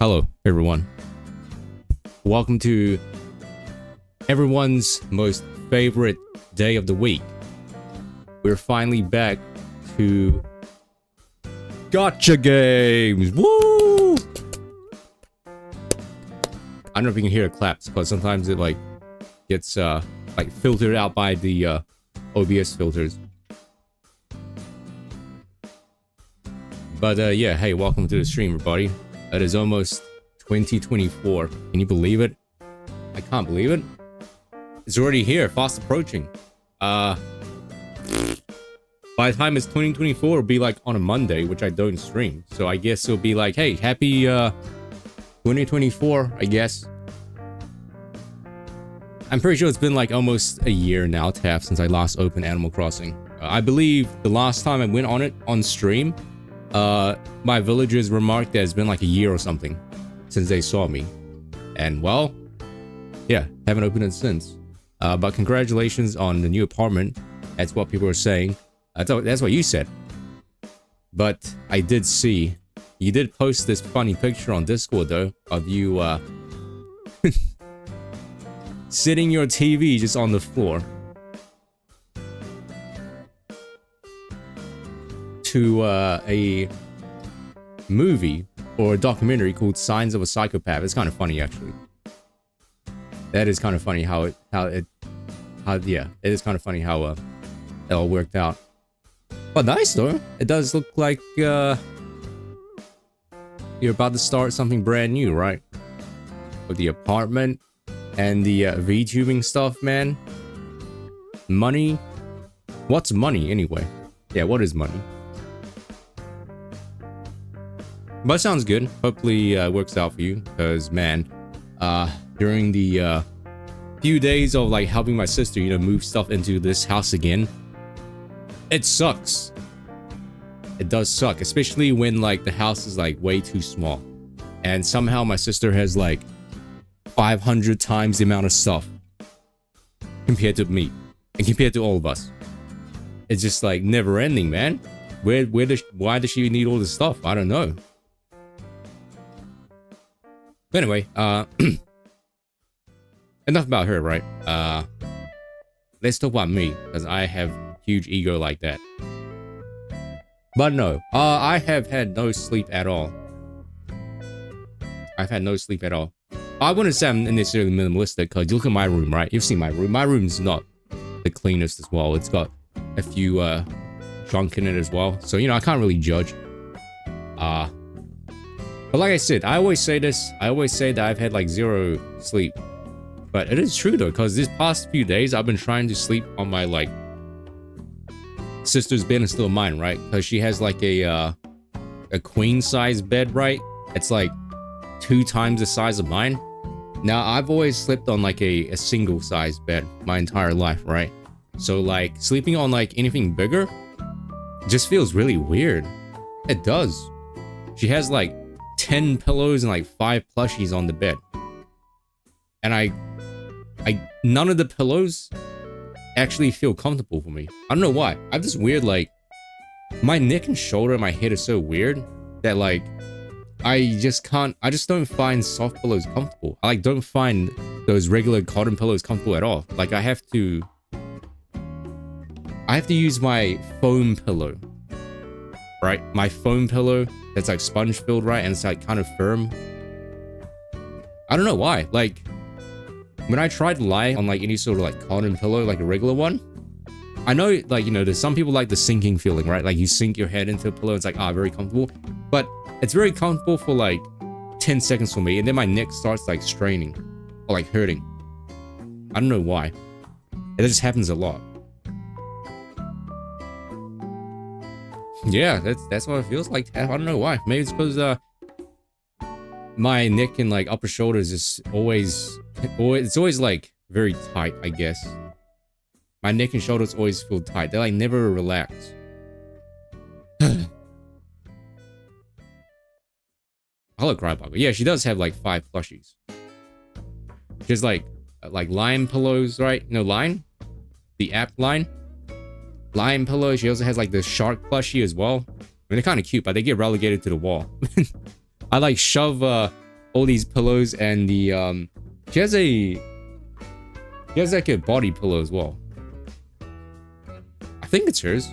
Hello, everyone. Welcome to everyone's most favorite day of the week. We're finally back to Gacha games. Woo! I don't know if you can hear the claps, but sometimes it like gets like filtered out by the OBS filters. But yeah, hey, welcome to the stream, everybody. It is almost 2024. Can you believe it? I can't believe it. It's already here, fast approaching. By the time it's 2024, it'll be like on a Monday, which I don't stream. So I guess it'll be like, hey, happy 2024, I guess. I'm pretty sure it's been like almost a year now, Taff, since I last opened Animal Crossing. I believe the last time I went on it on stream, my villagers remarked that it's been like a year or something since they saw me. And well, yeah, haven't opened it since. But congratulations on the new apartment. That's what people are saying. That's what you said. But I did see, you did post this funny picture on Discord though, of you sitting your TV just on the floor. To a movie or a documentary called Signs of a Psychopath. It's kind of funny, actually. That is kind of funny how it is kind of funny how it all worked out. But nice though. It does look like you're about to start something brand new, right? With the apartment and the VTubing stuff, man. Money. What's money anyway? Yeah, what is money? But sounds good. Hopefully it works out for you, because man, during the few days of like helping my sister, you know, move stuff into this house again, it sucks. It does suck, especially when like the house is like way too small, and somehow my sister has like 500 times the amount of stuff compared to me and compared to all of us. It's just like never ending, man. Why does she need all this stuff? I don't know. But anyway, enough about her, right? Let's talk about me, because I have huge ego like that. But no, I have had no sleep at all. I've had no sleep at all. I wouldn't say I'm necessarily minimalistic, because you look at my room, right? You've seen my room. My room's not the cleanest as well. It's got a few junk in it as well. So, you know, I can't really judge. But like I said, I always say this. I always say that I've had like zero sleep. But it is true though, because this past few days, I've been trying to sleep on my like sister's bed instead of mine, right? Because she has like a queen size bed, right? It's like 2 times the size of mine. Now, I've always slept on like a single size bed my entire life, right? So like sleeping on like anything bigger just feels really weird. It does. She has like 10 pillows and like 5 plushies on the bed. And I none of the pillows actually feel comfortable for me. I don't know why. I have this weird like, my neck and shoulder and my head are so weird that like, I just don't find soft pillows comfortable. I like don't find those regular cotton pillows comfortable at all. Like I have to use my foam pillow. Right? My foam pillow that's like sponge filled, right? And it's like kind of firm. I don't know why. Like when I tried to lie on like any sort of like cotton pillow, like a regular one, I know like, you know, there's some people like the sinking feeling, right? Like you sink your head into a pillow, it's like, very comfortable. But it's very comfortable for like 10 seconds for me. And then my neck starts like straining or like hurting. I don't know why. It just happens a lot. Yeah, that's what it feels like. I don't know why. Maybe it's because my neck and like upper shoulders is always like very tight, I guess. My neck and shoulders always feel tight. They like never relax. Hello, Crybucker. Yeah, she does have like 5 plushies. She has like lion pillows, right? No, lion? The app line? Lion pillow. She also has like the shark plushie as well. I mean, they're kind of cute, but they get relegated to the wall. I like shove all these pillows and the she has like a body pillow as well. I think it's hers.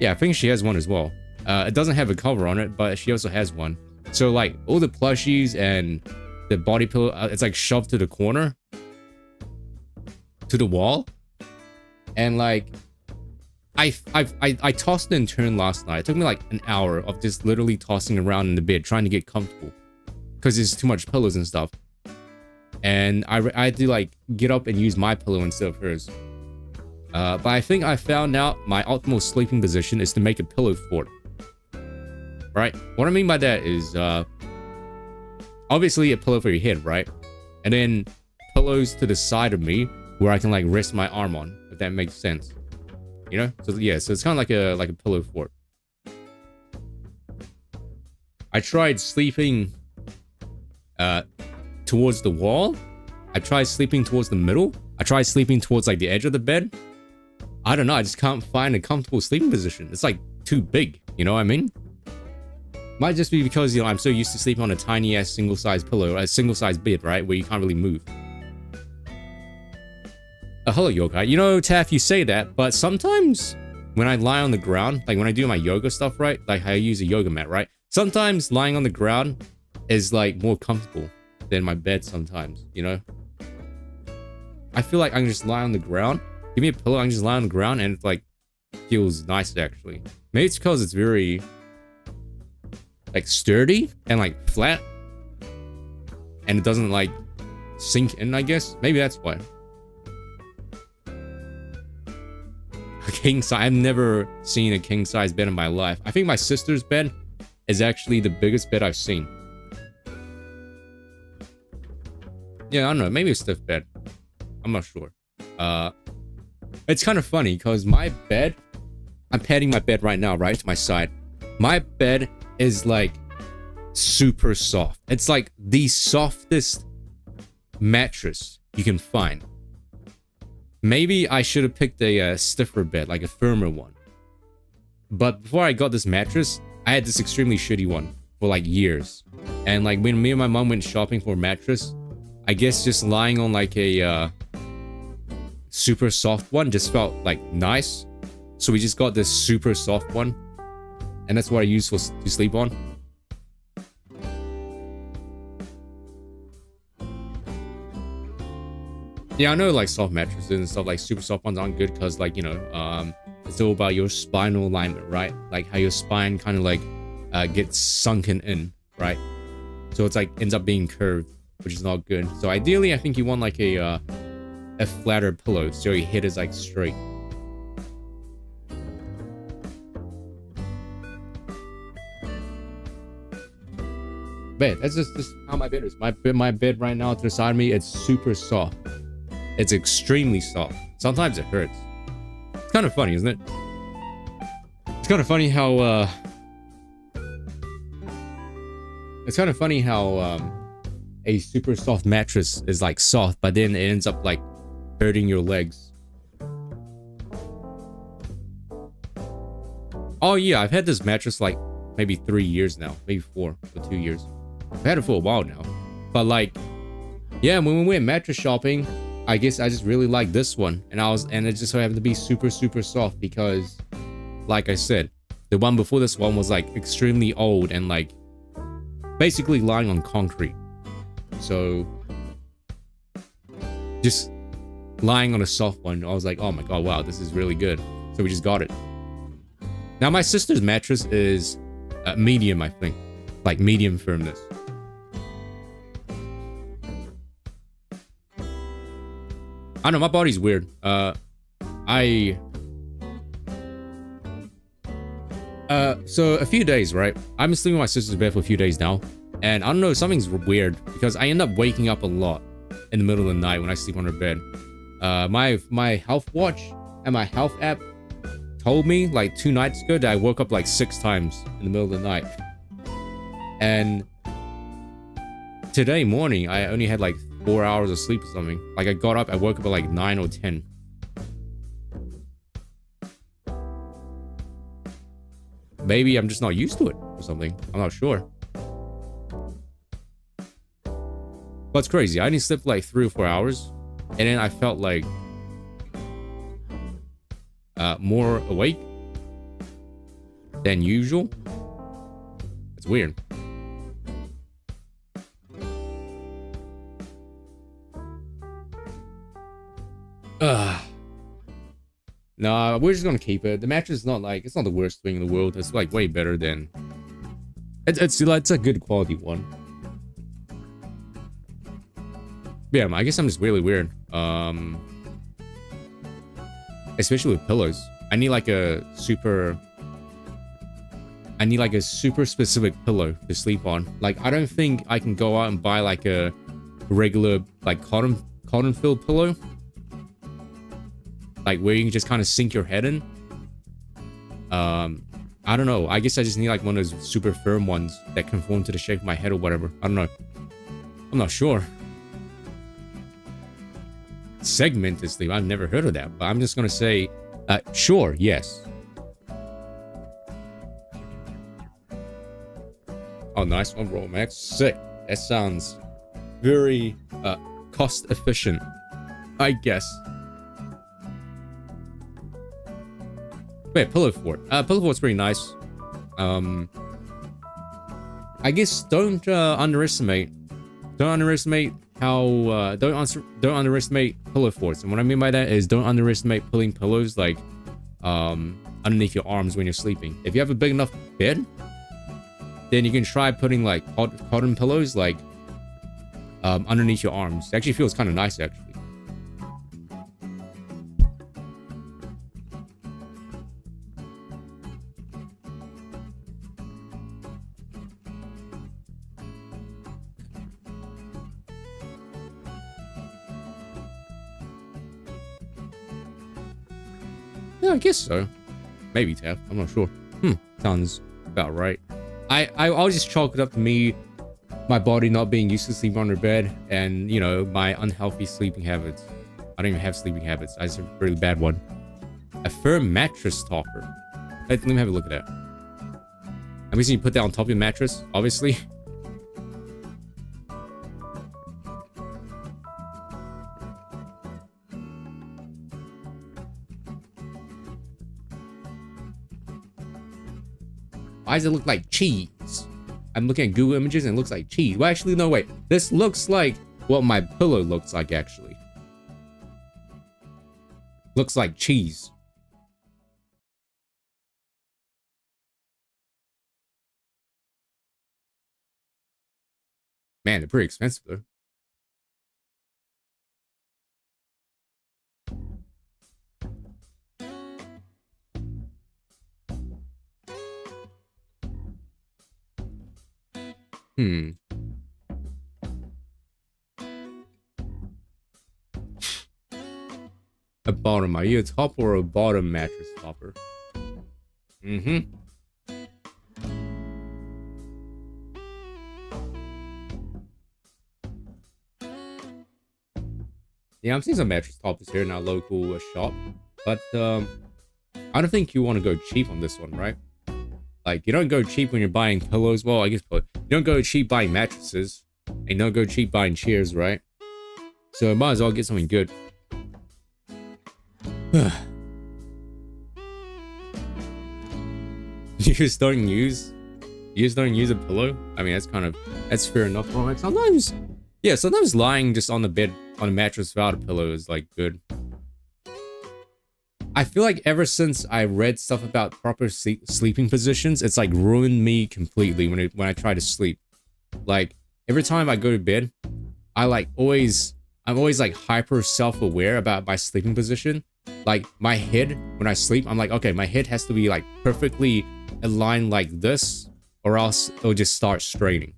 Yeah, I think she has one as well. It doesn't have a cover on it, but she also has one. So like all the plushies and the body pillow, it's like shoved to the corner, to the wall, and like I tossed and turned last night. It took me like an hour of just literally tossing around in the bed trying to get comfortable because there's too much pillows and stuff. And I had to like get up and use my pillow instead of hers. But I think I found out my optimal sleeping position is to make a pillow fort. Right? What I mean by that is obviously a pillow for your head, right? And then pillows to the side of me where I can like rest my arm on, if that makes sense. You know? So yeah, so it's kind of like a pillow fort. I tried sleeping towards the wall. I tried sleeping towards the middle. I tried sleeping towards like the edge of the bed. I don't know, I just can't find a comfortable sleeping position. It's like too big, you know what I mean? Might just be because, you know, I'm so used to sleeping on a tiny ass single size pillow, a single size bed, right? Where you can't really move. Hello, yokai. You know, Taff, you say that, but sometimes when I lie on the ground, like when I do my yoga stuff, right? Like I use a yoga mat, right? Sometimes lying on the ground is like more comfortable than my bed sometimes, you know? I feel like I can just lie on the ground. Give me a pillow, I can just lie on the ground and it like feels nice actually. Maybe it's because it's very like sturdy and like flat. And it doesn't like sink in, I guess. Maybe that's why. A king size. I've never seen a king size bed in my life. I think my sister's bed is actually the biggest bed I've seen. Yeah, I don't know. Maybe a stiff bed. I'm not sure. It's kind of funny because my bed, I'm patting my bed right now, right to my side. My bed is like super soft. It's like the softest mattress you can find. Maybe I should have picked a stiffer bed, like a firmer one. But before I got this mattress, I had this extremely shitty one for like years. And like when me and my mom went shopping for a mattress, I guess just lying on like a super soft one just felt like nice. So we just got this super soft one. And that's what I use to sleep on. Yeah, I know like soft mattresses and stuff like super soft ones aren't good because like, you know, it's all about your spinal alignment, right? Like how your spine kind of like gets sunken in, right? So it's like ends up being curved, which is not good. So ideally, I think you want like a flatter pillow so your head is like straight. Bed. That's just how my bed is. My bed right now to the side of me, it's super soft. It's extremely soft. Sometimes it hurts. It's kind of funny, isn't it? It's kind of funny how a super soft mattress is like soft, but then it ends up like hurting your legs. Oh yeah, I've had this mattress like maybe 3 years now, maybe 4 or 2 years. I've had it for a while now, but like, yeah, when we went mattress shopping, I guess I just really liked this one, and it just so happened to be super soft because, like I said, the one before this one was like extremely old and like basically lying on concrete. So just lying on a soft one, I was like, oh my god, wow, this is really good. So we just got it. Now my sister's mattress is medium, I think, like medium firmness. I don't know, my body's weird. So a few days, right? I've been sleeping in my sister's bed for a few days now. And I don't know, something's weird because I end up waking up a lot in the middle of the night when I sleep on her bed. My health watch and my health app told me like 2 nights ago that I woke up like 6 times in the middle of the night. And today morning, I only had like 4 hours of sleep or something. Like I got up, I woke up at like 9 or 10. Maybe I'm just not used to it or something. I'm not sure. But it's crazy. I only slept like 3 or 4 hours, and then I felt like more awake than usual. It's weird. Nah, we're just gonna keep it. The mattress is not like, it's not the worst thing in the world. It's like way better than, it's a good quality one. Yeah, I guess I'm just really weird. Especially with pillows. I need like a super specific pillow to sleep on. Like, I don't think I can go out and buy like a regular like cotton filled pillow, like where you can just kind of sink your head in. I don't know. I guess I just need like one of those super firm ones that conform to the shape of my head or whatever. I don't know. I'm not sure. Segmented sleep. I've never heard of that, but I'm just gonna say, sure, yes. Oh, nice one, Roll Max. Sick. That sounds very cost efficient, I guess. Wait, Pillow Fort. Pillow Fort's pretty nice. I guess don't underestimate how don't underestimate pillow forts. And what I mean by that is don't underestimate pulling pillows like underneath your arms when you're sleeping. If you have a big enough bed, then you can try putting like cotton pillows like underneath your arms. It actually feels kind of nice, actually. Yeah, I guess so. Maybe, Taff. I'm not sure. Sounds about right. I'll just chalk it up to me, my body not being used to sleeping on the bed, and, you know, my unhealthy sleeping habits. I don't even have sleeping habits. I just have a really bad one. A firm mattress topper. Let me have a look at that. I'm guessing you put that on top of your mattress, obviously. Why does it look like cheese? I'm looking at Google Images and it looks like cheese. Well, actually, no, wait. This looks like what my pillow looks like, actually. Looks like cheese. Man, they're pretty expensive, though. A bottom. Are you a top or a bottom mattress topper? Yeah, I'm seeing some mattress toppers here in our local shop, but I don't think you want to go cheap on this one, right? Like, you don't go cheap when you're buying pillows. Well, I guess you don't go cheap buying mattresses, and you don't go cheap buying chairs, right? So might as well get something good. You just don't use a pillow? I mean, that's fair enough. Like sometimes, yeah, sometimes lying just on the bed on a mattress without a pillow is like good. I feel like ever since I read stuff about proper sleeping positions, it's like ruined me completely when I try to sleep. Like every time I go to bed, I'm always like hyper self-aware about my sleeping position. Like my head, when I sleep, I'm like, okay, my head has to be like perfectly aligned like this, or else it'll just start straining.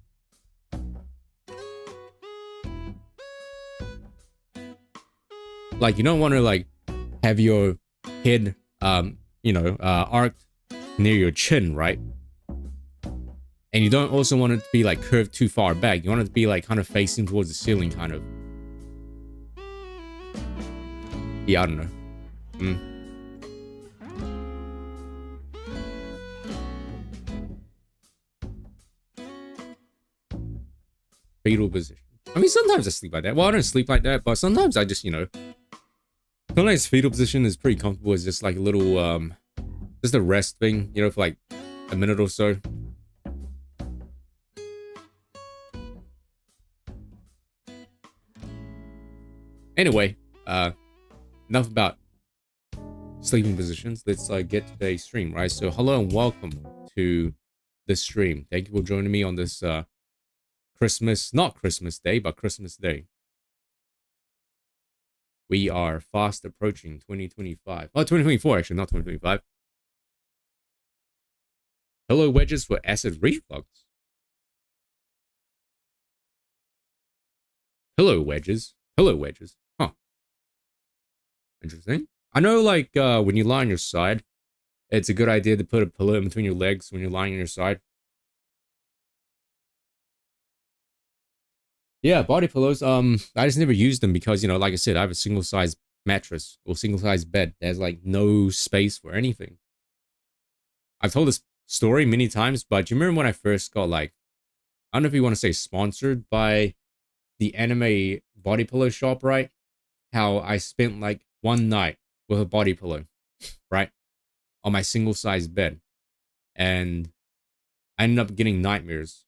Like you don't want to like have your head, arched near your chin, right? And you don't also want it to be like curved too far back. You want it to be like kind of facing towards the ceiling, kind of. Yeah, I don't know. Fetal position. I mean, sometimes I sleep like that. Well, I don't sleep like that, but sometimes I just, you know, sometimes fetal position is pretty comfortable. It's just like a little, just a rest thing, you know, for like a minute or so. Anyway, enough about sleeping positions. Let's get to today's stream, right? So hello and welcome to this stream. Thank you for joining me on this Christmas, not Christmas Day, but Christmas Day. We are fast approaching 2025. Oh, 2024 actually, not 2025. Hello wedges for acid reflux. Hello wedges. Hello wedges. Huh. Interesting. I know, like, when you lie on your side, it's a good idea to put a pillow in between your legs when you're lying on your side. Yeah, body pillows. I just never used them because, you know, like I said, I have a single size mattress or single size bed. There's like no space for anything. I've told this story many times, but do you remember when I first got, like, I don't know if you want to say sponsored by the anime body pillow shop, right? How I spent like one night with a body pillow, right? On my single size bed. And I ended up getting nightmares.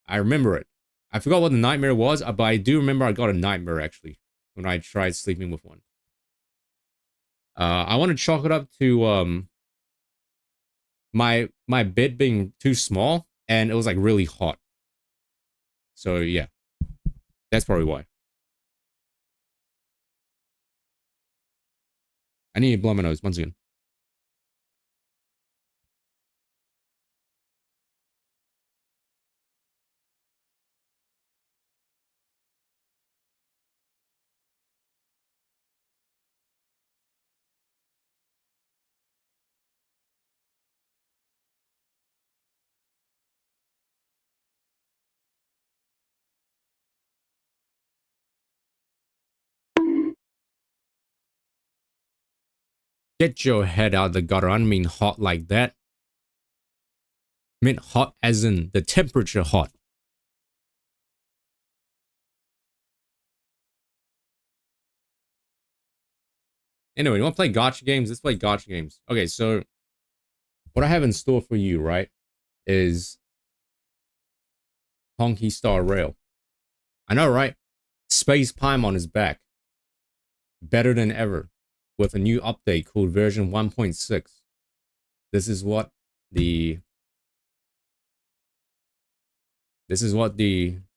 I remember it. I forgot what the nightmare was, but I do remember I got a nightmare actually when I tried sleeping with one. I want to chalk it up to my bed being too small and it was like really hot. So yeah, that's probably why. I need to blow my nose once again. Get your head out of the gutter. I don't mean hot like that. I mean hot as in the temperature hot. Anyway, you want to play gacha games? Let's play gacha games. Okay, so what I have in store for you, right, is Honkai Star Rail. I know, right? Space Paimon is back. Better than ever. With a new update called version 1.6. This is what the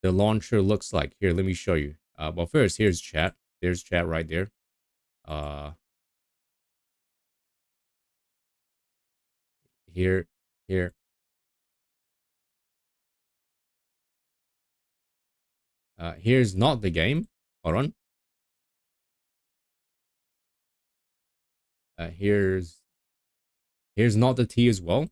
launcher looks like. Here, let me show you. Well, first, here's chat. There's chat right there. Here. Here's not the game. Hold on. Here's not the T as well.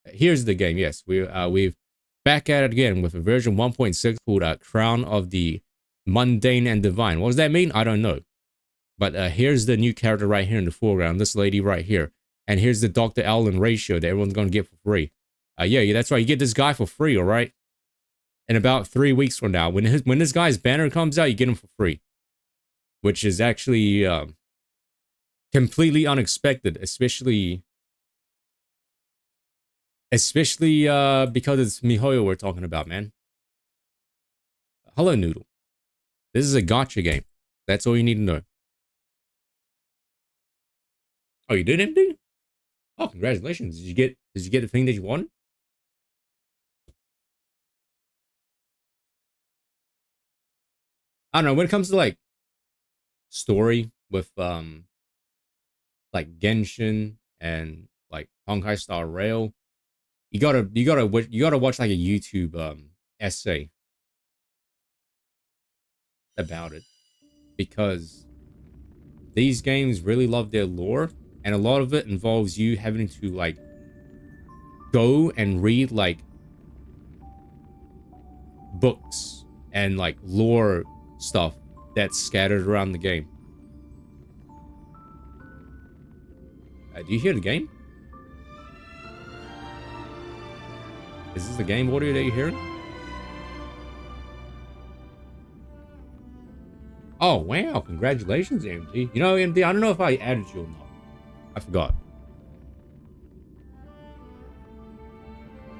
Here's the game. Yes, we've back at it again with a version 1.6 called Crown of the Mundane and Divine. What does that mean? I don't know. But here's the new character right here in the foreground. This lady right here. And here's the Dr. Allen ratio that everyone's going to get for free. Yeah, that's right. You get this guy for free, all right? In about 3 weeks from now. When this guy's banner comes out, you get him for free. Which is actually completely unexpected, especially because it's MiHoYo we're talking about, man. Hello, Noodle. This is a gacha game. That's all you need to know. Oh, you did, MD? Oh, congratulations. Did you get the thing that you wanted? I don't know, when it comes to like story with like Genshin and like Honkai Star Rail, you gotta watch like a YouTube essay about it, because these games really love their lore, and a lot of it involves you having to like go and read like books and like lore stuff that's scattered around the game. Do you hear the game? Is this the game audio that you're hearing? Oh, wow. Congratulations, MD. You know, MD, I don't know if I added you or not. I forgot.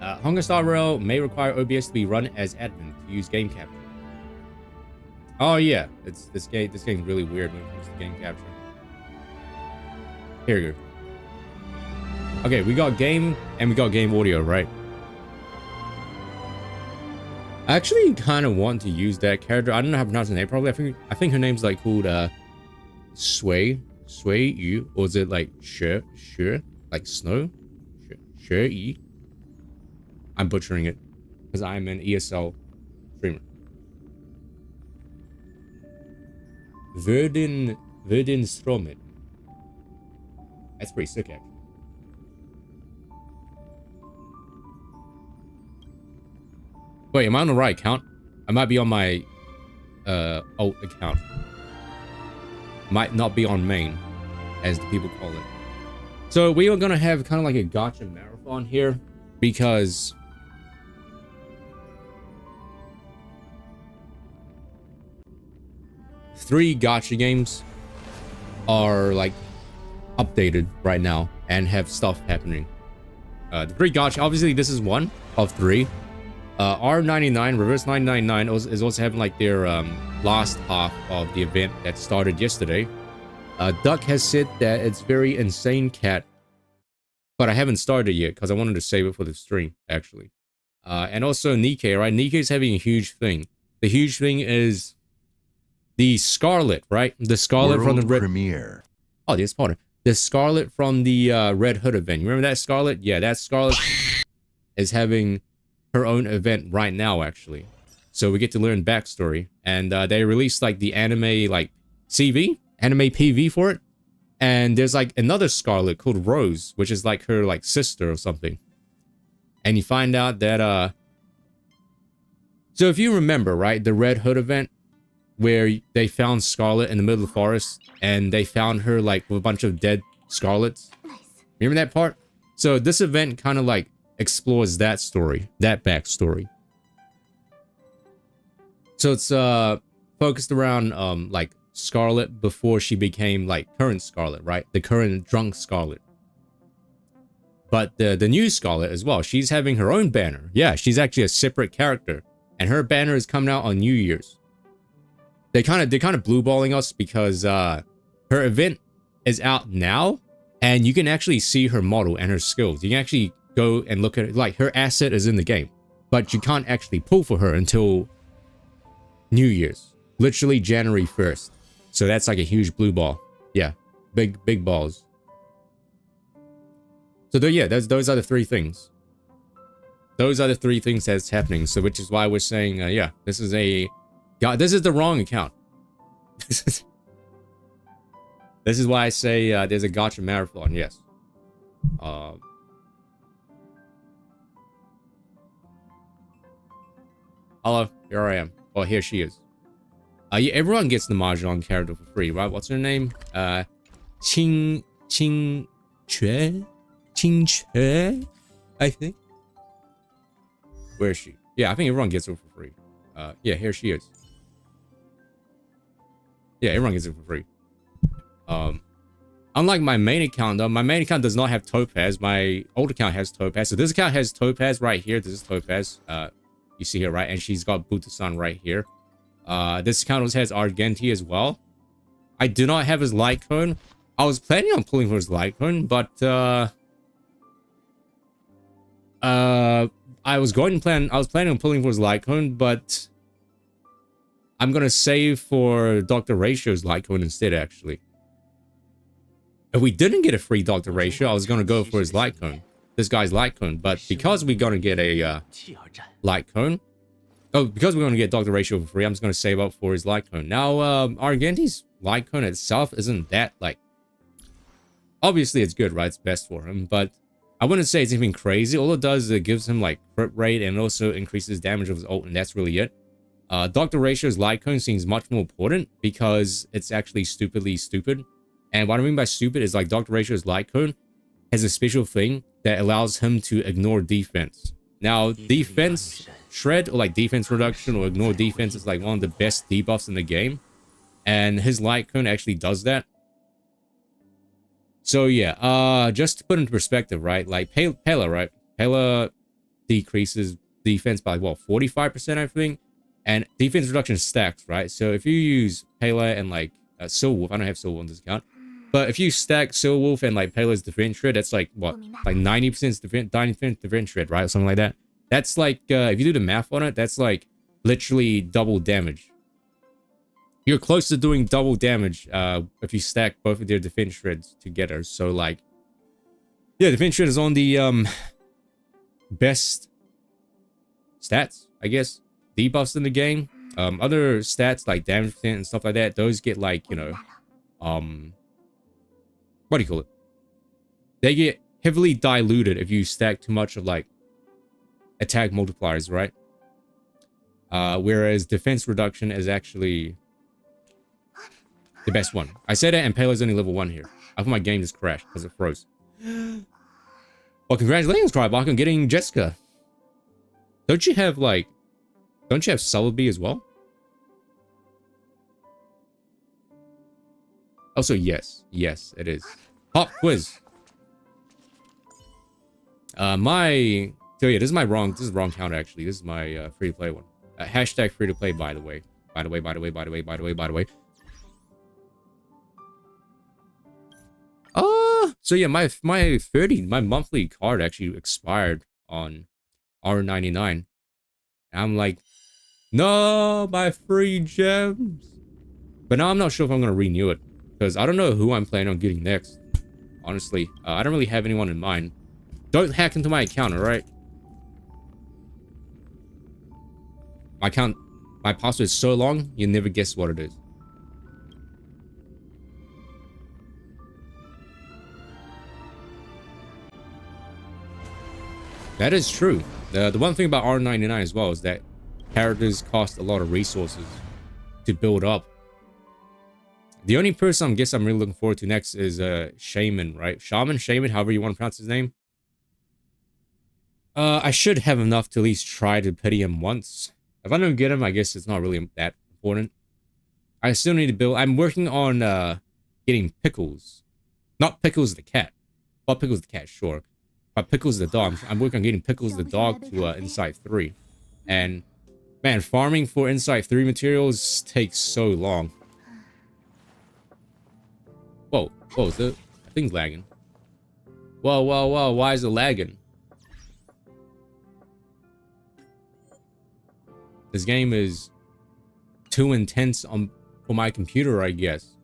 Honkai Star Rail may require OBS to be run as admin to use game capture. Oh yeah, this game's really weird when it comes to game capture. Here we go. Okay, we got game and we got game audio, right? I actually kind of want to use that character. I don't know how to pronounce her name. Probably, I think her name's like called Sui Yu, or is it like Sure, like snow, Sure Yi? I'm butchering it because I'm an ESL streamer. Verdin Stromit. That's pretty sick, actually. Wait, am I on the right account? I might be on my alt account. Might not be on main, as the people call it. So we are gonna have kind of like a gacha marathon here because three gacha games are like updated right now and have stuff happening. The three gacha, obviously this is one of three. R99 Reverse 999 is also having like their last half of the event that started yesterday. Duck has said that it's very insane cat, but I haven't started yet because I wanted to save it for the stream actually. And also Nikkei, right? Nikkei's having a huge thing. The huge thing is the Scarlet, right? The Scarlet World from the Red premiere. Oh, yes, pardon. The Scarlet from the Red Hood event. Remember that Scarlet? Yeah, that Scarlet is having her own event right now, actually. So we get to learn backstory. And they released like the anime like CV, anime PV for it. And there's like another Scarlet called Rose, which is like her like sister or something. And you find out that so if you remember, right, the Red Hood event where they found Scarlet in the middle of the forest and they found her like with a bunch of dead Scarlets. Remember that part? So this event kind of like explores that story, that backstory. So it's focused around like Scarlet before she became like current Scarlet, right? The current drunk Scarlet. But the new Scarlet as well, she's having her own banner. Yeah, she's actually a separate character. And her banner is coming out on New Year's. They're kind of blue balling us because her event is out now and you can actually see her model and her skills. You can actually go and look at it, like her asset is in the game, but you can't actually pull for her until New Year's, literally January 1st. So that's like a huge blue ball. Yeah, big balls. So yeah, those are the three things. Those are the three things that's happening. So which is why we're saying, yeah, this is the wrong account. This is why I say there's a gacha marathon. Yes. Hello, here I am. Oh, here she is. Yeah, everyone gets the Mahjong character for free, right? What's her name? Qing Chue, I think. Where is she? Yeah, I think everyone gets her for free. Yeah, here she is. Yeah, everyone gets it for free. Unlike my main account, though, my main account does not have Topaz. My old account has Topaz. So this account has Topaz right here. This is Topaz. You see here, right? And she's got Buta-san right here. This account also has Argenti as well. I do not have his light cone. I was planning on pulling for his light cone, but I was planning on pulling for his light cone, but I'm gonna save for Dr. Ratio's light cone instead, actually. If we didn't get a free Dr. Ratio, I was gonna go for his light cone. This guy's light cone, but because we're gonna get a light cone, because we're gonna get Dr. Ratio for free, I'm just gonna save up for his light cone. Now, Argenti's light cone itself isn't that like. Obviously, it's good, right? It's best for him, but I wouldn't say it's anything crazy. All it does is it gives him like crit rate and also increases damage of his ult, and that's really it. Dr. Ratio's light cone seems much more important because it's actually stupidly stupid. And what I mean by stupid is like Dr. Ratio's light cone has a special thing that allows him to ignore defense. Now, defense shred or like defense reduction or ignore defense is like one of the best debuffs in the game. and his light cone actually does that. So yeah, just to put into perspective, right? Like Pela, right? Pela decreases defense by what, 45%, I think, and defense reduction stacks, right? So if you use Pela and like Silverwolf, I don't have Silverwolf on this account, but if you stack Silverwolf and like Pela's defense shred, that's like what, like 90% defense shred, right? Or something like that. That's like if you do the math on it, that's like literally double damage. You're close to doing double damage if you stack both of their defense shreds together. So like, yeah, defense shred is on the best stats, I guess, debuffs in the game. Other stats like damage percent and stuff like that, those get like, you know, what do you call it? They get heavily diluted if you stack too much of like attack multipliers, right? Whereas defense reduction is actually the best one. I said that, and Pele's only level 1 here. I thought my game just crashed because it froze. Well, congratulations, Crybach, on getting Jessica. Don't you have Celebi as well? Also, yes, it is. Pop quiz. So yeah, this is the wrong count actually. This is my free to play one. Hashtag free to play, by the way. By the way. So yeah, my monthly card actually expired on R99. I'm like, no, my free gems. But now I'm not sure if I'm gonna renew it because I don't know who I'm planning on getting next. Honestly, I don't really have anyone in mind. Don't hack into my account, all right? My password is so long, you never guess what it is. That is true. The one thing about R99 as well is that characters cost a lot of resources to build up. The only person I'm really looking forward to next is Shaman, right? Shaman, however you want to pronounce his name. I should have enough to at least try to pity him once. If I don't get him, I guess it's not really that important. I still need to build. I'm working on getting Pickles. Not Pickles the cat. Well, Pickles the cat, sure. But Pickles the dog. I'm working on getting Pickles the dog to Insight 3. And, man, farming for Insight 3 materials takes so long. Whoa, the thing's lagging. Whoa, why is it lagging? This game is too intense for my computer, I guess.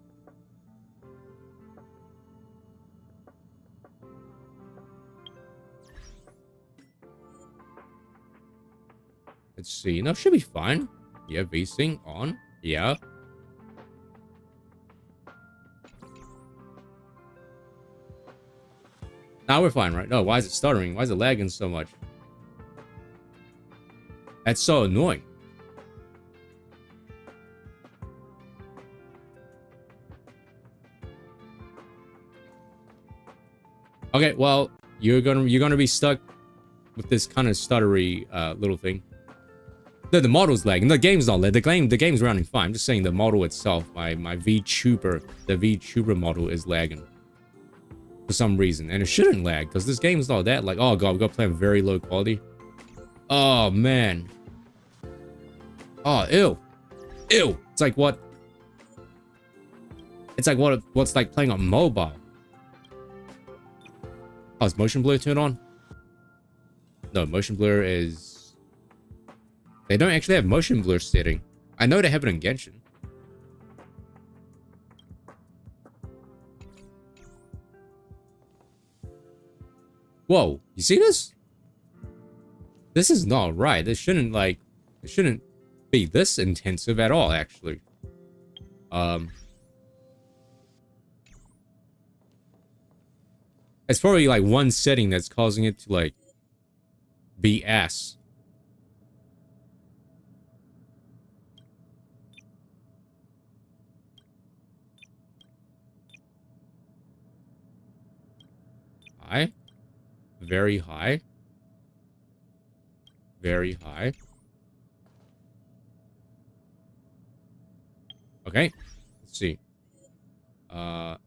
Let's see. No, should be fine. Yeah, VSync on. Yeah. Now we're fine, right? No, why is it stuttering? Why is it lagging so much? That's so annoying. Okay, well, you're gonna be stuck with this kind of stuttery little thing. The model's lagging. The game's not lagging. The game's running fine. I'm just saying the model itself, my VTuber, the VTuber model is lagging for some reason, and it shouldn't lag because this game's not that like. Oh god, we got to play on very low quality. Oh man. Oh ew. It's like what? It's like what's like playing on mobile. Oh, is motion blur turned on? No, motion blur is... They don't actually have motion blur setting. I know they have it in Genshin. Whoa, you see this? This is not right. This shouldn't be this intensive at all, actually. It's probably like one setting that's causing it to like be ass. High? Very high? Very high. Okay. Let's see. I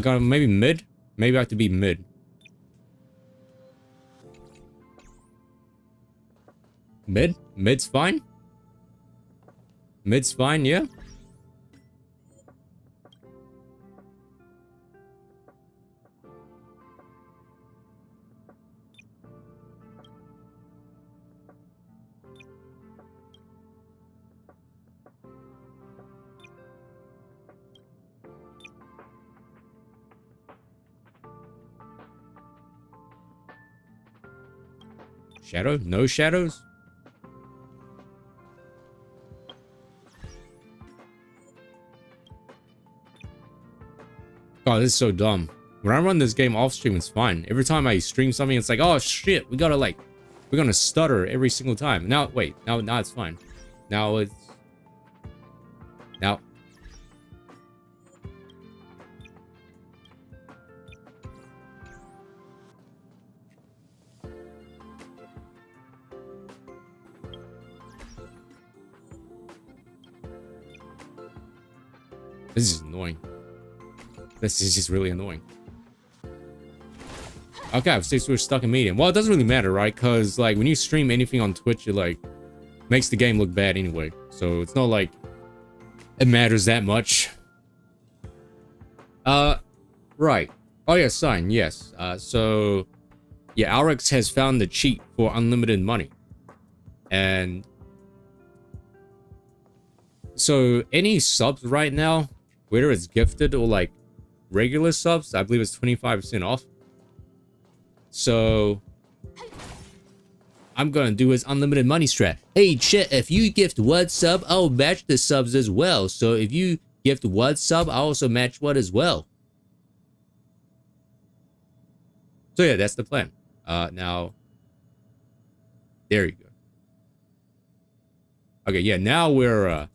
got maybe mid. Maybe I have to be mid. Mid? Mid's fine? Mid's fine, yeah? Shadow? No shadows? God, this is so dumb. When I run this game off stream, it's fine. Every time I stream something, it's like, oh shit, we're gonna stutter every single time. Now, wait, now it's fine. Now it's... Now... This is annoying. This is just really annoying. Okay, since we're stuck in medium. Well, it doesn't really matter, right? Because, like, when you stream anything on Twitch, it, like, makes the game look bad anyway. So, it's not like it matters that much. Right. Oh, yeah, sign, yes. So, yeah, Alex has found the cheat for unlimited money. And... so, any subs right now, whether it's gifted or, like, regular subs, I believe it's 25% off. So I'm gonna do his unlimited money strat. Hey chat, if you gift one sub, I'll match the subs as well. So if you gift one sub, I'll also match one as well. So yeah, that's the plan. Now there you go. Okay, yeah, now we're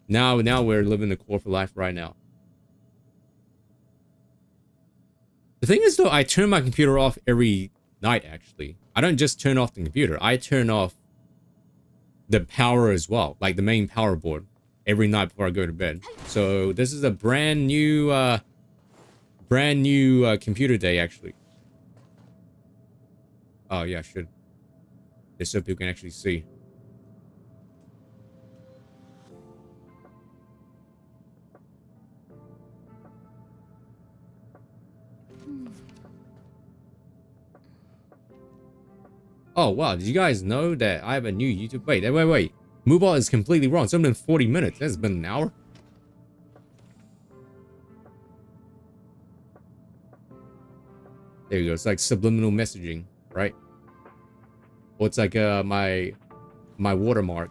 now we're living the corporate life right now. The thing is, though, I turn my computer off every night, actually. I don't just turn off the computer. I turn off the power as well, like the main power board, every night before I go to bed. So this is a brand new computer day, actually. Oh, yeah, I should. Just so people can actually see. Oh, wow. Did you guys know that I have a new YouTube? Wait. Mobile is completely wrong. It's only been 40 minutes. That's been an hour. There you go. It's like subliminal messaging, right? Well, it's like my watermark.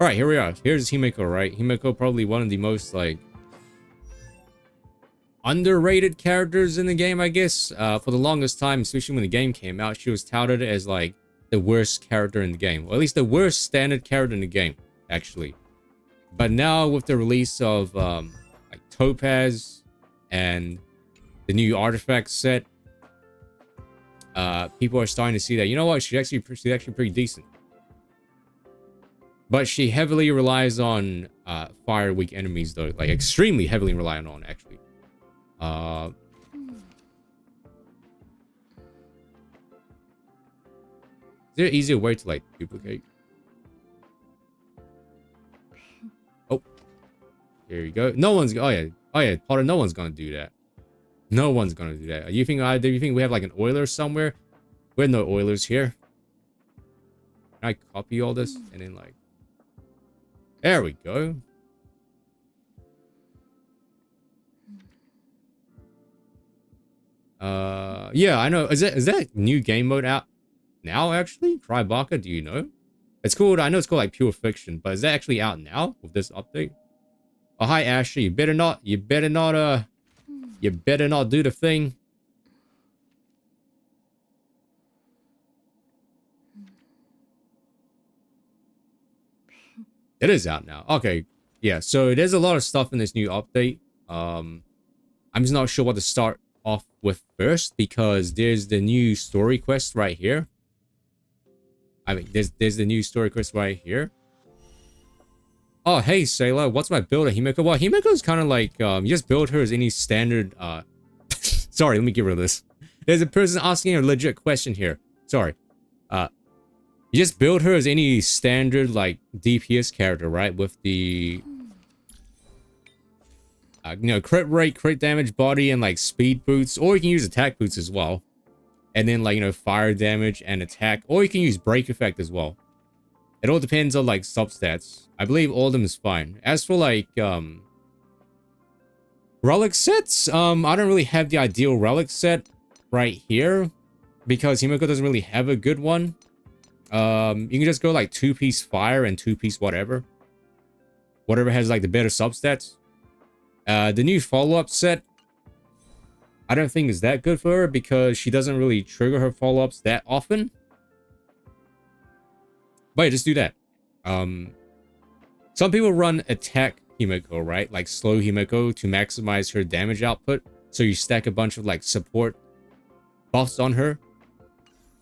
All right, here we are. Here's Himeko, right? Himeko, probably one of the most, like, underrated characters in the game, I guess. For the longest time, especially when the game came out, she was touted as, like, the worst character in the game. Or at least the worst standard character in the game, actually. But now, with the release of, like, Topaz and the new artifact set, people are starting to see that, you know what, she's actually pretty decent. But she heavily relies on fire weak enemies, though. Like, extremely heavily reliant on, actually. Is there an easier way to, like, duplicate? Oh. There you go. No one's... Oh, yeah, Potter, no one's gonna do that. No one's gonna do that. Do you think we have, like, an Oiler somewhere? We have no Oilers here. Can I copy all this? And then, like... There we go. Yeah, I know. Is that new game mode out now, actually? Tribaka, do you know? It's called, I know it's called, like, Pure Fiction, but is that actually out now with this update? Oh, hi, Ashley. You better not do the thing. It is out now. Okay. Yeah, so there's a lot of stuff in this new update. I'm just not sure what to start off with first, because there's the new story quest right here. I mean, there's the new story quest right here. Oh, hey, Sailor, what's my build of Himeko? Well, Himeko's kind of like, you just build her as any standard, sorry, let me get rid of this. There's a person asking a legit question here. Sorry. You just build her as any standard, like, DPS character, right? With the, you know, crit rate, crit damage, body, and, like, speed boots. Or you can use attack boots as well. And then, like, you know, fire damage and attack. Or you can use break effect as well. It all depends on, like, substats. I believe all of them is fine. As for, like, relic sets, I don't really have the ideal relic set right here. Because Himeko doesn't really have a good one. You can just go, like, 2-piece fire and 2-piece whatever. Whatever has, like, the better substats. The new follow-up set, I don't think is that good for her because she doesn't really trigger her follow-ups that often. But yeah, just do that. Some people run attack Himeko, right? Like slow Himeko to maximize her damage output. So you stack a bunch of like support buffs on her.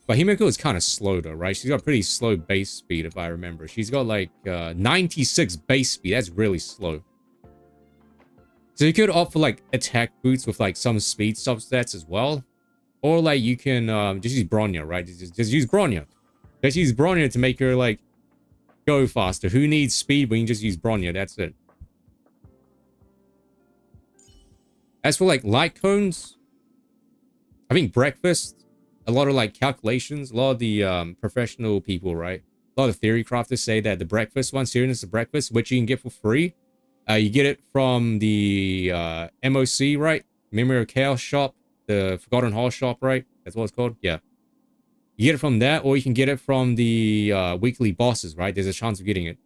But Himeko is kind of slow though, right? She's got pretty slow base speed if I remember. She's got like 96 base speed. That's really slow. So you could opt for like attack boots with like some speed substats as well. Or like you can just use Bronya, right? Just use Bronya. Just use Bronya to make her like go faster. Who needs speed when you just use Bronya? That's it. As for like light cones, I think breakfast, a lot of like calculations, a lot of the professional people, right? A lot of theory crafters say that the breakfast one, Seriousness of Breakfast, which you can get for free. You get it from the MOC, right? Memory of Chaos shop, the Forgotten Hall shop, right? That's what it's called. Yeah. You get it from that, or you can get it from the weekly bosses, right? There's a chance of getting it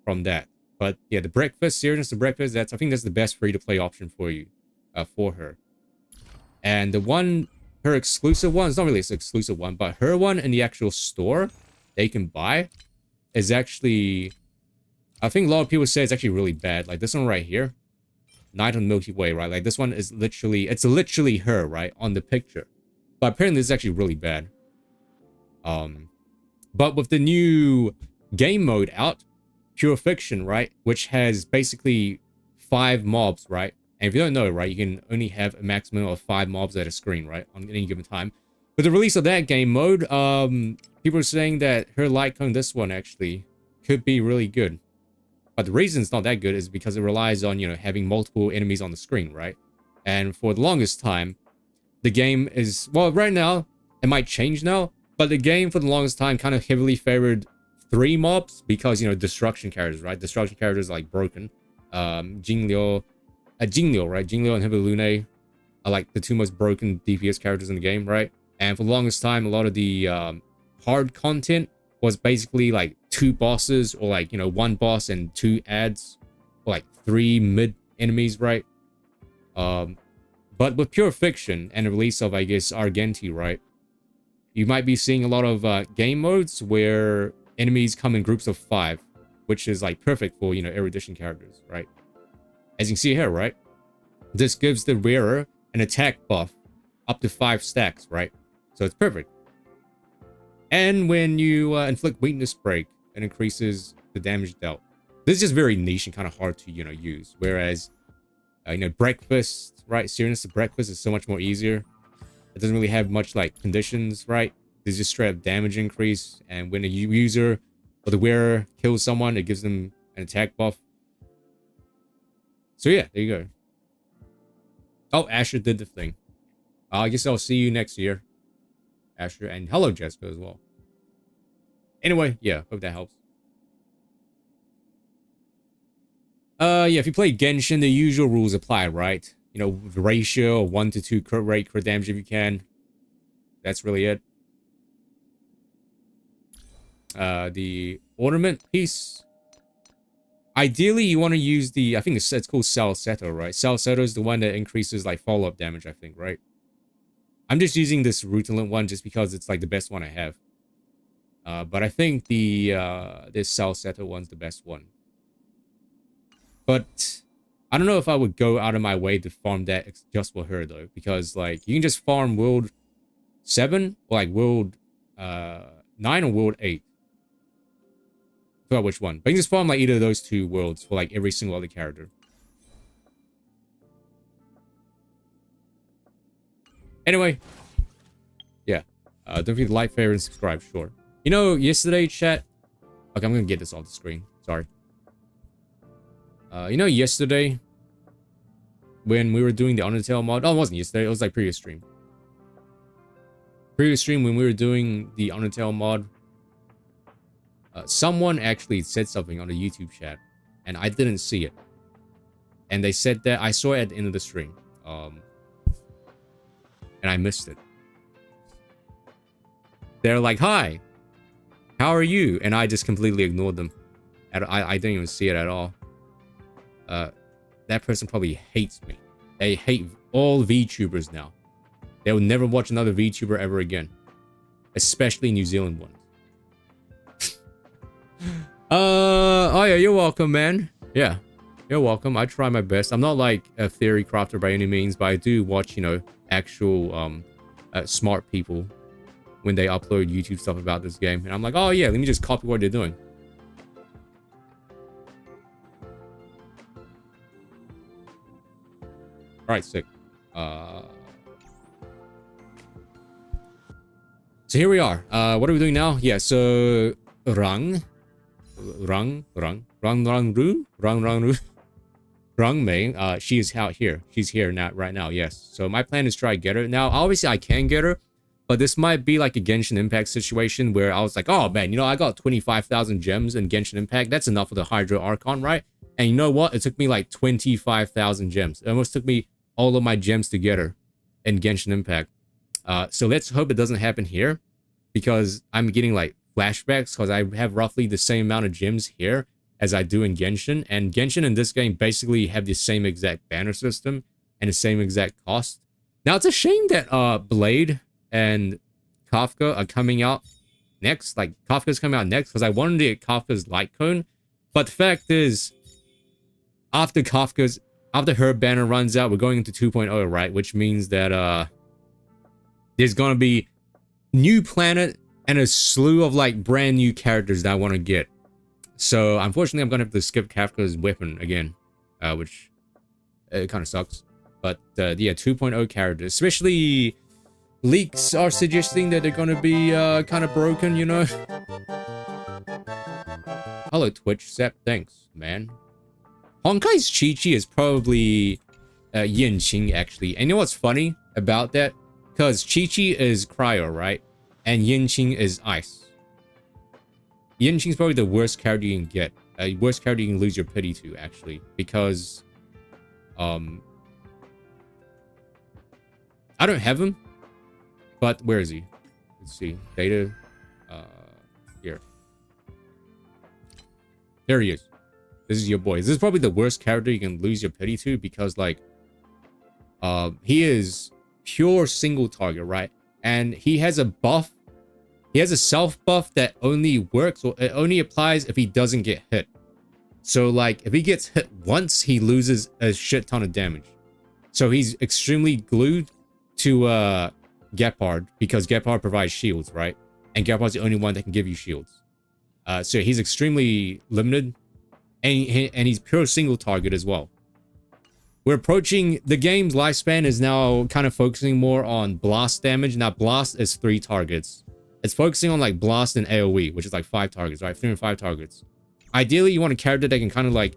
from that. But yeah, the breakfast, Seriousness of Breakfast, I think that's the best free-to-play option for you, for her. And the one, her exclusive one, it's not really an exclusive one, but her one in the actual store they can buy is actually, I think a lot of people say it's actually really bad. Like this one right here, Night on the Milky Way, right? Like this one is literally, it's literally her, right? On the picture. But apparently it's actually really bad. But with the new game mode out, Pure Fiction, right? Which has basically 5 mobs, right? And if you don't know, right, you can only have a maximum of 5 mobs at a screen, right? On any given time. With the release of that game mode, people are saying that her light cone, this one actually, could be really good. But the reason it's not that good is because it relies on, you know, having multiple enemies on the screen, right? And for the longest time, the game is, well, right now, it might change now, but the game for the longest time kind of heavily favored 3 mobs because, you know, destruction characters, right? Destruction characters like broken. Jingliu, right? Jingliu and Hibelune are like the 2 most broken DPS characters in the game, right? And for the longest time, a lot of the hard content was basically like 2 bosses or like, you know, 1 boss and 2 ads or like 3 mid enemies, right? But with Pure Fiction and the release of, I guess, Argenti, right? You might be seeing a lot of game modes where enemies come in groups of 5, which is like perfect for, you know, erudition characters, right? As you can see here, right? This gives the wearer an attack buff up to 5 stacks, right? So it's perfect. And when you inflict weakness break, it increases the damage dealt. This is just very niche and kind of hard to, you know, use. Whereas, you know, breakfast, right? Seriousness of Breakfast is so much more easier. It doesn't really have much like conditions, right? There's just straight up damage increase. And when a user or the wearer kills someone, it gives them an attack buff. So yeah, there you go. Oh, Asher did the thing. I guess I'll see you next year, Asher. And hello, Jessica, as well. Anyway, yeah, hope that helps. Yeah, if you play Genshin, the usual rules apply, right? You know, the ratio of 1 to 2 crit rate, crit damage if you can. That's really it. The ornament piece. Ideally, you want to use the, I think it's called Salcedo, right? Salcedo is the one that increases like follow-up damage, I think, right? I'm just using this Rutilant one just because it's like the best one I have. But I think the this Salcedo one's the best one. But I don't know if I would go out of my way to farm that just for her though, because like you can just farm World 7 or like World 9 or World 8. forgot which one. But you can just farm like either of those two worlds for like every single other character. Anyway, yeah. Don't forget to like, favorite, and subscribe. Sure. You know, yesterday, chat. Okay, I'm gonna get this off the screen. Sorry. You know, yesterday when we were doing the Undertale mod. Oh, it wasn't yesterday. It was like previous stream. Previous stream when we were doing the Undertale mod. Someone actually said something on the YouTube chat, and I didn't see it. And they said that I saw it at the end of the stream. And I missed it. They're like, "Hi, how are you?" And I just completely ignored them. I didn't even see it at all. That person probably hates me. They hate all VTubers now. They will never watch another VTuber ever again. Especially New Zealand ones. Oh yeah, you're welcome, man. Yeah, you're welcome. I try my best. I'm not like a theory crafter by any means, but I do watch, you know, actual smart people when they upload YouTube stuff about this game. And I'm like, oh yeah, let me just copy what they're doing. Alright, sick. So here we are. What are we doing now? Yeah, so Rang Mei, she is out here. She's here now, right now, yes. So my plan is to try to get her. Now, obviously I can get her, but this might be like a Genshin Impact situation where I was like, oh man, you know, I got 25,000 gems in Genshin Impact. That's enough for the Hydro Archon, right? And you know what? It took me like 25,000 gems. It almost took me all of my gems to get her in Genshin Impact. So let's hope it doesn't happen here, because I'm getting like flashbacks because I have roughly the same amount of gems here as I do in Genshin. And Genshin in this game basically have the same exact banner system and the same exact cost. Now, it's a shame that Blade and Kafka are coming out next. Like, Kafka's coming out next because I wanted to get Kafka's Light Cone. But the fact is, after her banner runs out, we're going into 2.0, right? Which means that there's going to be new planet and a slew of like brand new characters that I want to get. So unfortunately, I'm going to have to skip Kafka's weapon again, which kind of sucks. But yeah, 2.0 characters, especially leaks are suggesting that they're going to be kind of broken, you know? Hello, Twitch Sep. Thanks, man. Honkai's Chi-Chi is probably Yanqing, actually. And you know what's funny about that? Because Chi-Chi is Cryo, right? And Yanqing is Ice. Yanqing's probably the worst character you can get. Worst character you can lose your pity to, actually. Because, I don't have him. But where is he? Let's see. Data. Here. There he is. This is your boy. This is probably the worst character you can lose your pity to, because, like, he is pure single target, right? And he has a buff. He has a self buff that only works, or it only applies if he doesn't get hit. So, like, if he gets hit once, he loses a shit ton of damage. So he's extremely glued to Gepard, because Gepard provides shields, right? And Gepard's the only one that can give you shields. So he's extremely limited. And he's pure single target as well. We're approaching, the game's lifespan is now kind of focusing more on blast damage. Now, blast is 3 targets. It's focusing on like blast and AoE, which is like 5 targets, right? 3 and 5 targets. Ideally, you want a character that can kind of like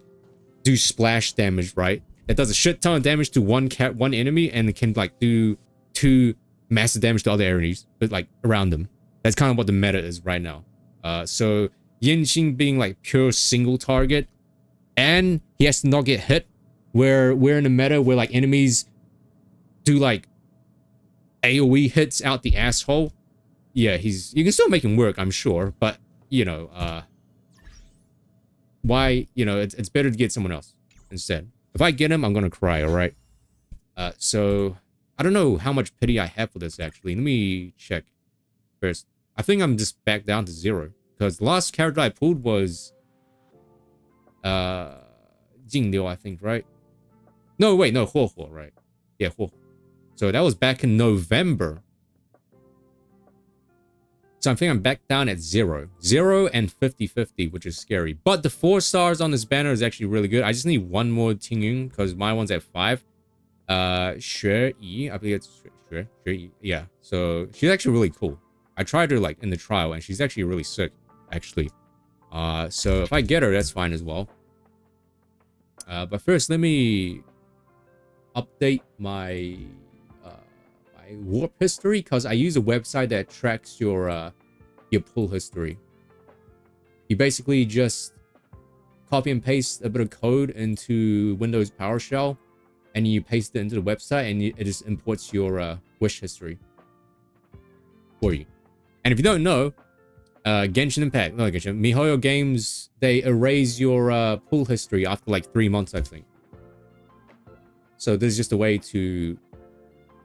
do splash damage, right? That does a shit ton of damage to one enemy and can like do 2 massive damage to other enemies, but like around them. That's kind of what the meta is right now. So Yanqing being like pure single target, and he has to not get hit, where we're in a meta where like enemies do like AoE hits out the asshole. Yeah, you can still make him work, I'm sure, but you know, why, you know, it's better to get someone else instead. If I get him, I'm gonna cry, all right? So I don't know how much pity I have for this, actually. Let me check first. I think I'm just back down to 0, because the last character I pulled was Jingliu, I think, right? No, wait, no, Huo, right? Yeah, Huo. So that was back in November. So I think I'm back down at 0. 0 and 50-50, which is scary. But the 4 stars on this banner is actually really good. I just need one more Tingyun because my one's at 5. Xue Yi, I believe it's Xue Yi. Yeah, so she's actually really cool. I tried her like in the trial and she's actually really sick, actually. So if I get her, that's fine as well. But first, let me update my my warp history because I use a website that tracks your pull history. You basically just copy and paste a bit of code into Windows PowerShell, and you paste it into the website, and it just imports your wish history for you. And if you don't know, Genshin Impact, no Genshin, MiHoYo games, they erase your pull history after like 3 months, I think. So this is just a way to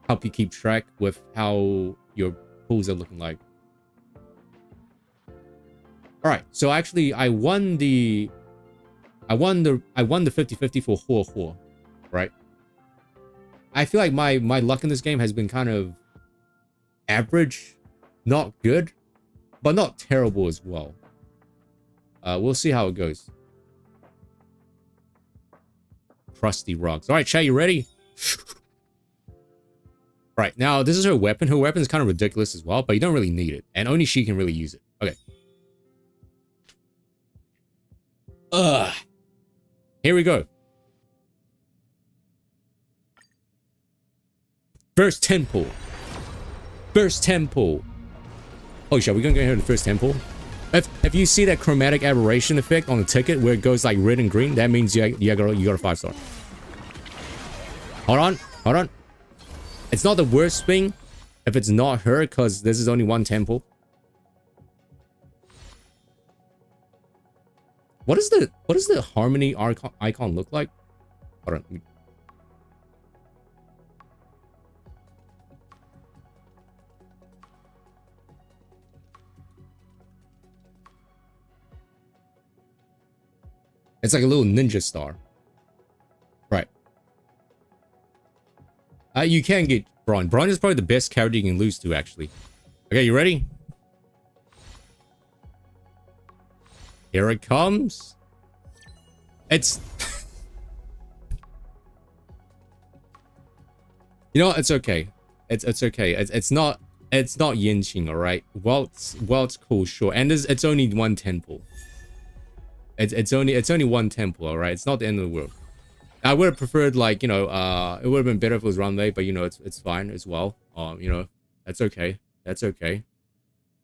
help you keep track with how your pulls are looking like. All right, so actually I won the 50-50 for Huo, right? I feel like my luck in this game has been kind of average, not good, but not terrible as well. We'll see how it goes. Crusty rocks. All right, chat, you ready? Right, now this is her weapon. Her weapon is kind of ridiculous as well, but you don't really need it, and only she can really use it. Okay. Here we go. First temple. First temple. Oh shit, we're gonna go here to the first temple. If you see that chromatic aberration effect on the ticket where it goes like red and green, that means you got a 5-star. Hold on. It's not the worst thing if it's not her, because this is only one temple. What does the harmony icon look like? Hold on. It's like a little ninja star. Right. You can get Braun. Braun is probably the best character you can lose to, actually. Okay, you ready? Here it comes. It's... You know what? It's okay. It's okay. It's not Yinqing, alright? Well, it's cool, sure. And it's only one temple. It's only one temple, alright? It's not the end of the world. I would have preferred, like, you know, it would have been better if it was runway, but you know, it's fine as well. You know, that's okay. That's okay.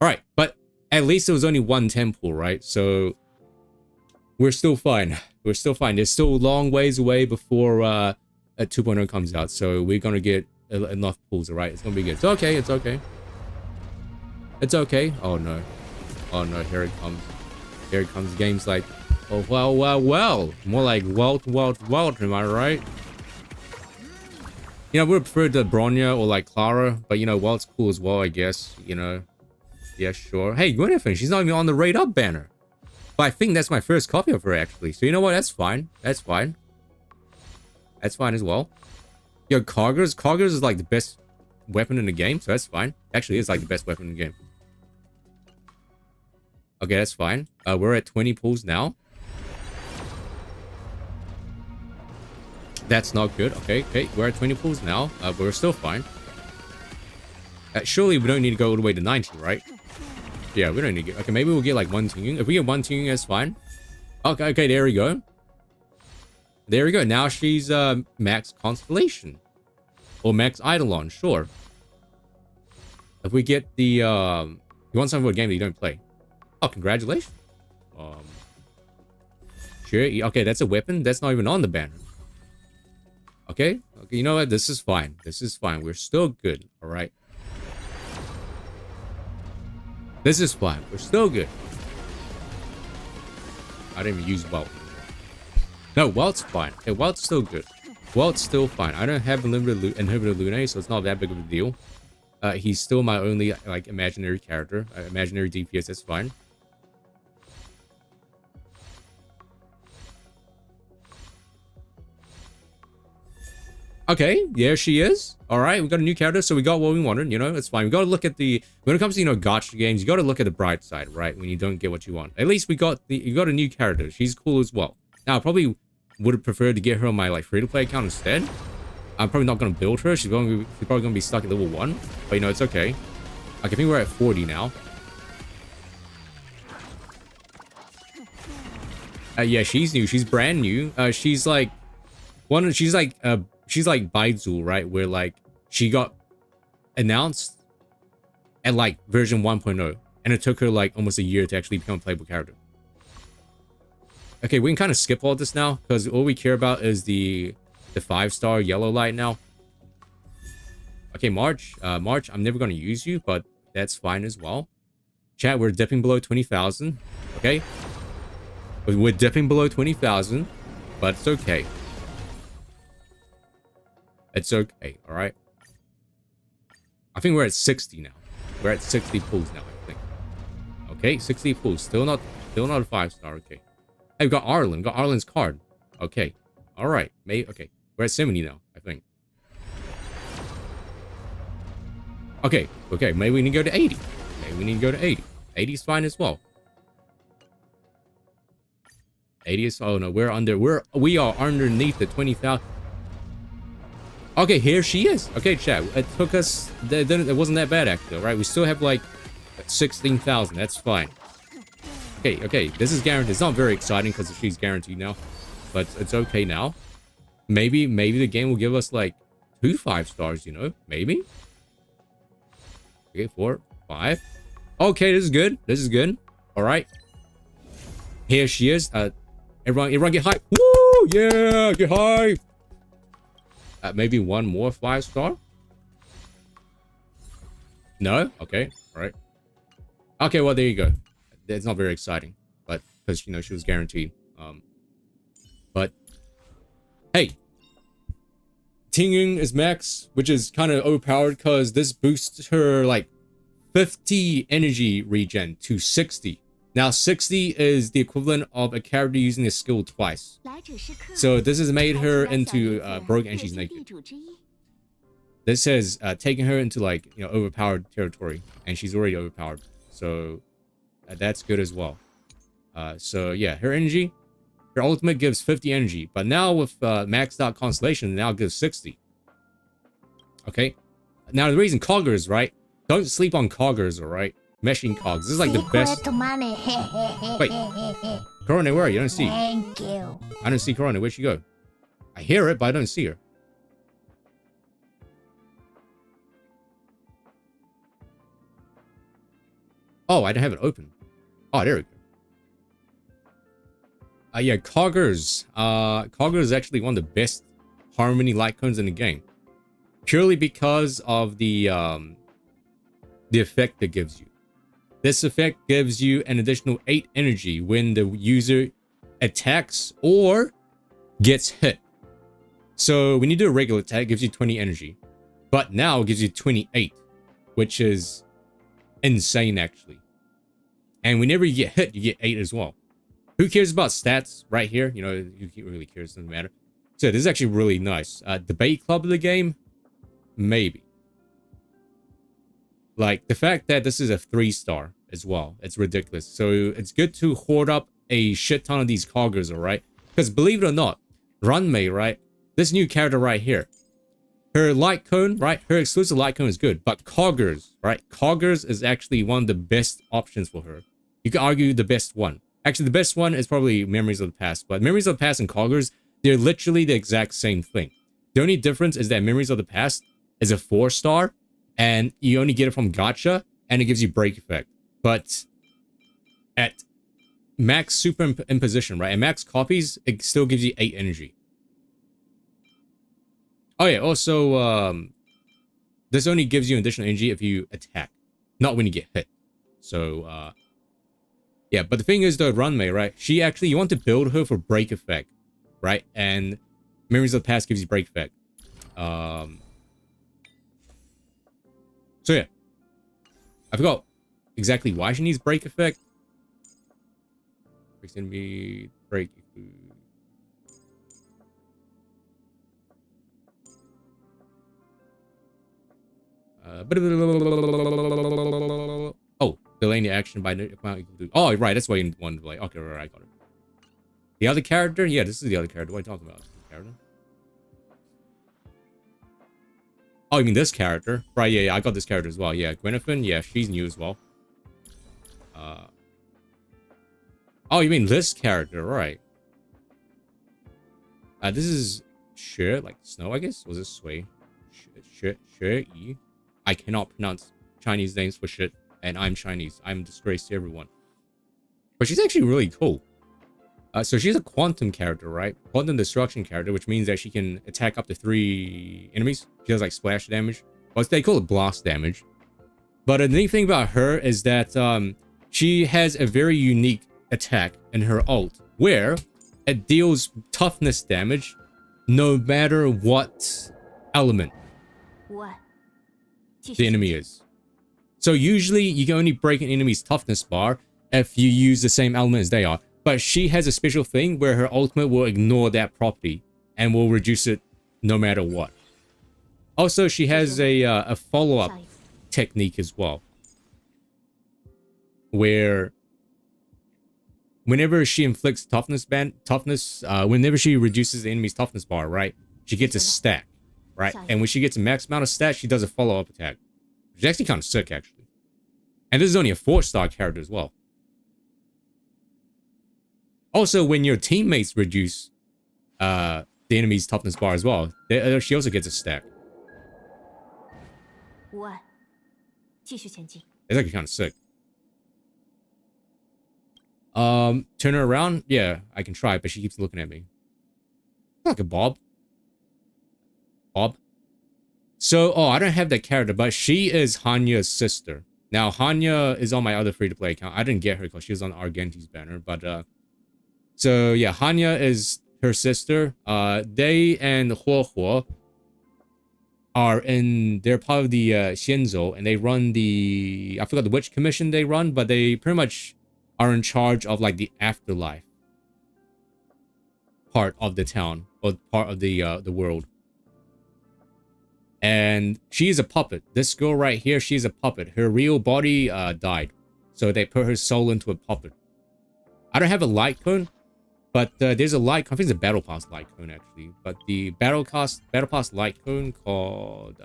Alright, but at least it was only one temple, right? So we're still fine. We're still fine. There's still a long ways away before 2.0 comes out, so we're gonna get enough pulls, alright? It's gonna be good. It's okay, it's okay. It's okay. Oh no. Oh no, here it comes. Here it comes. Games like, oh well. More like Welt, am I right? You know, we would prefer the Bronya or like Clara, but you know, Welt's cool as well, I guess. You know. Yeah, sure. Hey, Gwyneth, she's not even on the rate up banner. But I think that's my first copy of her, actually. So you know what? That's fine. That's fine. That's fine as well. Yo, Kargers is like the best weapon in the game, so that's fine. Actually, it's like the best weapon in the game. Okay, that's fine. We're at 20 pulls now. That's not good. Okay, we're at 20 pulls now. But we're still fine. Surely we don't need to go all the way to 90, right? Yeah, we don't need to get... Okay, maybe we'll get like one Tingyun. If we get one Tingyun, that's fine. Okay, there we go. There we go. Now she's max Constellation. Or max Eidolon, sure. If we get the... You want something for a game that you don't play. Oh, congratulations. Sure. Okay, that's a weapon. That's not even on the banner. Okay, you know what? This is fine. This is fine. We're still good. All right. This is fine. We're still good. I didn't even use Welt. No, Welt's fine. Okay, Welt's still good. Welt's still fine. I don't have unlimited inhibitor Lune, so it's not that big of a deal. He's still my only like imaginary character, imaginary DPS. That's fine. Okay, there she is. All right, we got a new character, so we got what we wanted. You know, it's fine. We got to look at the when it comes to gacha games, you got to look at the bright side, right? When you don't get what you want. At least you got a new character. She's cool as well. Now, I probably would have preferred to get her on my like free-to-play account instead. I'm probably not gonna build her. She's probably gonna be stuck at level 1, but it's okay. I think we're at 40 now. Yeah, she's new. She's brand new. She's like she's like Baizu, right? Where like she got announced at like version 1.0, and it took her like almost a year to actually become a playable character. Okay, we can kind of skip all this now because all we care about is the 5-star yellow light now. Okay, March, I'm never gonna use you, but that's fine as well. Chat, we're dipping below 20,000. Okay, we're dipping below 20,000, but it's okay. It's okay, all right? I think we're at 60 now. We're at 60 pulls now, I think. Okay, 60 pulls. Still not a 5-star, okay. Hey, we got Arlen. Got Arlen's card. Okay. All right. Okay. We're at 70 now, I think. Okay. Okay. Maybe we need to go to 80. Maybe we need to go to 80. 80 is fine as well. 80 is... Oh, no. We are underneath the 20,000. Okay, here she is. Okay, chat. It took us... It wasn't that bad, actually, right? We still have, like, 16,000. That's fine. Okay, okay. This is guaranteed. It's not very exciting because she's guaranteed now. But it's okay now. Maybe the game will give us, like, 2 5-stars, Maybe. Okay, 4, 5. Okay, this is good. This is good. All right. Here she is. Everyone get hype. Woo! Yeah, get hype. Maybe one more 5-star. No? Okay. All right. Okay, well, there you go. It's not very exciting, but because, she was guaranteed. But hey, Tingyun is max, which is kind of overpowered because this boosts her like 50 energy regen to 60. Now 60 is the equivalent of a character using a skill twice. So this has made her into broke and she's naked. This has taken her into like overpowered territory, and she's already overpowered. So that's good as well. So yeah, her ultimate gives 50 energy, but now with maxed out constellation, now it gives 60. Okay, now the reason coggers, right? Don't sleep on coggers, all right? Meshing cogs. This is like the best. Wait, Corona, where are you? I don't see. Thank you. I don't see Corona. Where'd she go? I hear it, but I don't see her. Oh, I don't have it open. Oh, there we go. Yeah, Coggers. Coggers is actually one of the best Harmony light cones in the game. Purely because of the effect it gives you. This effect gives you an additional 8 energy when the user attacks or gets hit. So when you do a regular attack, it gives you 20 energy. But now it gives you 28, which is insane, actually. And whenever you get hit, you get 8 as well. Who cares about stats right here? Who really cares? Doesn't matter. So this is actually really nice. Debate club of the game? Maybe. Like, the fact that this is a 3-star as well. It's ridiculous. So it's good to hoard up a shit ton of these coggers, alright? Because believe it or not, Runmei, right? This new character right here. Her light cone, right? Her exclusive light cone is good. But coggers, right? Coggers is actually one of the best options for her. You could argue the best one. Actually, the best one is probably Memories of the Past. But Memories of the Past and coggers, they're literally the exact same thing. The only difference is that Memories of the Past is a 4-star. And you only get it from gacha. And it gives you break effect. But at max super imposition, right? At max copies, it still gives you 8 energy. Oh yeah, also, this only gives you additional energy if you attack. Not when you get hit. So, yeah, but the thing is, though, Runmei, right? She actually, you want to build her for break effect, right? And Memories of the Past gives you break effect. So yeah. I forgot exactly why she needs break effect. It's gonna be break. Oh, delaying the action by oh, right, that's why you want to delay. Okay, right, I got it. The other character? Yeah, this is the other character. What are you talking about? Character? Oh, you mean this character? Right, yeah, I got this character as well. Yeah, Gwenfin, yeah, she's new as well. Oh, you mean this character, right. This is Shui, like snow, I guess? Was it Sui? Shui? I cannot pronounce Chinese names for shit, and I'm Chinese. I'm a disgrace to everyone. But she's actually really cool. So she's a quantum character, right? Quantum destruction character, which means that she can attack up to 3 enemies. She does like splash damage. Well, they call it blast damage. But the neat thing about her is that she has a very unique attack in her ult, where it deals toughness damage no matter what element the enemy is. So usually you can only break an enemy's toughness bar if you use the same element as they are. But she has a special thing where her ultimate will ignore that property and will reduce it no matter what. Also, she has a follow-up technique as well, where whenever she inflicts whenever she reduces the enemy's toughness bar, right, she gets a stack, right? And when she gets a max amount of stats, she does a follow-up attack, which is actually kind of sick, actually. And this is only a 4-star character as well. Also, when your teammates reduce the enemy's toughness bar as well, she also gets a stack. It's actually kind of sick. Turn her around? Yeah, I can try, but she keeps looking at me. Like a Bob. So, I don't have that character, but she is Hanya's sister. Now, Hanya is on my other free-to-play account. I didn't get her because she was on Argenti's banner, but, so, yeah, Hanya is her sister. They and Huo they're part of the, Xianzhou, and they run I forgot which commission they run, but they pretty much are in charge of, like, the afterlife part of the town, or part of the world. And she's a puppet. This girl right here, she's a puppet. Her real body died, so they put her soul into a puppet. I don't have a light cone, but there's a light cone. I think it's a battle pass light cone, actually. But the battle pass light cone called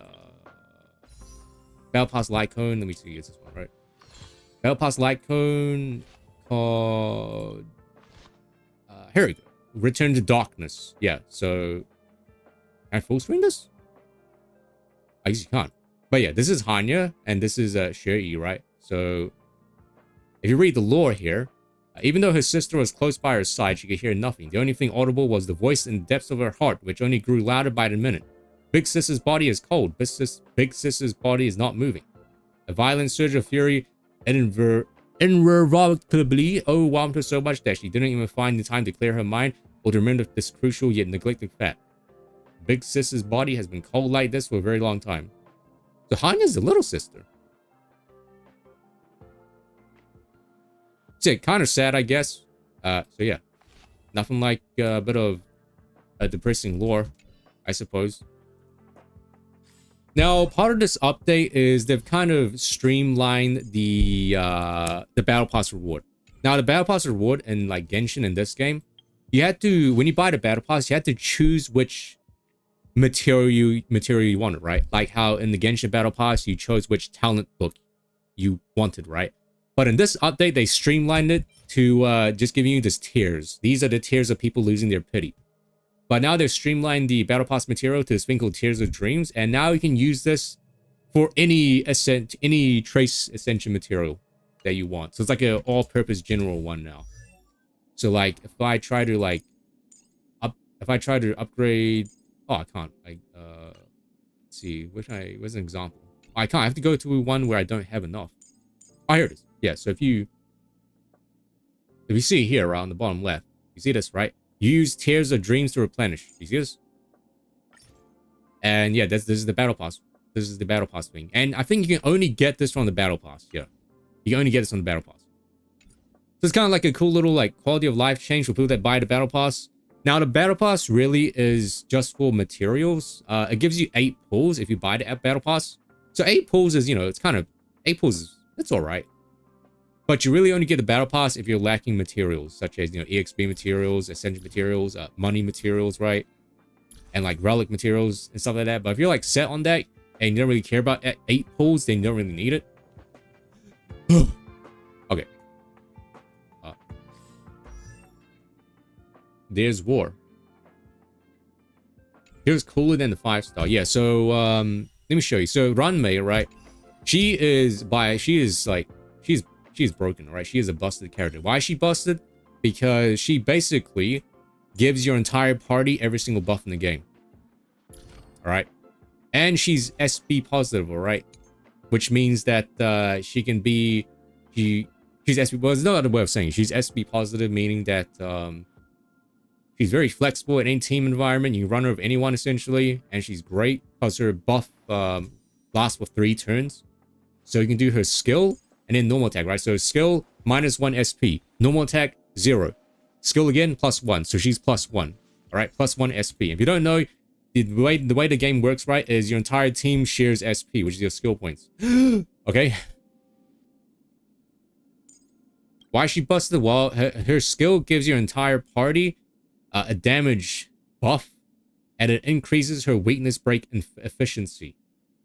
battle pass light cone. Let me see, it's this one, right? Battle pass light cone called here we go. Return to Darkness. Yeah, so can I full screen this? I guess you can't. But yeah, this is Hanya, and this is Shui, right? So if you read the lore here, even though her sister was close by her side, she could hear nothing. The only thing audible was the voice in the depths of her heart, which only grew louder by the minute. Big Sis's body is cold. Big Sis's body is not moving. A violent surge of fury irrevocably overwhelmed her so much that she didn't even find the time to clear her mind or to remember this crucial yet neglected fact. Big Sis's body has been cold like this for a very long time. So Hanya's the little sister. So kind of sad, I guess. So yeah, nothing like a bit of a depressing lore, I suppose. Now, part of this update is they've kind of streamlined the battle pass reward. Now, the battle pass reward in like Genshin in this game, you had to, when you buy the battle pass, you had to choose which material you wanted, right? Like how in the Genshin battle pass, you chose which talent book you wanted, right? But in this update, they streamlined it to just giving you these tiers. These are the tiers of people losing their pity. But now they've streamlined the battle pass material to this thing called Tears of Dreams, and now you can use this for any trace ascension material that you want. So it's like an all-purpose general one now. So like if I try to like upgrade, oh, I can't. Let's see, where's an example? I can't. I have to go to one where I don't have enough. Oh, here it is. Yeah. So if you see here around the bottom left, you see this, right? Use Tears of Dreams to replenish. You see this? And yeah, this is the battle pass. This is the battle pass thing. And I think you can only get this from the battle pass. Yeah. You can only get this from the battle pass. So it's kind of like a cool little like quality of life change for people that buy the battle pass. Now the battle pass really is just for materials. It gives you 8 pulls if you buy the battle pass. So 8 pulls is, you know, it's kind of 8 pulls is it's all right. But you really only get the battle pass if you're lacking materials, such as, you know, EXP materials, essential materials, money materials, right? And like relic materials and stuff like that. But if you're like set on that and you don't really care about 8 pulls, then you don't really need it. Okay. There's war. Here's cooler than the 5-star. Yeah, so let me show you. So Ranmei, right? She's broken, right? She is a busted character. Why is she busted? Because she basically gives your entire party every single buff in the game. Alright? And she's SP positive, alright? Which means that she can be she's SP, well, there's no other way of saying it. She's SP positive, meaning that she's very flexible in any team environment. You can run her with anyone essentially, and she's great because her buff lasts for 3 turns. So you can do her skill and then normal attack, right? So skill -1 SP, normal attack 0, skill again +1. So she's +1, all right, +1 SP. If you don't know, the way the game works, right, is your entire team shares SP, which is your skill points. Okay. Why is she busted? Well, her skill gives your entire party a damage buff, and it increases her weakness break and efficiency,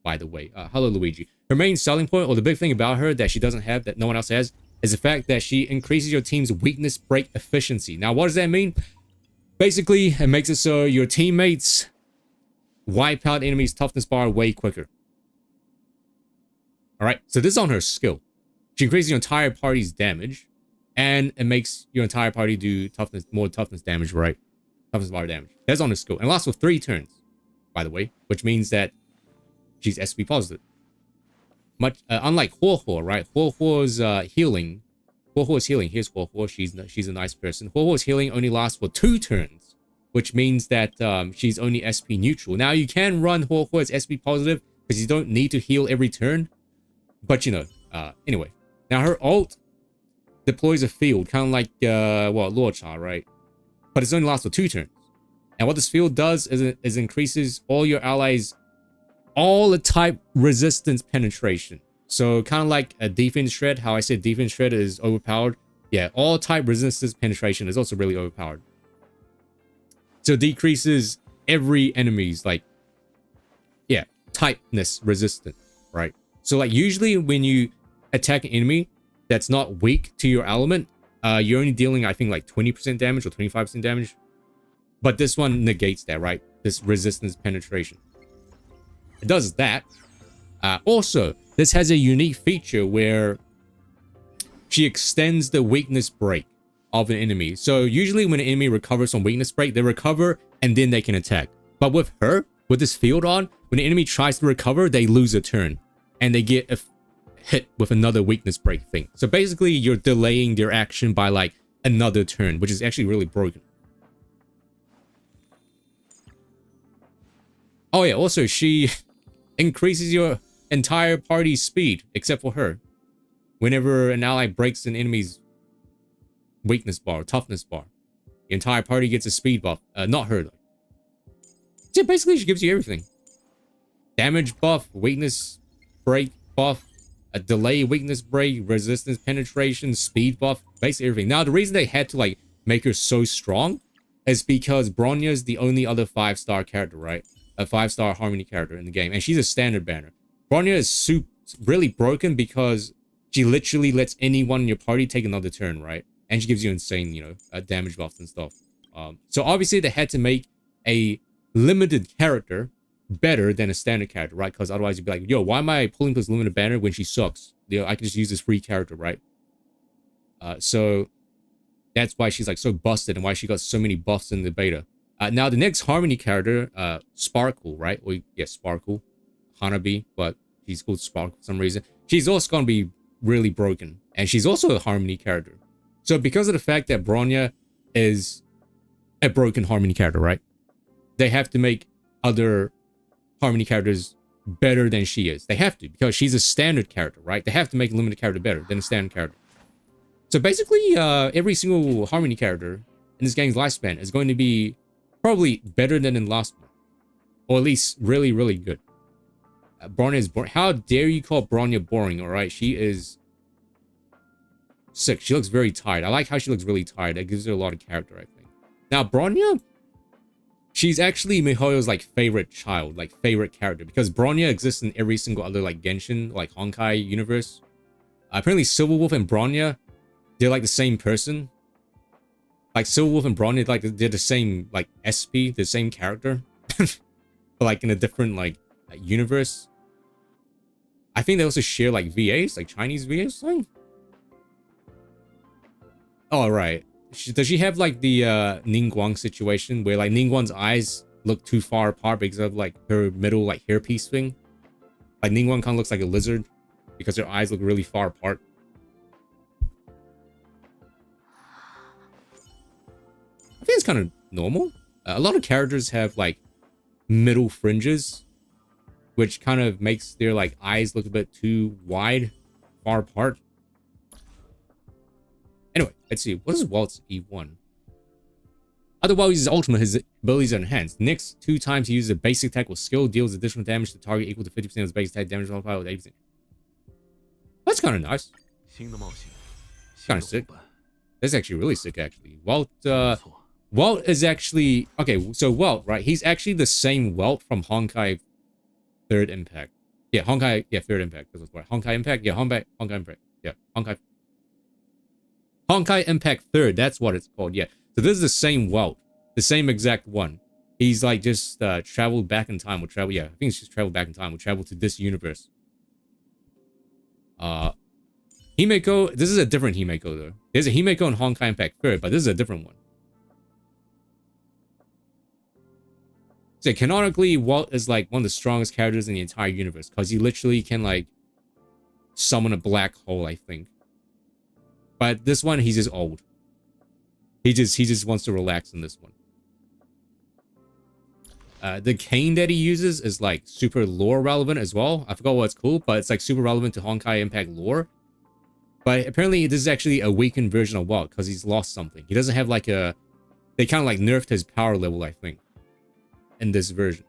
by the way. Hello, Luigi. Her main selling point, or the big thing about her that she doesn't have, that no one else has, is the fact that she increases your team's weakness break efficiency. Now, what does that mean? Basically, it makes it so your teammates wipe out enemies' toughness bar way quicker. Alright, so this is on her skill. She increases your entire party's damage, and it makes your entire party do more toughness damage, right? Toughness bar damage. That's on her skill. And lasts for 3 turns, by the way, which means that she's SP positive. Much unlike Huohuo, right? Huohuo's healing. Huohuo's healing. Here's Huohuo. She's a nice person. Huohuo's healing only lasts for 2 turns, which means that she's only SP neutral. Now you can run Huohuo as SP positive because you don't need to heal every turn. But you know, anyway. Now her ult deploys a field, kind of like Luocha, right? But it only lasts for 2 turns. And what this field does is increases all your allies' all the type resistance penetration. So kind of like a defense shred, how I said defense shred is overpowered. Yeah, all type resistance penetration is also really overpowered. So it decreases every enemy's typeness resistance, right? So like usually when you attack an enemy that's not weak to your element, you're only dealing, I think, like 20% damage or 25% damage. But this one negates that, right? This resistance penetration. It does that. Also, this has a unique feature where she extends the weakness break of an enemy. So usually when an enemy recovers from weakness break, they recover and then they can attack. But with her, with this field on, when an enemy tries to recover, they lose a turn. And they get hit with another weakness break thing. So basically, you're delaying their action by like another turn, which is actually really broken. Oh yeah, also she increases your entire party's speed, except for her. Whenever an ally breaks an enemy's weakness bar, toughness bar, the entire party gets a speed buff. Not her though. So basically, she gives you everything. Damage buff, weakness break buff, a delay weakness break, resistance penetration, speed buff, basically everything. Now, the reason they had to like make her so strong is because Bronya is the only other 5-star character, right? A 5-star Harmony character in the game, and she's a standard banner. Bronya is really broken because she literally lets anyone in your party take another turn, right? And she gives you insane, you know, damage buffs and stuff. So obviously they had to make a limited character better than a standard character, right? Because otherwise you'd be like, yo, why am I pulling this limited banner when she sucks? You know, I can just use this free character, right? So that's why she's like so busted and why she got so many buffs in the beta. Now the next Harmony character, Sparkle, right? Well, yes, Sparkle, Hanabi, but she's called Sparkle for some reason. She's also gonna be really broken, and she's also a Harmony character. So because of the fact that Bronya is a broken Harmony character, right? They have to make other Harmony characters better than she is. They have to, because she's a standard character, right? They have to make a limited character better than a standard character. So basically, every single Harmony character in this game's lifespan is going to be probably better than in the last one. Or at least really, really good. Bronya is boring. How dare you call Bronya boring? All right, she is sick. She looks very tired. I like how she looks really tired. That gives her a lot of character, I think. Now, Bronya, she's actually miHoYo's like favorite child, like favorite character, because Bronya exists in every single other like Genshin, like Honkai universe. Apparently, Silverwolf and Bronya, they're like the same person. Like Silverwolf and Bronya, like they're the same like SP, the same character, but like in a different like universe. I think they also share like VAs, like Chinese VAs. Something. Oh, right. Does she have like the Ningguang situation where like Ningguang's eyes look too far apart because of like her middle like hairpiece thing? Like Ningguang kind of looks like a lizard because her eyes look really far apart. I think it's kind of normal. A lot of characters have like middle fringes, which kind of makes their like eyes look a bit too wide, far apart. Anyway, let's see. What is Walt's E1? Otherwise, his ultimate, his abilities are enhanced. Next 2 times he uses a basic attack with skill, deals additional damage to the target equal to 50% of his basic attack damage modified with 80%. That's kind of nice. Kind of sick. That's actually really sick, actually. Walt is actually... Okay, so Walt, right? He's actually the same Walt from Honkai 3rd Impact. Yeah, Honkai... Yeah, 3rd Impact. That's what Honkai Impact? Yeah, Honkai Impact. Yeah, Honkai Impact 3rd. That's what it's called, yeah. So this is the same Walt. The same exact one. He's like just traveled back in time. Yeah, I think it's just traveled back in time. Will travel to this universe. Himeko... This is a different Himeko, though. There's a Himeko in Honkai Impact 3rd, but this is a different one. So canonically, Walt is like one of the strongest characters in the entire universe because he literally can like summon a black hole, I think. But this one, he's just old. He just wants to relax in this one. The cane that he uses is like super lore relevant as well. I forgot what's cool, but it's like super relevant to Honkai Impact lore. But apparently, this is actually a weakened version of Walt because he's lost something. He doesn't have like a... They kind of like nerfed his power level, I think, in this version.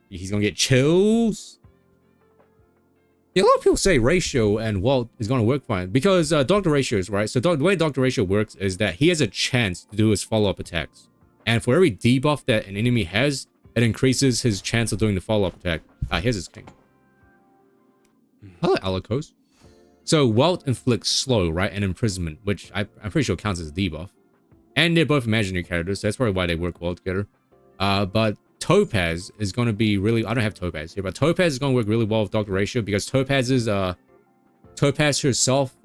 He's gonna get chills. Yeah, a lot of people say Ratio and Walt is gonna work fine because Dr. Ratio is right. So the way Dr. Ratio works is that he has a chance to do his follow-up attacks. And for every debuff that an enemy has, it increases his chance of doing the follow-up attack. Here's his king. Hello, Alikos. So Walt inflicts slow, right, and imprisonment, which I'm pretty sure counts as a debuff. And they're both imaginary characters, so that's probably why they work well together. But Topaz is going to be really... I don't have Topaz here, but Topaz is going to work really well with Dr. Ratio because Topaz herself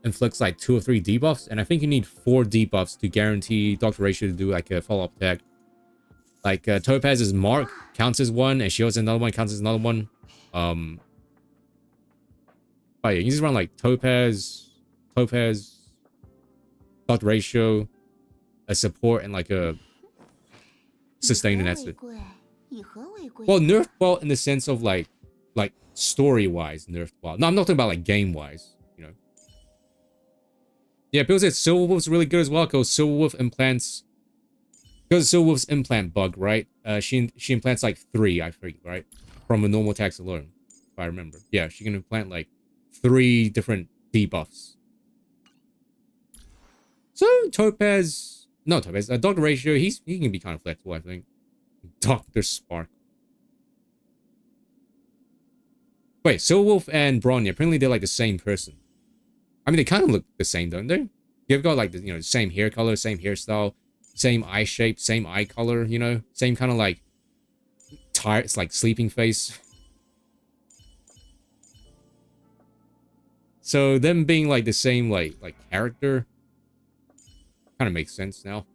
inflicts like 2 or 3 debuffs, and I think you need 4 debuffs to guarantee Dr. Ratio to do like a follow-up attack. Like Topaz's Mark counts as 1, and she has another one, counts as another one. Oh yeah, you just run like Topaz, Dr. Ratio, a support, and like a sustain, and that's it. Well, nerf Walt in the sense of like story-wise nerf Walt. No, I'm not talking about like game-wise, you know. Yeah, people said Silverwolf's really good as well because Silverwolf implants... Because Silverwolf's implant bug, right? She implants like 3, I think, right? From a normal attacks alone, if I remember. Yeah, she can implant like 3 different debuffs. So Topaz... No, Topaz. Dr. Ratio, he can be kind of flexible, I think. Dr. Spark. Wait, Silverwolf and Bronya, apparently they're like the same person. I mean, they kind of look the same, don't they? They've got like the, you know, same hair color, same hairstyle, same eye shape, same eye color, you know? Same kind of like tired, it's like sleeping face. So them being like the same like character kind of makes sense now.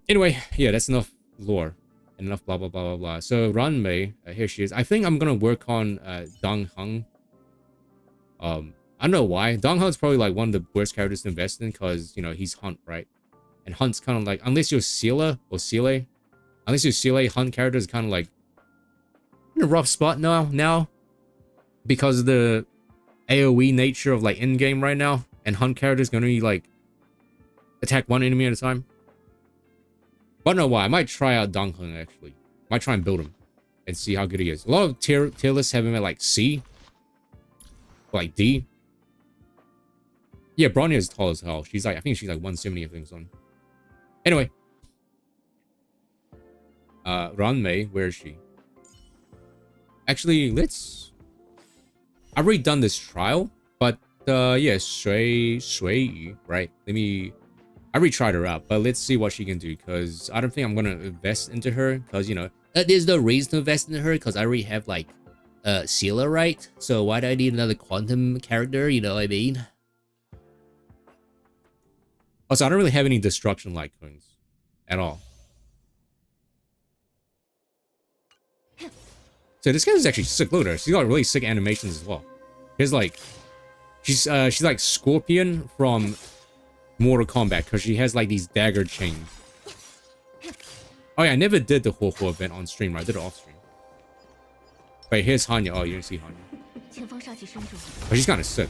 Anyway, yeah, that's enough lore. Enough blah blah blah blah blah. So Ranmei, here she is. I think I'm gonna work on Dong Heng. I don't know why. Dong Heng's probably like one of the worst characters to invest in because, you know, he's Hunt, right? And Hunt's kind of like, unless you're Sela or Sele, unless you're Sele, Hunt character is kind of like in a rough spot now because of the AoE nature of like in-game right now, and Hunt character is gonna be like attack one enemy at a time. But no, why? I might try out Dongheng actually. Might try and build him and see how good he is. A lot of tier lists have him at like C, like D. Yeah, Bronny is tall as hell. She's like, I think she's like 170 of things on. Anyway, Ruan Mei, where is she? Actually, I've already done this trial, but yeah, Shui Yu, right? I already tried her out, but let's see what she can do, because I don't think I'm gonna invest into her, because you know there's no reason to invest into her, because I already have like Sealer, right? So why do I need another quantum character? You know what I mean? Also, I don't really have any destruction like coins at all. So this guy is actually sick. Look at her. She's got really sick animations as well. Here's like, she's like Scorpion from Mortal Kombat, because she has like these dagger chains. Oh yeah, I never did the Ho event on stream, right? I did it off stream. Wait, here's Hanya. Oh, you didn't see Hanya. Oh, she's kind of sick.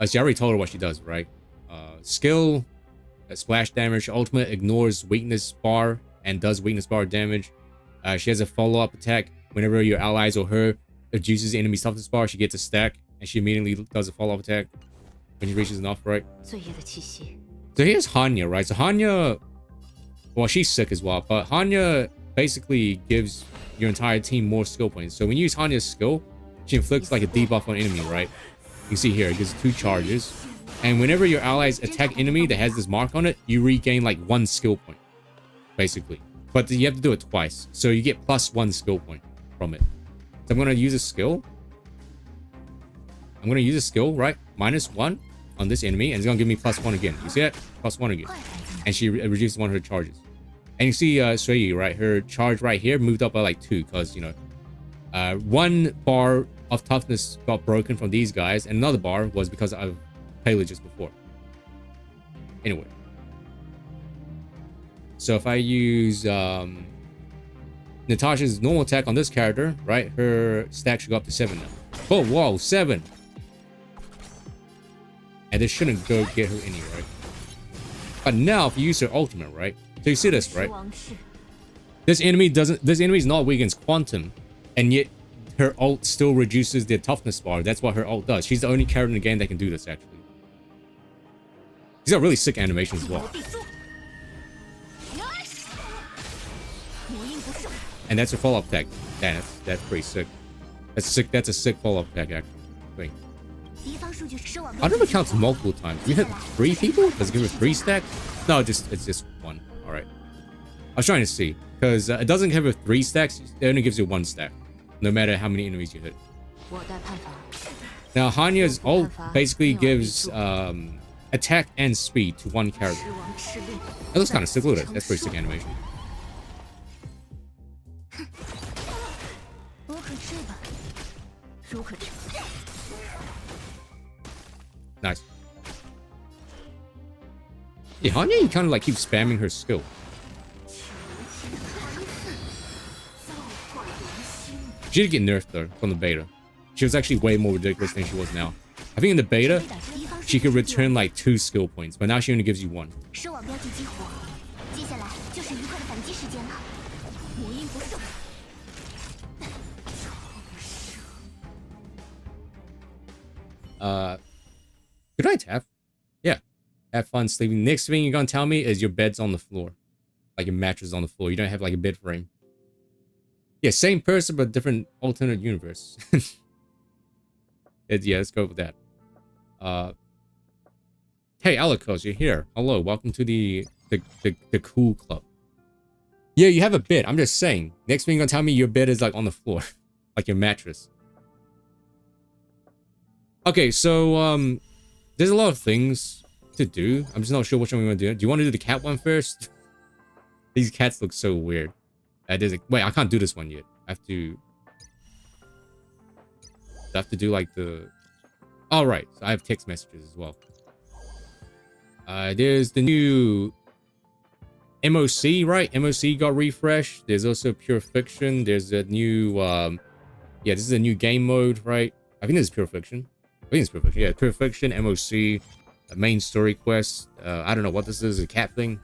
See, I already told her what she does, right? Skill, splash damage, ultimate ignores weakness bar and does weakness bar damage. She has a follow-up attack. Whenever your allies or her reduces the enemy's toughness bar, she gets a stack, and she immediately does a follow-up attack when she reaches enough, right? So here's Hanya, right? So Hanya, well, she's sick as well, but Hanya basically gives your entire team more skill points. So when you use Hanya's skill, she inflicts like a debuff on enemy, right? You can see here, it gives 2 charges. And whenever your allies attack enemy that has this mark on it, you regain like 1 skill point, basically. But you have to do it twice. So you get +1 skill point from it. So I'm going to use a skill. I'm going to use a skill, right? -1 on this enemy. And it's going to give me +1 again. You see that? +1 again. And she reduces one of her charges. And you see Shui Yu, right? Her charge right here moved up by like 2. Because, you know, 1 bar of toughness got broken from these guys, and another bar was because of paylages before. Anyway, so if I use Natasha's normal attack on this character, right, her stack should go up to 7 now. Oh, whoa, 7. And this shouldn't go get her any, right? But now if you use her ultimate, right, so you see this, right? This enemy is not weak against quantum, and yet her ult still reduces their toughness bar. That's what her ult does. She's the only character in the game that can do this, actually. She's got really sick animations as well. And that's her follow-up attack. Damn, that's pretty sick. That's sick. That's a sick follow-up attack, actually. Wait. I never counts multiple times. You hit 3 people? Does it give her 3 stacks? No, it's just 1. Alright. I was trying to see. Because it doesn't give her 3 stacks. It only gives you 1 stack. No matter how many enemies you hit. Now, Hanya's ult basically gives attack and speed to 1 character. That looks kind of sick. Look at that. That's pretty sick animation. Nice. Yeah, Hanya, you kind of like keep spamming her skill. She did get nerfed though from the beta. She was actually way more ridiculous than she was now. I think in the beta, she could return like 2 skill points, but now she only gives you 1. Good night, Taff. Yeah. Have fun sleeping. Next thing you're gonna tell me is your bed's on the floor. Like your mattress is on the floor. You don't have like a bed frame. Yeah, same person, but different alternate universe. Yeah, let's go with that. Hey, Alikos, you're here. Hello, welcome to the cool club. Yeah, you have a bed. I'm just saying. Next thing you're gonna tell me your bed is like on the floor. Like your mattress. Okay, so there's a lot of things to do. I'm just not sure which one we want to do. Do you want to do the cat one first? These cats look so weird. Wait, I can't do this one yet. I have to do like the... All right, so I have text messages as well. There's the new MOC, right? MOC got refreshed. There's also Pure Fiction. There's a new... yeah, this is a new game mode, right? I think this is Pure Fiction. I think it's Pure Fiction. Yeah, Pure Fiction, MOC. a main story quest. I don't know what this is, a cat thing.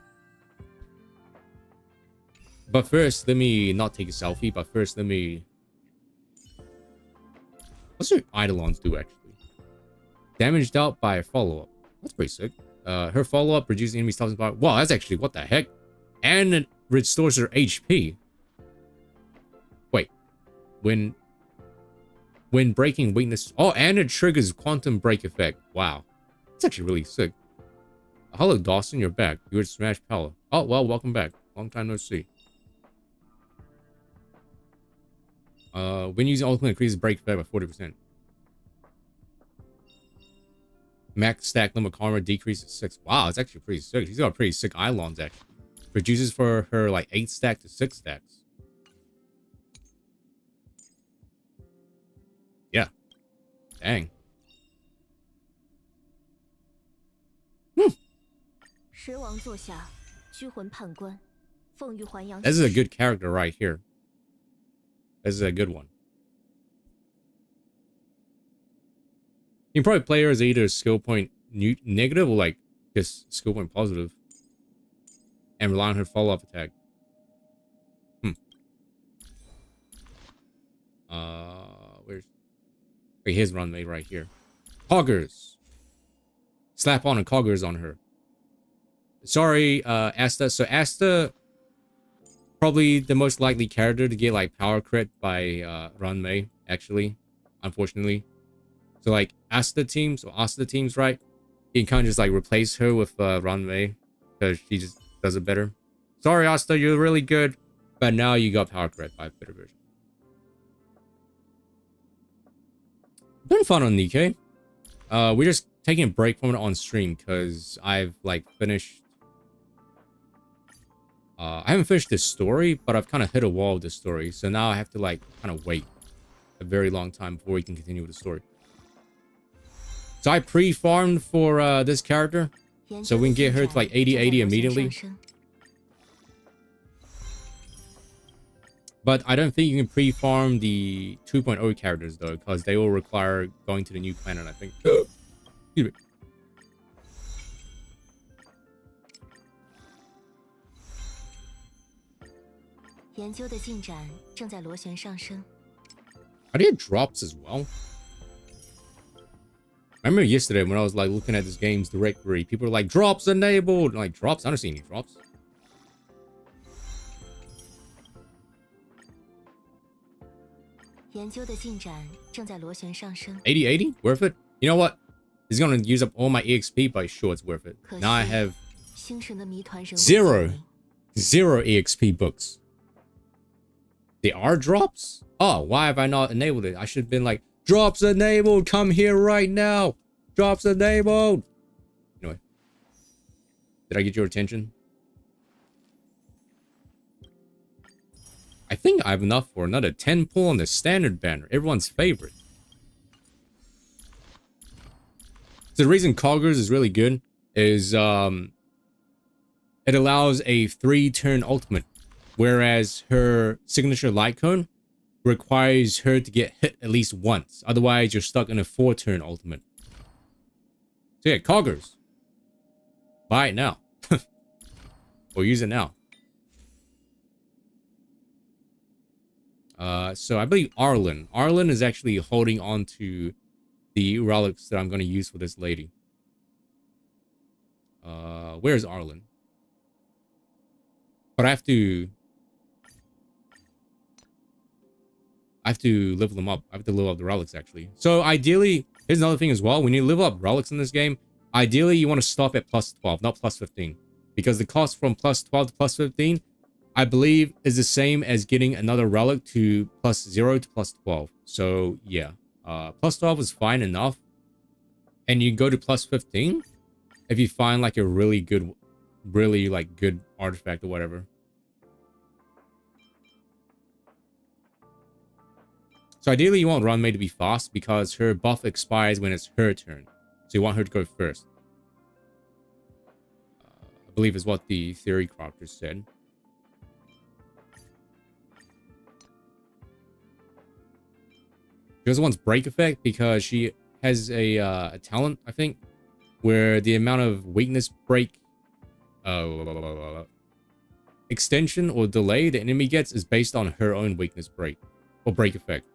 But first, let me not take a selfie. But first, let me... What's her Eidolons do, actually? Damaged out by a follow-up. That's pretty sick. Her follow-up reduces enemy stops by... Wow, that's actually... What the heck? And it restores her HP. Wait. When breaking weakness... Oh, and it triggers quantum break effect. Wow. That's actually really sick. Hello, Dawson. You're back. You were Smash Power. Oh, well, welcome back. Long time no see. When using ultimate, increases break effect by 40%. Max stack limit karma decreases 6. Wow, it's actually pretty sick. She's got pretty sick Eidolons, actually. Reduces for her, like, 8 stack to 6 stacks. Yeah. Dang. This is a good character right here. This is a good one. You can probably play her as either skill point negative or like just skill point positive. And rely on her follow-up attack. Where's... Wait, here's runway right here. Coggers. Slap on a Coggers on her. Sorry, Asta. So Asta... Probably the most likely character to get like power crit by Ruan, actually. Unfortunately. So like Asta teams, right? You can kind of just like replace her with Ruan because she just does it better. Sorry, Asta, you're really good, but now you got power crit by better version. Been fun on Nikkei. We're just taking a break from it on stream because I've like finished. I haven't finished this story, but I've kind of hit a wall with this story, so now I have to like kind of wait a very long time before we can continue with the story. So I pre-farmed for this character, so we can get her to like 80-80 immediately. But I don't think you can pre-farm the 2.0 characters though, because they will require going to the new planet, I think. Excuse me. Are there drops as well? I remember yesterday when I was like looking at this game's directory, people were like, drops enabled! Like, drops? I don't see any drops. $80-80? Worth it? You know what? It's gonna use up all my EXP, but sure, it's worth it. Now I have zero EXP books. There are drops? Oh, why have I not enabled it? I should have been like, drops enabled, come here right now. Drops enabled. Anyway. Did I get your attention? I think I have enough for another 10 pull on the standard banner. Everyone's favorite. So the reason Coggers is really good is it allows a 3-turn ultimate. Whereas her signature light cone requires her to get hit at least once. Otherwise, you're stuck in a 4-turn ultimate. So yeah, Coggers. Buy it now. Or use it now. So I believe Arlen. Arlen is actually holding on to the relics that I'm going to use for this lady. Where's Arlen? But I have to level them up. I have to level up the relics, actually. So ideally, here's another thing as well. When you level up relics in this game, ideally you want to stop at plus 12, not plus 15. Because the cost from plus 12 to plus 15, I believe, is the same as getting another relic to plus 0 to plus 12. So yeah, plus 12 is fine enough. And you go to plus 15 if you find like a really good artifact or whatever. So ideally you want Ruan to be fast because her buff expires when it's her turn. So you want her to go first. I believe is what the theory crafter said. She also wants break effect because she has a talent, I think, where the amount of weakness break extension or delay the enemy gets is based on her own weakness break or break effect.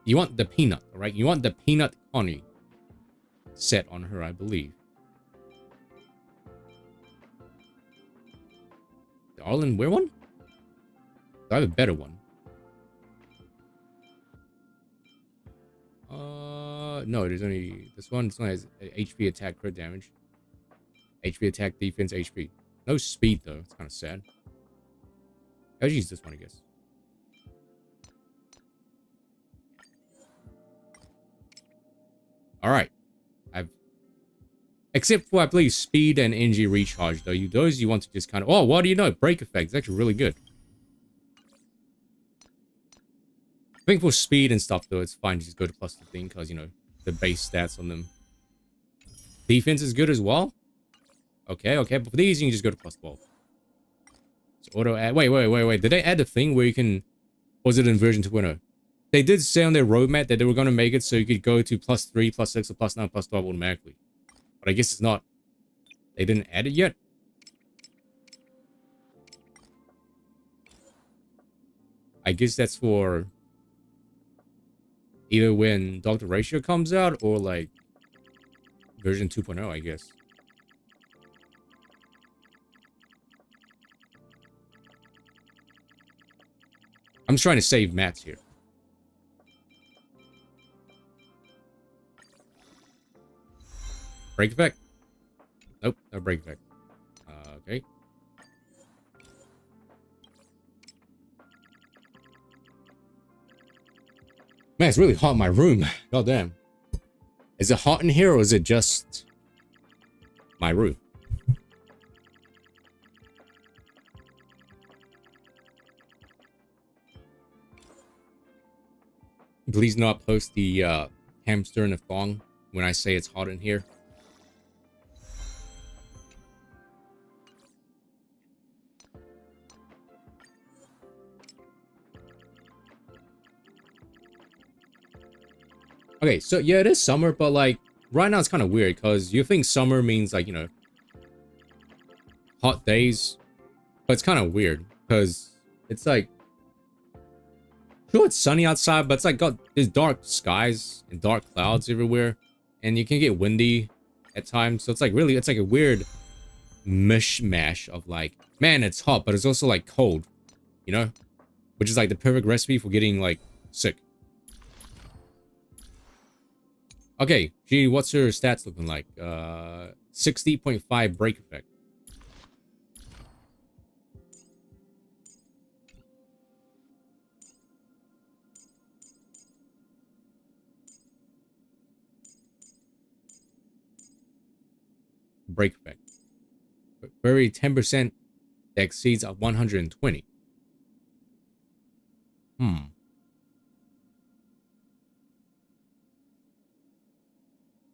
You want the peanut, all right? You want the peanut Connie set on her, I believe. The Arlen wear one? I have a better one. No, there's only this one. This one has HP attack, crit damage, HP attack, defense, HP. No speed though. It's kind of sad. I'll use this one, I guess. All right, except for I believe speed and energy recharge though. Those you want to just kind of. Oh, what do you know? Break effect is actually really good. I think for speed and stuff though, it's fine to just go to +15 because you know the base stats on them. Defense is good as well. Okay, but for these you can just go to +12. So auto add. Wait. Did they add the thing where you can? Was it in version 2.0? They did say on their roadmap that they were going to make it so you could go to +3, +6, or +9, +12 automatically. But I guess it's not. They didn't add it yet. I guess that's for either when Dr. Ratio comes out or like version 2.0, I guess. I'm just trying to save mats here. Break effect? Nope, no break effect. Okay. Man, it's really hot in my room. God damn. Is it hot in here or is it just my room? Please not post the hamster in a thong when I say it's hot in here. Okay, so yeah, it is summer, but like right now it's kind of weird because you think summer means like, you know, hot days, but it's kind of weird because it's like, sure, it's sunny outside, but it's like there's dark skies and dark clouds everywhere, and you can get windy at times. So it's like really, it's like a weird mishmash of like, man, it's hot, but it's also like cold, you know, which is like the perfect recipe for getting like sick. Okay, gee, what's her stats looking like? 60.5 break effect. Break effect. Very 10% that exceeds 120.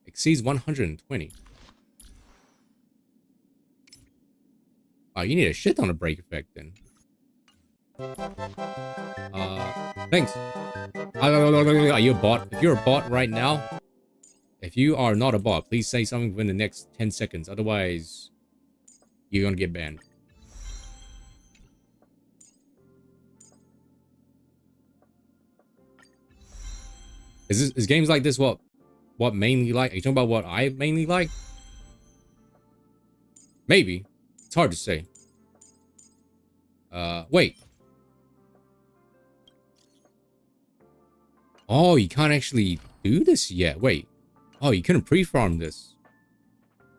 Exceeds 120. Oh, you need a shit ton of break effect then. Thanks. Are you a bot? If you're a bot right now, if you are not a bot, please say something within the next 10 seconds. Otherwise, you're gonna get banned. Is games like this what mainly like? Are you talking about what I mainly like? Maybe. It's hard to say. Wait. Oh, you can't actually do this yet. Wait. Oh, you couldn't pre-farm this.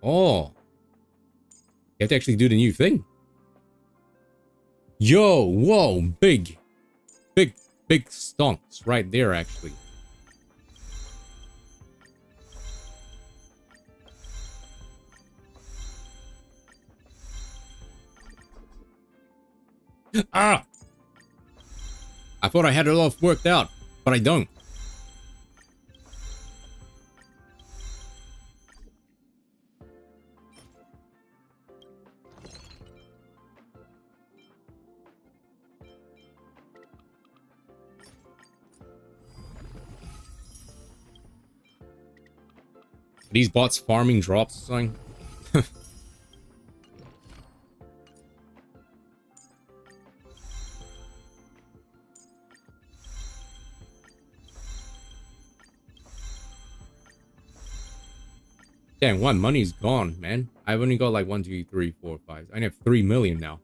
Oh. You have to actually do the new thing. Yo, whoa, big stonks right there, actually. Ah! I thought I had it all worked out, but I don't. These bots farming drops or something? Damn, money's gone, man. I've only got like 1, 2, 3, 4, 5. I have 3 million now.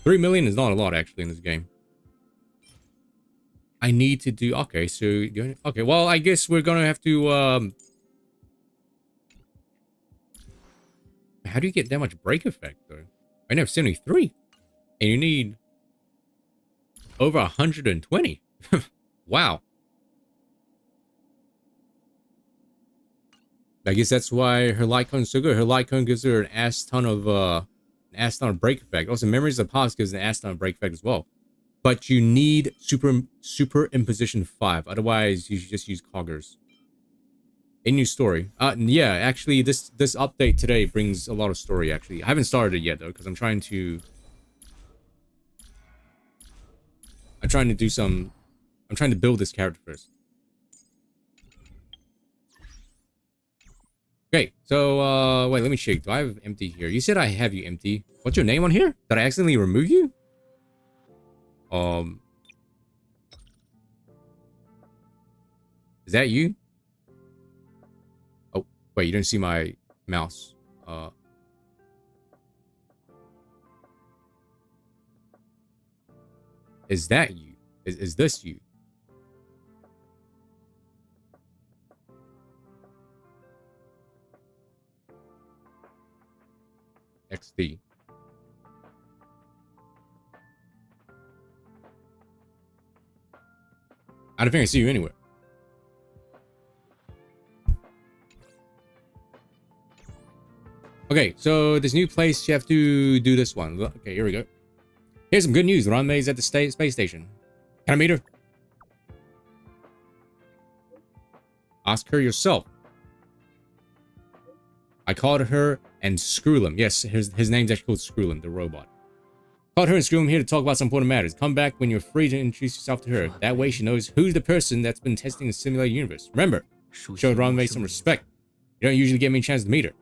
3 million is not a lot actually in this game. I need to do okay, so okay, well I guess we're gonna have to how do you get that much break effect though? I have 73. And you need over 120. Wow. I guess that's why her light cone is so good. Her light cone gives her an ass ton of break effect. Also, Memories of the Past gives an ass ton of break effect as well. But you need super imposition 5. Otherwise, you should just use coggers. A new story. Yeah, actually, this update today brings a lot of story. Actually, I haven't started it yet though, because I'm trying to do some. I'm trying to build this character first. Okay, so, wait, let me check. Do I have empty here? You said I have you empty. What's your name on here? Did I accidentally remove you? Is that you? Oh, wait, you don't see my mouse. Is that you? Is this you? XD. I don't think I see you anywhere. Okay, so this new place, you have to do this one. Okay, here we go. Here's some good news. Ruan Mei's at the space station. Can I meet her? Ask her yourself. I called her and Screwlim. Yes, his name's actually called Screwlim, the robot. Called her and Screwlim here to talk about some important matters. Come back when you're free to introduce yourself to her. That way she knows who's the person that's been testing the simulated universe. Remember, show Ruan Mei some respect. You don't usually get me a chance to meet her.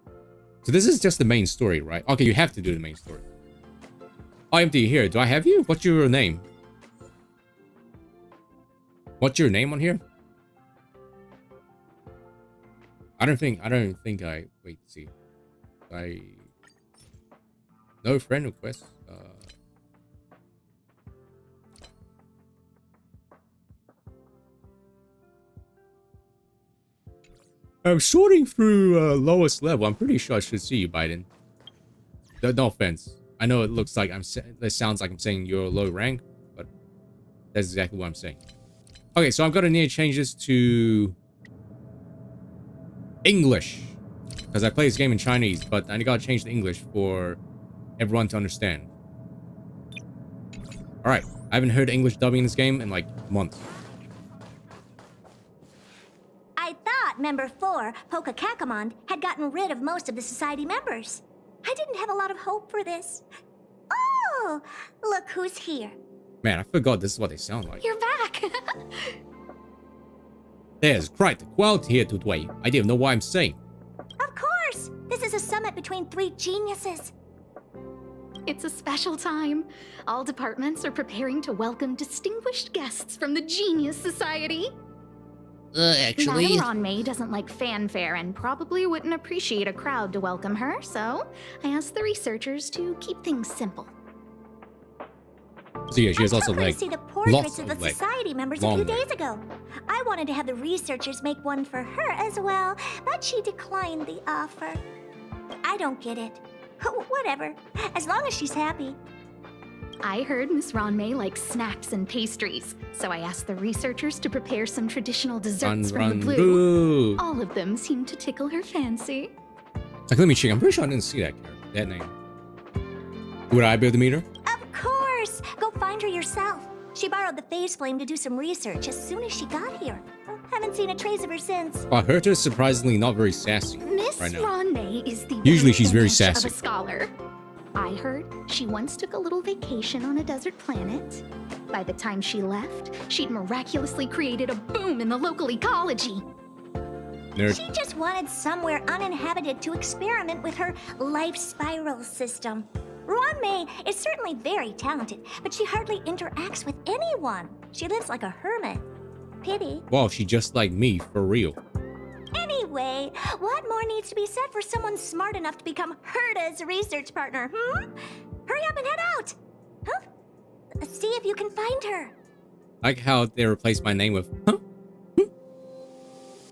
So this is just the main story, right? Okay, you have to do the main story. Oh, empty here. Do I have you? What's your name? What's your name on here? I don't think I wait, see. No friend request. I'm sorting through lowest level. I'm pretty sure I should see you, Biden. No offense. I know it looks like it sounds like I'm saying you're low rank, but that's exactly what I'm saying. Okay, so I'm gonna need to change this to English, because I play this game in Chinese, but I gotta change to English for everyone to understand. All right, I haven't heard English dubbing in this game in like months. I thought Member 4, Pokakakamon, had gotten rid of most of the society members. I didn't have a lot of hope for this. Oh, look who's here. Man, I forgot this is what they sound like. You're back. There's quite the crowd here today. I didn't know what I'm saying. Of course. This is a summit between 3 geniuses. It's a special time. All departments are preparing to welcome distinguished guests from the Genius Society. Actually... Madame Ruan Mei doesn't like fanfare and probably wouldn't appreciate a crowd to welcome her, so I asked the researchers to keep things simple. So yeah, she has also like to see the portraits of the society members a few days ago. I wanted to have the researchers make one for her as well, but she declined the offer. I don't get it. Whatever, as long as she's happy. I heard Miss Ruan Mei likes snacks and pastries, so I asked the researchers to prepare some traditional desserts from the blue. All of them seemed to tickle her fancy. Like, let me check. I'm pretty sure I didn't see that name. Would I be able to meet her? Of course! Go find her yourself. She borrowed the phase flame to do some research as soon as she got here. Haven't seen a trace of her since. I heard her surprisingly not very sassy. Miss Ruan Mei is the usually she's very sassy. Of a scholar. I heard she once took a little vacation on a desert planet. By the time she left, she'd miraculously created a boom in the local ecology. Nerd. She just wanted somewhere uninhabited to experiment with her life spiral system. Ruan Mei is certainly very talented, but she hardly interacts with anyone. She lives like a hermit. Pity. Wow, she just like me, for real. Anyway, what more needs to be said for someone smart enough to become Herta's research partner, Hurry up and head out! Huh? See if you can find her. Like how they replaced my name with, huh?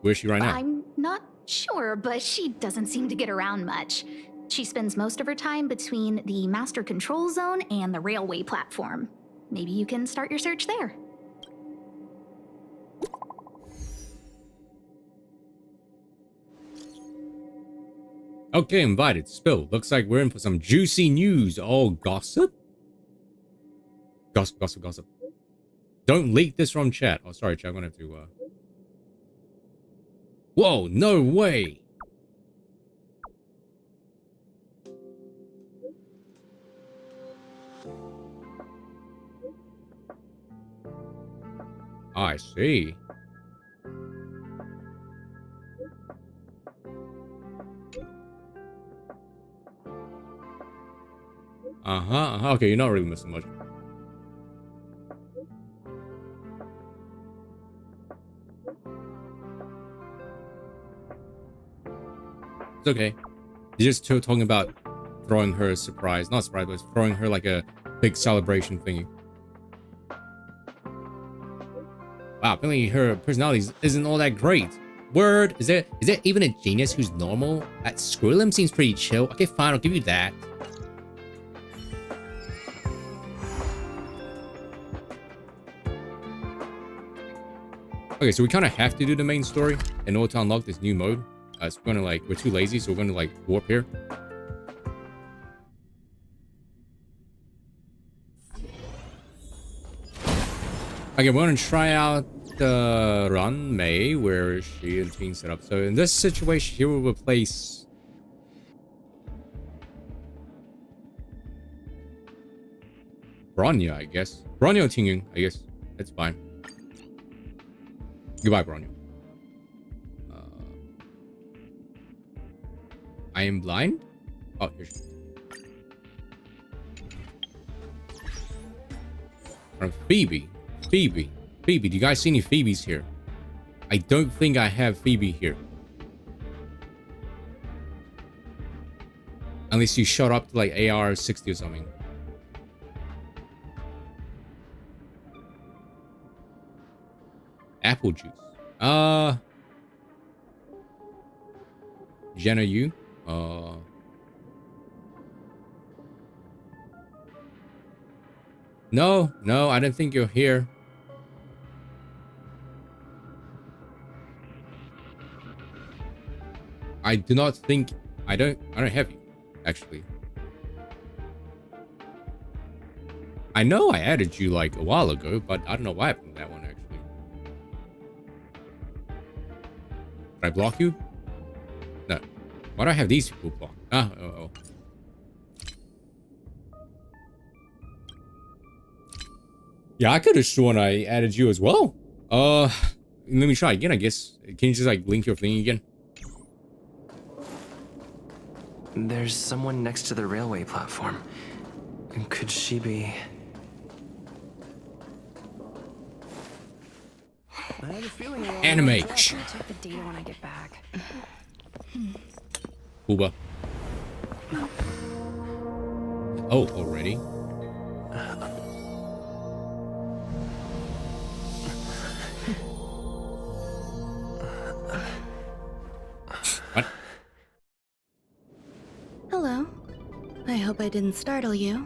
Where's she right now? I'm not sure, but she doesn't seem to get around much. She spends most of her time between the master control zone and the railway platform. Maybe you can start your search there. Okay, invited. Spill. Looks like we're in for some juicy news. Oh, gossip? Gossip, gossip, gossip. Don't leak this from chat. Oh, sorry, chat. I'm gonna have to, Whoa, no way! I see. Okay, you're not really missing much. It's okay. You're just talking about throwing her a surprise. Not surprise, but throwing her like a big celebration thingy. Wow, apparently her personality isn't all that great. Word! Is there even a genius who's normal? That Squirrelum seems pretty chill. Okay, fine, I'll give you that. Okay, so we kind of have to do the main story in order to unlock this new mode. So we're gonna we're too lazy, so we're gonna warp here. Okay, we're gonna try out the Ruan Mei, where she and team set up. So in this situation, here we'll replace Bronya, I guess. Bronya Tingyun, I guess. That's fine. Goodbye, Bronya. I am blind? Oh, here she is. From Phoebe. Phoebe, do you guys see any Phoebes here? I don't think I have Phoebe here. Unless you shot up to AR 60 or something. Apple juice. Jenna, you? No, I don't think you're here. I do not think I don't have you, actually. I know I added you a while ago, but I don't know what happened to that one actually. Did I block you? No. Why do I have these people blocked? Oh. Yeah, I could have sworn I added you as well. Let me try again, I guess. Can you just link your thing again? There's someone next to the railway platform. Could she be... I have a feeling Anime. Check the data when I get back. Uba. Oh, already? What? Hello. I hope I didn't startle you.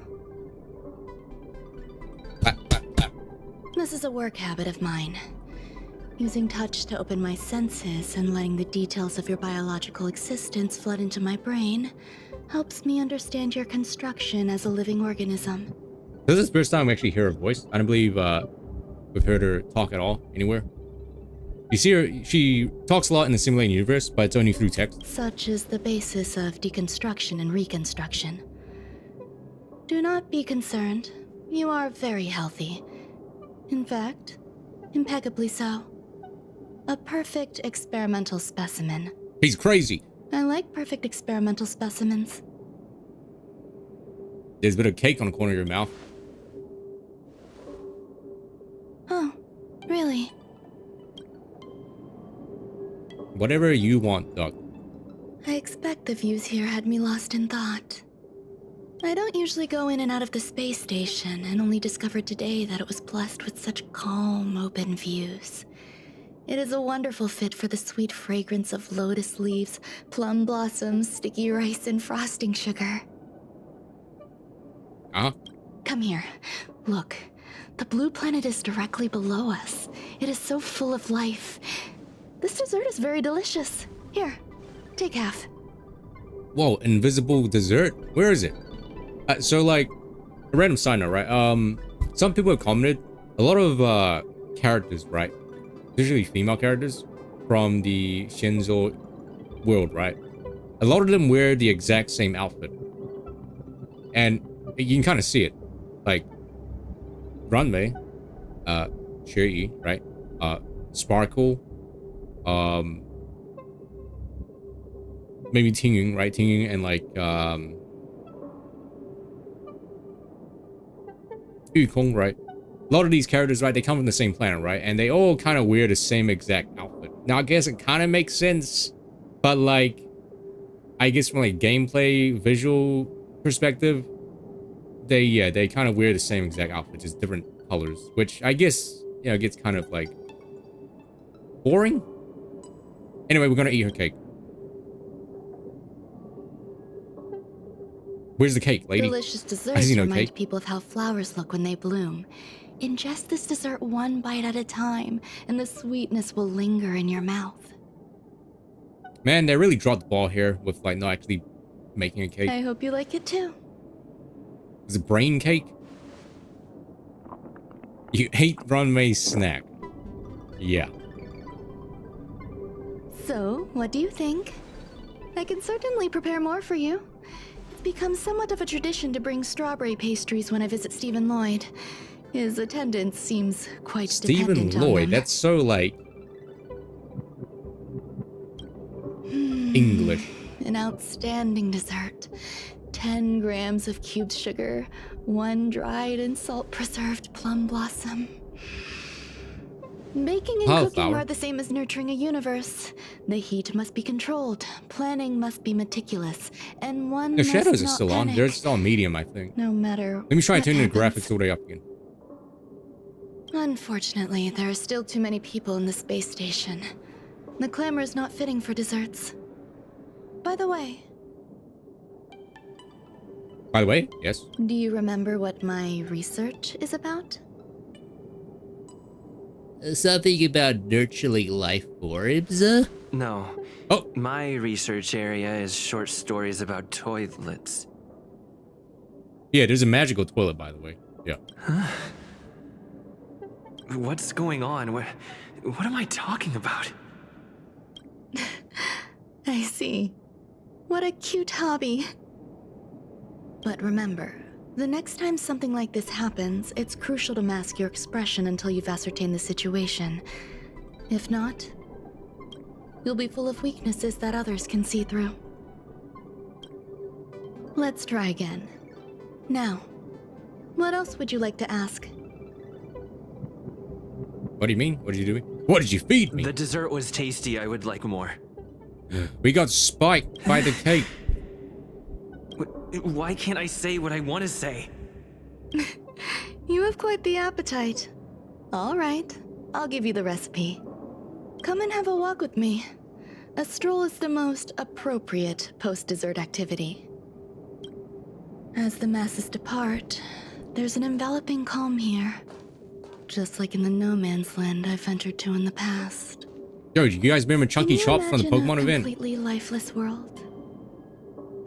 This is a work habit of mine. Using touch to open my senses and letting the details of your biological existence flood into my brain helps me understand your construction as a living organism. This is the first time we actually hear her voice. I don't believe we've heard her talk at all anywhere. You see her, she talks a lot in the simulated universe, but it's only through text. Such is the basis of deconstruction and reconstruction. Do not be concerned. You are very healthy. In fact, impeccably so. A perfect experimental specimen. He's crazy. I like perfect experimental specimens. There's a bit of cake on the corner of your mouth. Oh, really? Whatever you want, Doc. I expect the views here had me lost in thought. I don't usually go in and out of the space station, and only discovered today that it was blessed with such calm, open views. It is a wonderful fit for the sweet fragrance of lotus leaves, plum blossoms, sticky rice, and frosting sugar. Uh-huh. Come here. Look. The blue planet is directly below us. It is so full of life. This dessert is very delicious. Here, take half. Whoa, invisible dessert? Where is it? So, like, a random side note, right? Some people have commented, a lot of characters, right? Usually female characters from the Shinzo world, right? A lot of them wear the exact same outfit. And you can kind of see it. Like, Runway, Shui, right? Sparkle, maybe Tingyun, right? Tingyun and like, Yukong, right? A lot of these characters, right, they come from the same planet, right? And they all kind of wear the same exact outfit. Now, I guess it kind of makes sense, but like, I guess from like gameplay, visual perspective, they kind of wear the same exact outfit, just different colors, which I guess, you know, gets kind of like boring. Anyway, we're gonna eat her cake. Where's the cake, lady? Delicious desserts remind people of how flowers look when they bloom. Ingest this dessert one bite at a time, and the sweetness will linger in your mouth. Man, they really dropped the ball here with like not actually making a cake. I hope you like it too. Is it brain cake? You ate Runway's snack. Yeah. So, what do you think? I can certainly prepare more for you. It's become somewhat of a tradition to bring strawberry pastries when I visit Stephen Lloyd. His attendance seems quite dependent Stephen Lloyd, on them. that's so like English. An outstanding dessert. 10 grams of cubed sugar, 1 dried and salt-preserved plum blossom. Baking and cooking are the same as nurturing a universe. The heat must be controlled, planning must be meticulous, and one The must shadows are not still on. panic, They're still on medium, I think. no matter Let me try what turning the happens. graphics all the way up again. Unfortunately, there are still too many people in the space station. The clamor is not fitting for desserts. By the way, Yes. do you remember what my research is about? Something about nurturing life forms? No. Oh. My research area is short stories about toilets. Yeah, there's a magical toilet, by the way. Yeah. Huh? What's going on? What am I talking about? I see. What a cute hobby. But remember, the next time something like this happens, it's crucial to mask your expression until you've ascertained the situation. If not, you'll be full of weaknesses that others can see through. Let's try again. Now, what else would you like to ask? What do you mean? What did you do? What did you feed me? The dessert was tasty. I would like more. We got spiked by the cake. Why can't I say what I want to say? You have quite the appetite. All right, I'll give you the recipe. Come and have a walk with me. A stroll is the most appropriate post-dessert activity. As the masses depart, there's an enveloping calm here. Just like in the no man's land I've ventured to in the past. Yo, you guys remember Chunky Chops from the Pokemon event? Completely lifeless world.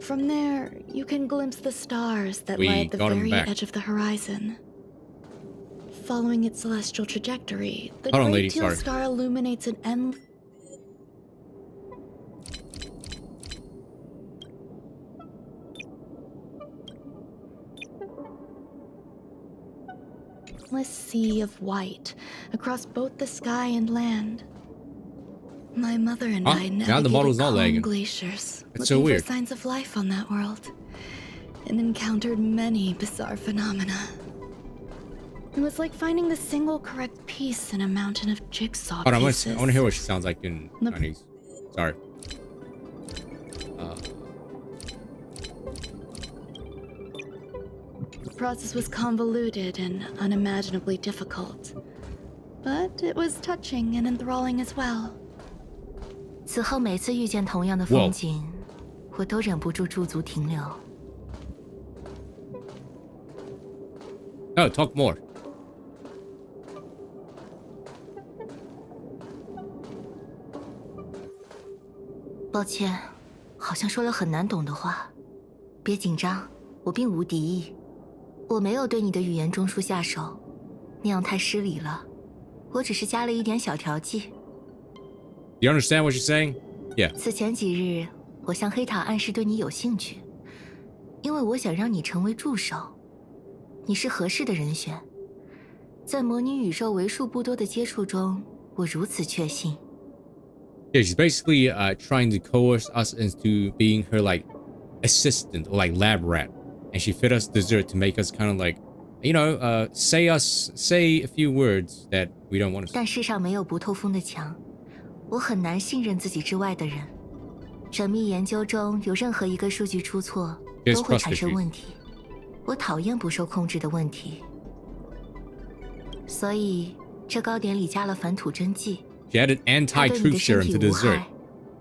From there, you can glimpse the stars that lie at the very edge of the horizon. Following its celestial trajectory, the great teal star illuminates an endless sea of white across both the sky and land. My mother and Huh? I Now the model's navigated not calm lagging. glaciers, It's so looking weird. for signs of life on that world, and encountered many bizarre phenomena. It was like finding the single correct piece in a mountain of jigsaw Hold on, I pieces. want to hear what she sounds like in Chinese. Sorry. The process was convoluted and unimaginably difficult, but it was touching and enthralling as well. 此后每次遇见同样的风景，我都忍不住驻足停留。 No, talk more. 抱歉，好像说了很难懂的话。别紧张，我并无敌意。我没有对你的语言中枢下手，那样太失礼了。我只是加了一点小调剂。Do you understand what she's saying? Yeah. 此前几日，我向黑塔暗示对你有兴趣，因为我想让你成为助手。你是合适的人选。在模拟宇宙为数不多的接触中，我如此确信。 Yeah, she's basically trying to coerce us into being her like assistant or like lab rat, and she fed us dessert to make us kind of like, you know, say a few words that we don't want to say. 但世上没有不透风的墙，我很难信任自己之外的人。缜密研究中有任何一个数据出错，都会产生问题。我讨厌不受控制的问题，所以这糕点里加了反土真剂。 She added anti-truth serum to dessert.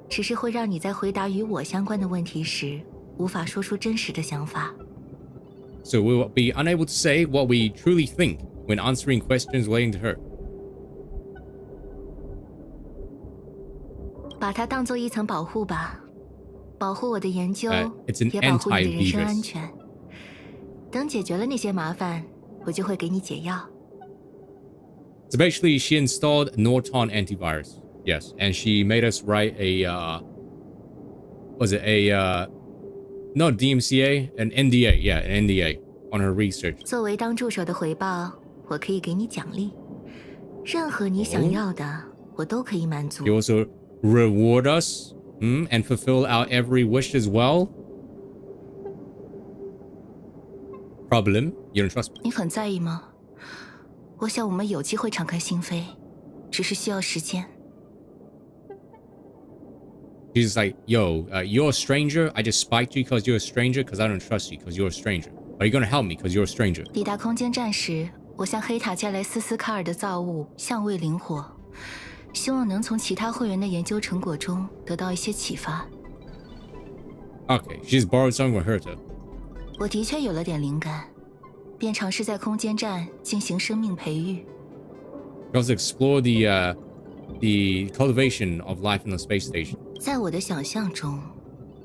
只是会让你在回答与我相关的问题时，无法说出真实的想法。 So we will be unable to say what we truly think when answering questions relating to her. 把它当做一层保护吧，保护我的研究， it's an 也保护你的人身 antivirus. 安全。等解决了那些麻烦，我就会给你解药。 So basically, she installed Norton antivirus. Yes, and she made us write a was it a not DMCA, an NDA? Yeah, an NDA on her research. 作为当助手的回报，我可以给你奖励，任何你想要的，我都可以满足。 You also reward us and fulfill our every wish as well. Problem? You don't trust me? 你很在意吗？我想我们有机会敞开心扉，只是需要时间。 She's like, yo, you're a stranger. I just spiked you because you're a stranger because I don't trust you because you're a stranger. Are you gonna help me because you're a stranger? 抵达空间站时，我向黑塔借来斯斯卡尔的造物，相位灵活，希望能从其他会员的研究成果中得到一些启发。 Okay, she's borrowed something from Herta. 我的确有了点灵感，便尝试在空间站进行生命培育。 She also explore the cultivation of life in the space station. 在我的想象中，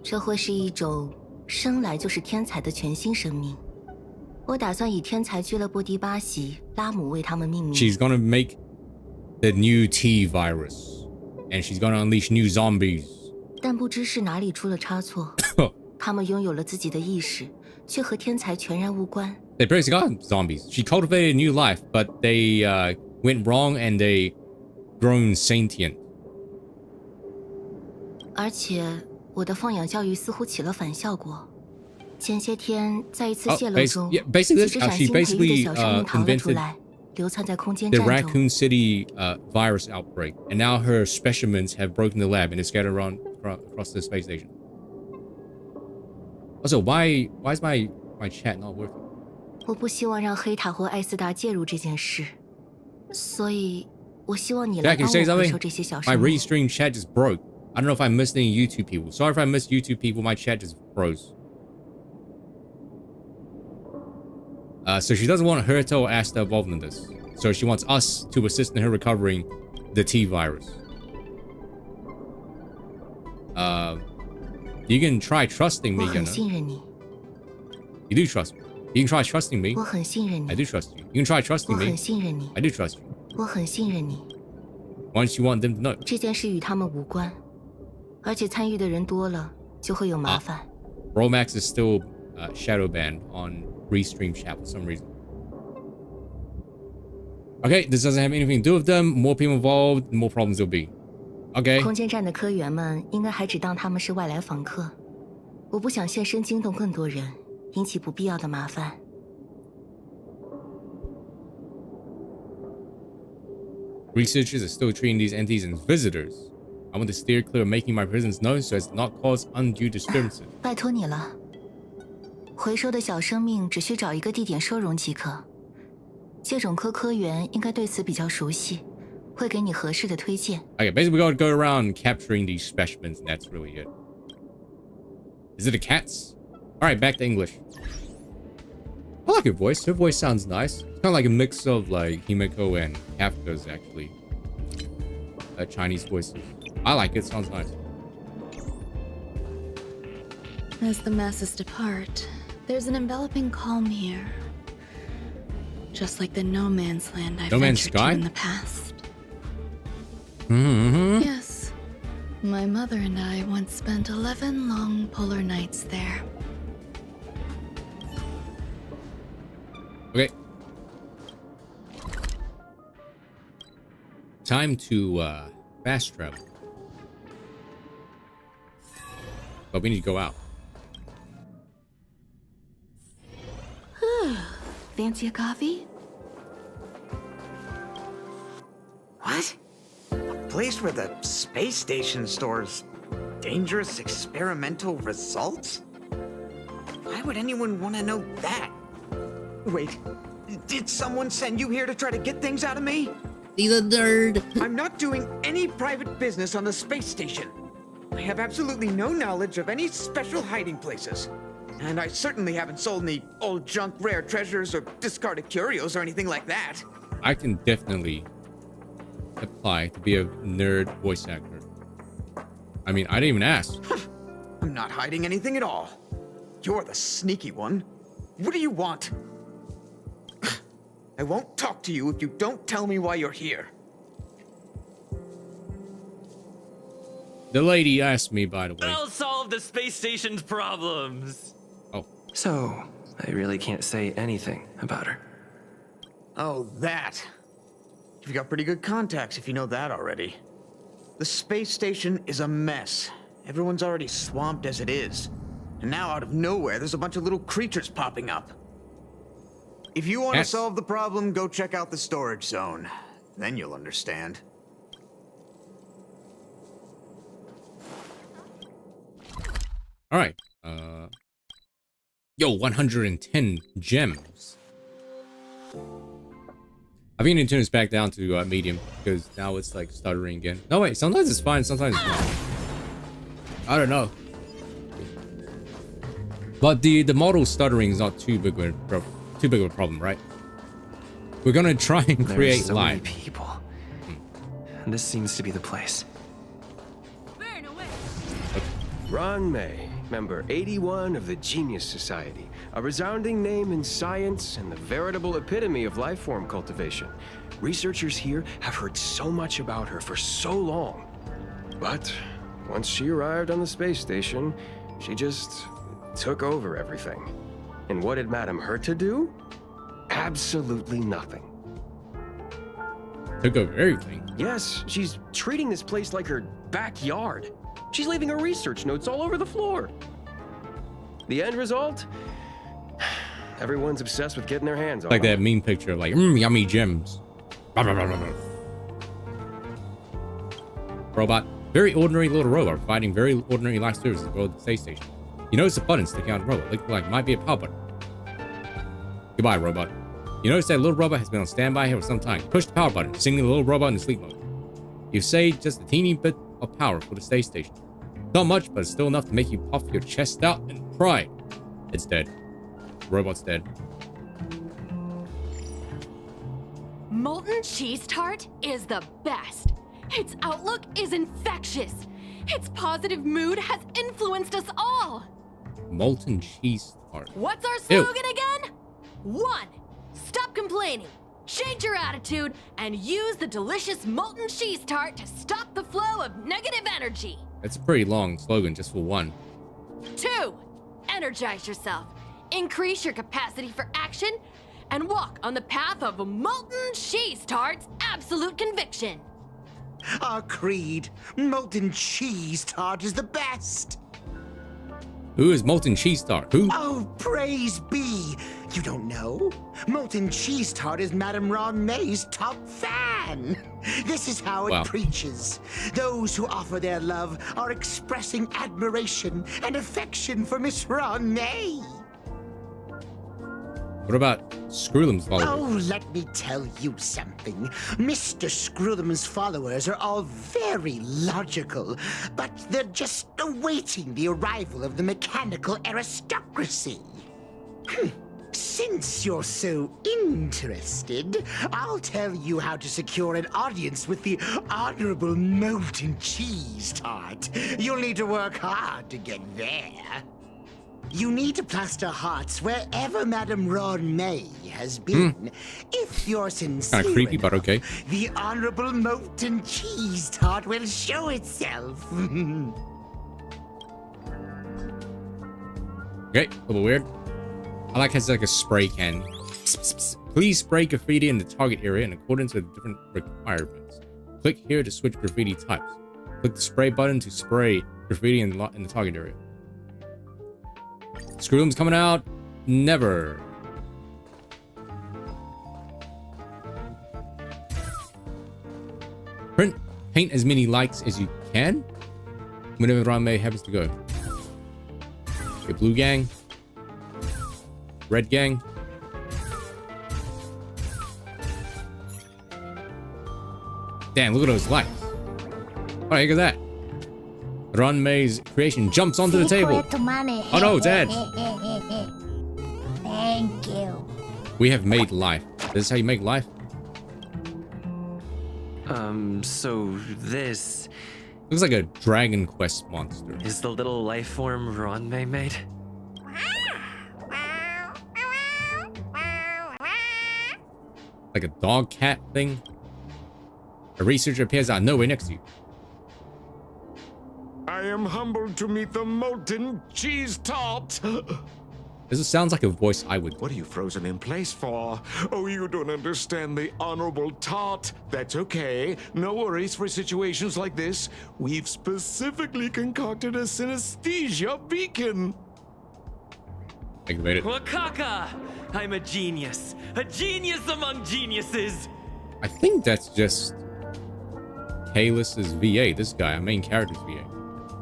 这会是一种生来就是天才的全新生命。我打算以天才俱乐部第8席拉姆为他们命名。 She's gonna make the new T virus, and she's gonna unleash new zombies. 但不知是哪里出了差错，他们拥有了自己的意识，却和天才全然无关。 They basically got zombies. She cultivated a new life, but they went wrong and they grown sentient. 而且我的放养教育似乎起了反效果。前些天在一次泄露中，几只崭新培育的小生命逃了出来，流窜在空间 The 站中。 Raccoon City virus outbreak, and now her specimens have broken the lab and are scattered around across the space station. Also, why is my chat not working? 我不希望让黑塔或艾斯达介入这件事，所以我希望你来 Jack, 帮 you say 我回 something? 收这些小 My 生命。 restream chat just broke. I don't know if I missed any YouTube people. Sorry if I missed YouTube people. My chat just froze. So she doesn't want Herta or Asta involved in this. So she wants us to assist in her recovering the T virus. You can try trusting 我 me, 很 Gunnar. 信任你， You do trust me. You can try trusting me. 我很信任 I 你， do trust you. You can try 我 trusting 很 me. 信任你， I do trust you. 我很信任你。 Why don't you want them to know? 这件事与他们无关，而且参与的人多了，就会有麻烦。 Romax is still shadow banned on restream chat for some reason. Okay, this doesn't have anything to do with them. More people involved, the more problems there'll be. Okay. 空间站的科员们应该还只当他们是外来访客，我不想现身惊动更多人，引起不必要的麻烦。Researchers are still treating these entities as visitors. I want to steer clear of making my presence known so as to not cause undue disturbances. 拜托你了。回收的小生命只需找一个地点收容即可。接种科科员应该对此比较熟悉，会给你合适的推荐。Okay, basically we gotta go around capturing these specimens, and that's really it. Is it the cats? Alright, back to English. I like her voice. Her voice sounds nice. It's kind of like a mix of like Himeko and Kafka's actually. Chinese voices. I like it. Sounds nice. As the masses depart, there's an enveloping calm here. Just like the no man's land I ventured to in the past. Mm-hmm. Yes. My mother and I once spent 11 long polar nights there. Okay. Time to fast travel. But we need to go out. Fancy a coffee? What? A place where the space station stores dangerous experimental results? Why would anyone want to know that? Wait, did someone send you here to try to get things out of me? He's a nerd. I'm not doing any private business on the space station. I have absolutely no knowledge of any special hiding places. And I certainly haven't sold any old junk rare treasures or discarded curios or anything like that. I can definitely apply to be a nerd voice actor. I mean, I didn't even ask. I'm not hiding anything at all. You're the sneaky one. What do you want? I won't talk to you if you don't tell me why you're here. The lady asked me, by the way. I'll solve the space station's problems. Oh. So, I really can't say anything about her. Oh, that. You've got pretty good contacts if you know that already. The space station is a mess. Everyone's already swamped as it is. And now out of nowhere, there's a bunch of little creatures popping up. If you want to solve the problem, go check out the storage zone. Then you'll understand. All right. Yo, 110 gems. I think I need to turn this back down to medium because now it's like stuttering again. No, wait. Sometimes it's fine. Sometimes it's not. I don't know. But the model stuttering is not too big of a problem, right? We're gonna try and create so life. Many people. This seems to be the place. Ruan Mei, member 81 of the Genius Society, a resounding name in science and the veritable epitome of life form cultivation. Researchers here have heard so much about her for so long. But once she arrived on the space station, she just took over everything. And what did Madame hurt to do? Absolutely nothing. Took over everything. Yes, she's treating this place like her backyard. She's leaving her research notes all over the floor. The end result? Everyone's obsessed with getting their hands on Like them. that meme picture of like, yummy gems. Blah, blah, blah, blah, blah. Robot. Very ordinary little robot providing very ordinary life services aboard the space station. You notice a button sticking out of the robot. Looks like it might be a power button. Goodbye, robot. You notice that little robot has been on standby here for some time. Push the power button, sending the little robot into sleep mode. You've saved just a teeny bit of power for the space station. Not much, but it's still enough to make you puff your chest out in pride. It's dead. The robot's dead. Molten cheese tart is the best. Its outlook is infectious. Its positive mood has influenced us all. Molten cheese tart. What's our slogan again? 1. Stop complaining. Change your attitude and use the delicious molten cheese tart to stop the flow of negative energy. That's a pretty long slogan just for one. 2. Energize yourself. Increase your capacity for action and walk on the path of molten cheese tart's absolute conviction. Our creed, molten cheese tart is the best. Who is Molten Cheese Tart? Who? Oh, praise be. You don't know? Molten cheese tart is Madame Ron May's top fan. This is how it preaches. Those who offer their love are expressing admiration and affection for Miss Ron May. What about Screwlum's followers? Oh, let me tell you something. Mr. Screwlum's followers are all very logical, but they're just awaiting the arrival of the mechanical aristocracy. Since you're so interested, I'll tell you how to secure an audience with the Honorable Molten Cheese Tart. You'll need to work hard to get there. You need to plaster hearts wherever Madame Ron May has been. If you're sincere, kind of creepy, but okay. The Honorable Molten Cheese Tart will show itself. Okay, a little weird. I like how it's like a spray can. Psst, psst, psst. Please spray graffiti in the target area in accordance with different requirements. Click here to switch graffiti types. Click the spray button to spray graffiti in the target area. Screwlum's coming out. Never. Paint as many likes as you can whenever Ron May happens to go. Okay, blue gang. Red gang. Damn, look at those likes. Oh, look at that. Ron May's creation jumps onto the table. Oh no, Dad. Thank you. We have made life. This is how you make life? So this... Looks like a Dragon Quest monster. Is the little life form Ron May made? Like a dog cat thing? A researcher appears out of nowhere next to you. I am humbled to meet the Molten Cheese Tart. This sounds like a voice I would. What are you frozen in place for? Oh, you don't understand the Honorable Tart. That's okay. No worries for situations like this. We've specifically concocted a synesthesia beacon. Activate it. Wakaka! I'm a genius. A genius among geniuses. I think that's just Kalis's VA. This guy, our main character's VA.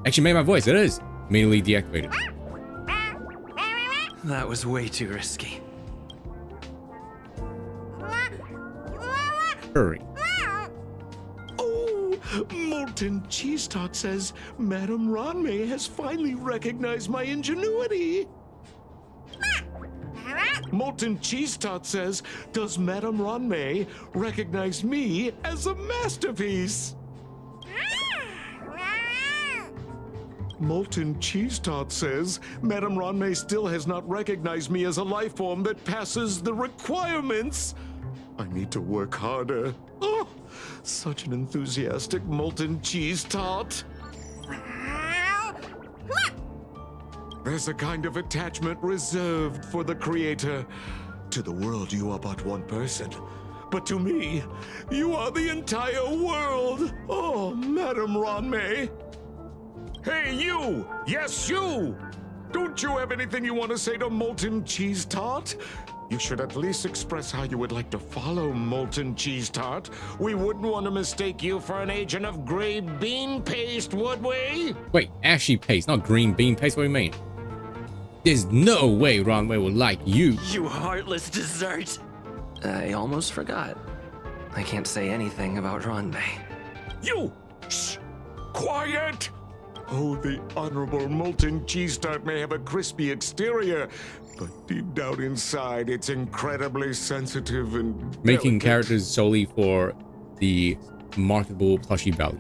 Actually made my voice. It is. Immediately deactivated. That was way too risky. Hurry. Oh, Molten Cheese Tart says Madame Ron May has finally recognized my ingenuity. Molten Cheese Tart says, does Madame Ron May recognize me as a masterpiece? Molten Cheese Tart says, Madame Ron May still has not recognized me as a life form that passes the requirements. I need to work harder. Oh, such an enthusiastic Molten Cheese Tart. There's a kind of attachment reserved for the creator. To the world, you are but one person. But to me, you are the entire world. Oh, Madame Ron May. Hey, you! Yes, you! Don't you have anything you want to say to Molten Cheese Tart? You should at least express how you would like to follow Molten Cheese Tart. We wouldn't want to mistake you for an agent of gray bean paste, would we? Wait, ashy paste, not green bean paste. What do you mean? There's no way Ron May will like you. You heartless dessert. I almost forgot. I can't say anything about Ron May. You! Shh! Quiet! Oh, the Honorable Molten Cheese Tart may have a crispy exterior, but deep down inside, it's incredibly sensitive and Making delicate. characters solely for the marketable plushie value.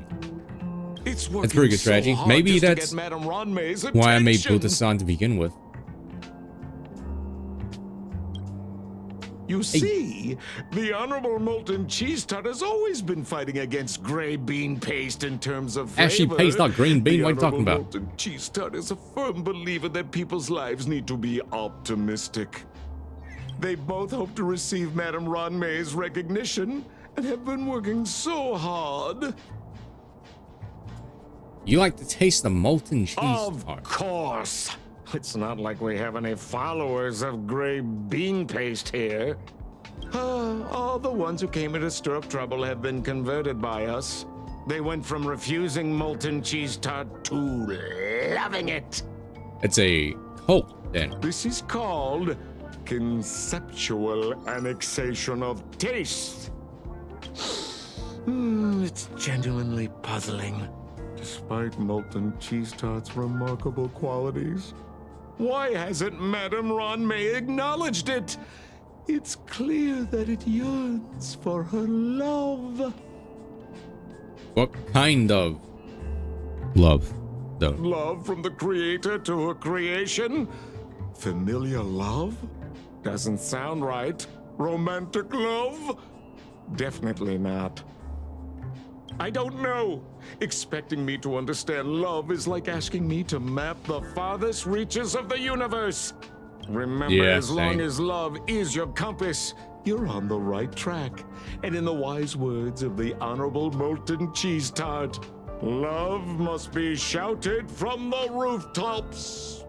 It's That's pretty good strategy. So Maybe that's that's Madame Ron May's why I made attention. Buta-san to begin with. You see, the Honorable Molten Cheese Tart has always been fighting against gray bean paste in terms of flavor. Ashy paste, not green bean. The What are you talking Honorable about? Molten Cheese Tart is a firm believer that people's lives need to be optimistic. They both hope to receive Madame Ron May's recognition and have been working so hard. You like to taste the molten cheese Of tart. course. It's not like we have any followers of gray bean paste here. All the ones who came here to stir up trouble have been converted by us. They went from refusing molten cheese tart to loving it. It's a cult, then. This is called conceptual annexation of taste. It's genuinely puzzling, despite molten cheese tart's remarkable qualities. Why hasn't Madame Ruan acknowledged it? It's clear that it yearns for her love. What kind of love, though? Love from the creator to her creation? Familiar love? Doesn't sound right. Romantic love? Definitely not. I don't know. Expecting me to understand love is like asking me to map the farthest reaches of the universe. Remember, as long as love is your compass, you're on the right track. And in the wise words of the Honorable Molten Cheese Tart, love must be shouted from the rooftops.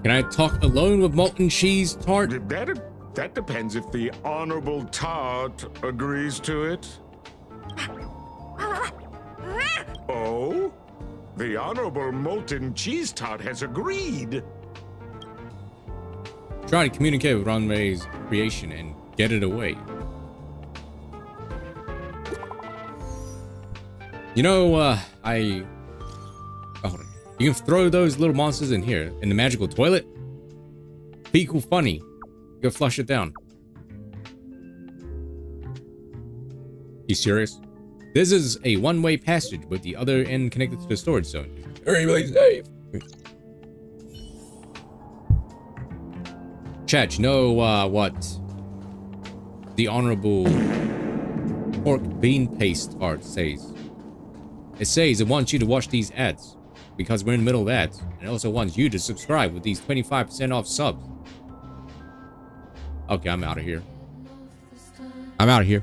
Can I talk alone with molten cheese tart? That depends if the Honorable Tart agrees to it. Oh? The Honorable Molten Cheese Tart has agreed. Try to communicate with Ranmei's creation and get it away. You know, oh, hold on. You can throw those little monsters in here, in the magical toilet. Fecal funny. You can flush it down. You serious? This is a one-way passage with the other end connected to the storage zone. Very safe. Chat, you know what the Honorable Pork Bean Paste art says? It says it wants you to watch these ads because we're in the middle of ads, and it also wants you to subscribe with these 25% off subs. Okay, I'm out of here. I'm out of here.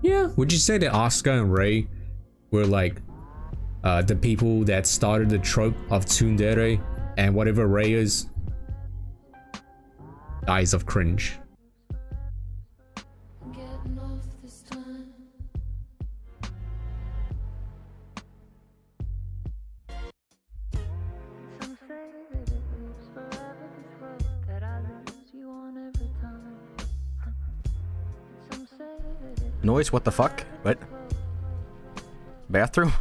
Yeah, would you say that Oscar and Ray were like the people that started the trope of tsundere, and whatever Ray is dies of cringe? Noise? What the fuck? What? Bathroom?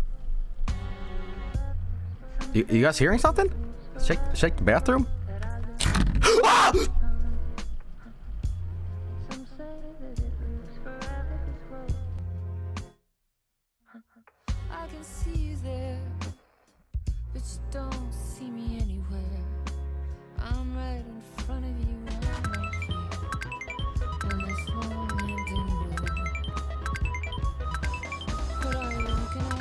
You guys hearing something? Shake the bathroom? Ah! I can see you there, but you don't see me anywhere. I'm right in front of you, I'm right here. And there's no wind in the what are you looking at?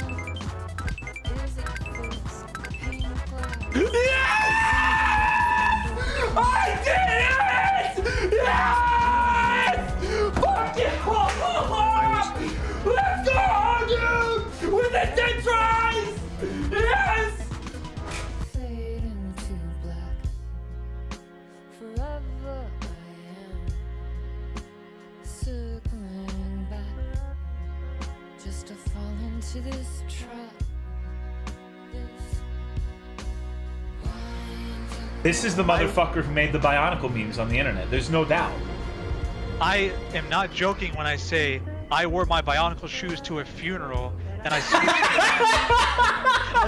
Is it face, pain or glass? Yes! I did it! Yes! Fuck you! Let's go, dude! With the 10 tries! Yes! Fade into black. Forever I am circling back, just to fall into this trap. This is the motherfucker who made the Bionicle memes on the internet. There's no doubt. I am not joking when I say I wore my Bionicle shoes to a funeral and I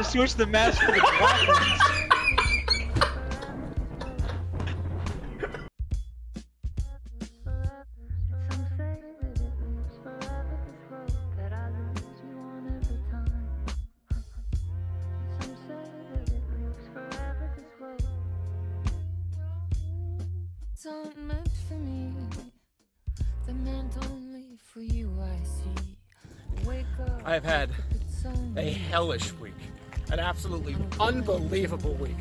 switched the mask for the black ones. aren't meant for me. They're meant only for you, I see. Wake up. I have had a hellish week. An absolutely unbelievable week.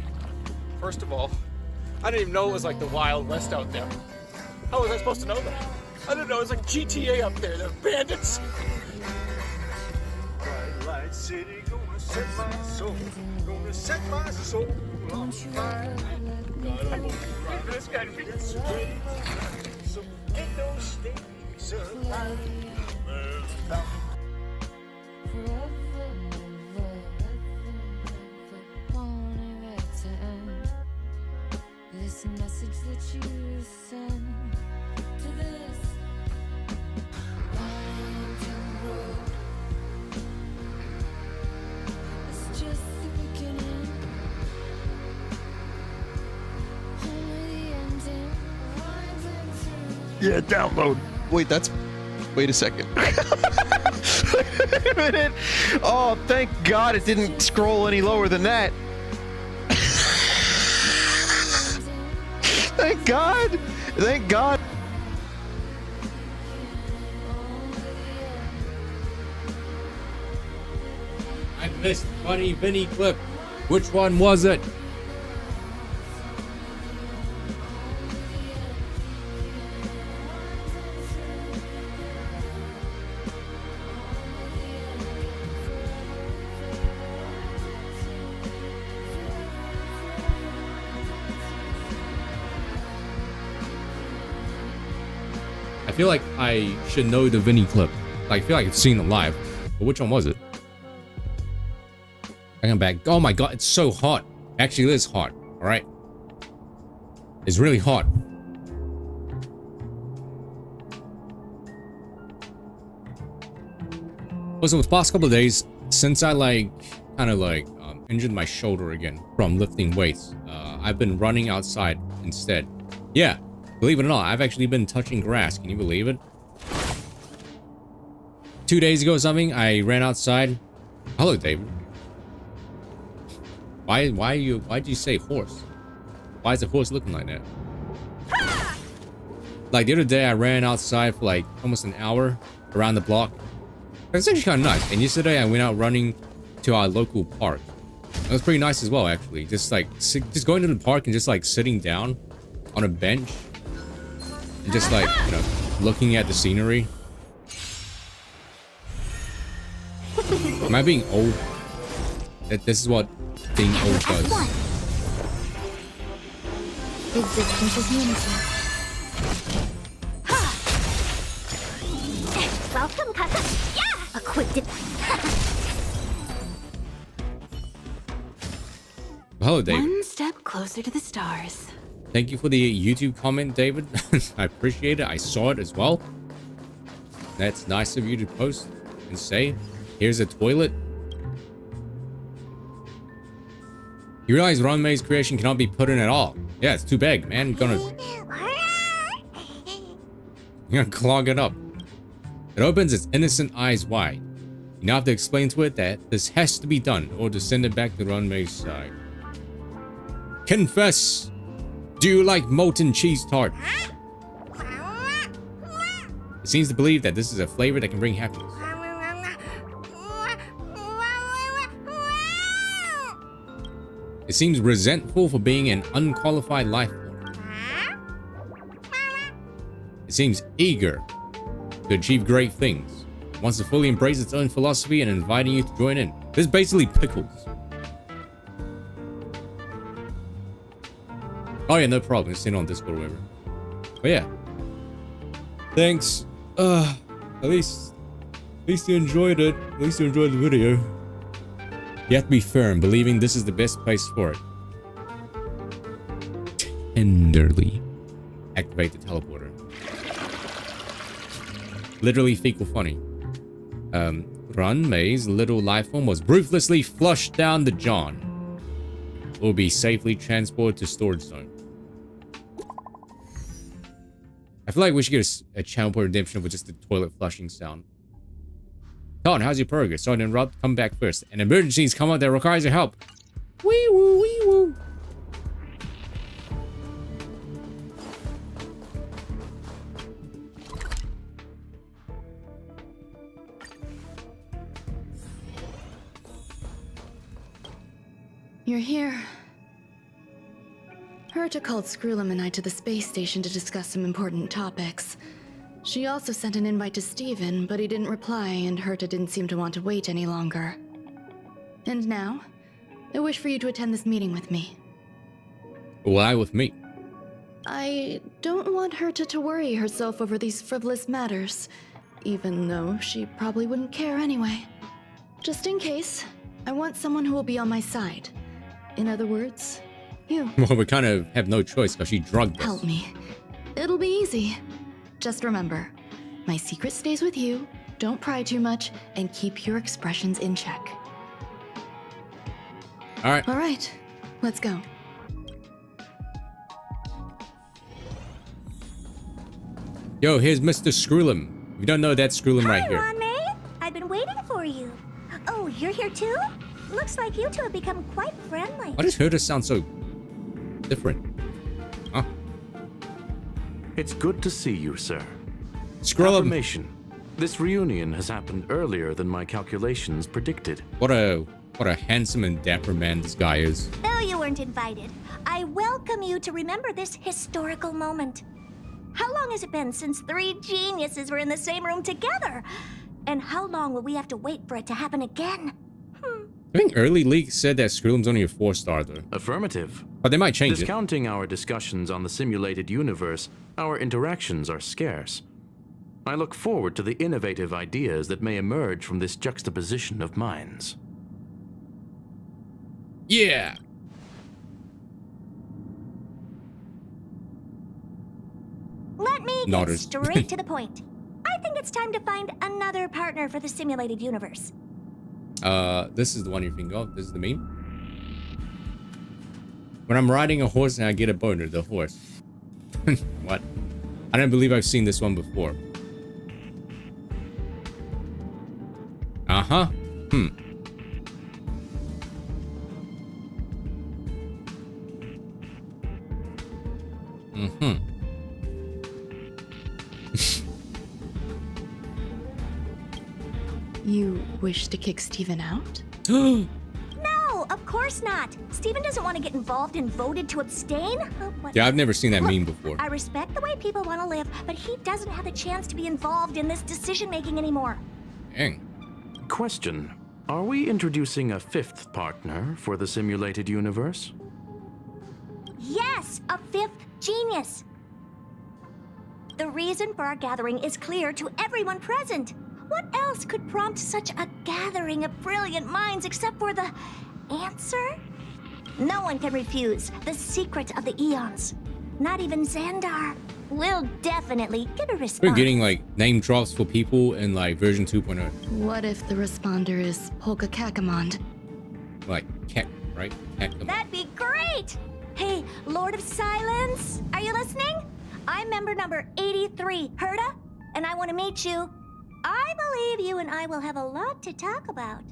First of all, I didn't even know it was like the Wild West out there. How was I supposed to know that? I didn't know it was like GTA up there. They're bandits. Twilight City, gonna set my soul. Gonna set my soul on fire. God, I'm over this guy feels sweet. So ain't no stakes alive. This message that you send to this winding road. It's just the beginning. Only the ending. Winding through. Yeah, download. Wait, that's... Wait a second. Wait a minute. Oh, thank God it didn't scroll any lower than that. Thank God. Thank God. I missed funny Vinny clip. Which one was it? I feel like I should know the Vinny clip. Like, I feel like I've seen it live. But which one was it? I come back. Oh my god, it's so hot. Actually, it is hot. Alright. It's really hot. Also, the past couple of days, since I injured my shoulder again from lifting weights, I've been running outside instead. Yeah. Believe it or not, I've actually been touching grass. Can you believe it? 2 days ago or something, I ran outside. Hello, David. Why'd you say horse? Why is the horse looking like that? Like the other day, I ran outside for like almost an hour around the block. It's actually kind of nice. And yesterday, I went out running to our local park. It was pretty nice as well, actually. Just going to the park and just like sitting down on a bench. And just like, you know, looking at the scenery. Am I being old? This is what being old does. Existence is unity. Welcome, Kaka. Yeah! A quick dip. Hello, David. One step closer to the stars. Thank you for the YouTube comment, David. I appreciate it. I saw it as well. That's nice of you to post and say, here's a toilet. You realize Ranmei's creation cannot be put in at all. Yeah, it's too big, man. You're gonna clog it up. It opens its innocent eyes wide. You now have to explain to it that this has to be done or to send it back to Ranmei's side. Confess! Do you like molten cheese tart? It seems to believe that this is a flavor that can bring happiness. It seems resentful for being an unqualified life form. It seems eager to achieve great things. It wants to fully embrace its own philosophy and inviting you to join in. This is basically pickles. Oh yeah, no problem. It's in on Discord or whatever. But yeah. Thanks. At least you enjoyed it. At least you enjoyed the video. You have to be firm, believing this is the best place for it. Tenderly activate the teleporter. Literally fecal funny. Ranmei's little life form was ruthlessly flushed down the John. Will be safely transported to storage zone. I feel like we should get a channel point redemption with just the toilet flushing sound. Ton, how's your progress? Sorry to interrupt. Come back first. An emergency's come up that requires your help. Wee woo, wee woo. You're here. Herta called Skrullum and I to the space station to discuss some important topics. She also sent an invite to Steven, but he didn't reply, and Herta didn't seem to want to wait any longer. And now, I wish for you to attend this meeting with me. Why with me? I don't want Herta to worry herself over these frivolous matters, even though she probably wouldn't care anyway. Just in case, I want someone who will be on my side. In other words, you. Well, we kind of have no choice because she drugged us. Help me. It'll be easy. Just remember, my secret stays with you, don't pry too much, and keep your expressions in check. Alright, let's go. Yo, here's Mr. Skrullum. If you don't know, that's Skrullum right here. Ruan Mei, I've been waiting for you. Oh, you're here too? Looks like you two have become quite friendly. Why does Herta sound so different? Huh? It's good to see you, sir. Skrullum. Confirmation. This reunion has happened earlier than my calculations predicted. What a handsome and dapper man this guy is. Though you weren't invited, I welcome you to remember this historical moment. How long has it been since 3 geniuses were in the same room together? And how long will we have to wait for it to happen again? I think early leaks said that Skrullum's only a 4-star though. Affirmative. But they might change it. Discounting our discussions on the simulated universe, our interactions are scarce. I look forward to the innovative ideas that may emerge from this juxtaposition of minds. Yeah! Let me get Nodders. straight to the point. I think it's time to find another partner for the simulated universe. This is the one you think of. This is the meme. When I'm riding a horse and I get a boner, the horse. What? I don't believe I've seen this one before. Uh-huh. You wish to kick Steven out? No, of course not. Steven doesn't want to get involved and voted to abstain. Yeah, I've never seen that Look, meme before. I respect the way people want to live, but he doesn't have the chance to be involved in this decision-making anymore. Dang. Question. Are we introducing a 5th partner for the simulated universe? Yes, a 5th genius. The reason for our gathering is clear to everyone present. What else could prompt such a gathering of brilliant minds except for the answer? No one can refuse the secret of the eons. Not even Xandar. We'll definitely get a response. We're getting like name drops for people in like version 2.0. What if the responder is Polka Kakamond? Like Kek, right? Kakamond. That'd be great! Hey, Lord of Silence, are you listening? I'm member number 83, Herta, and I want to meet you. I believe you and I will have a lot to talk about.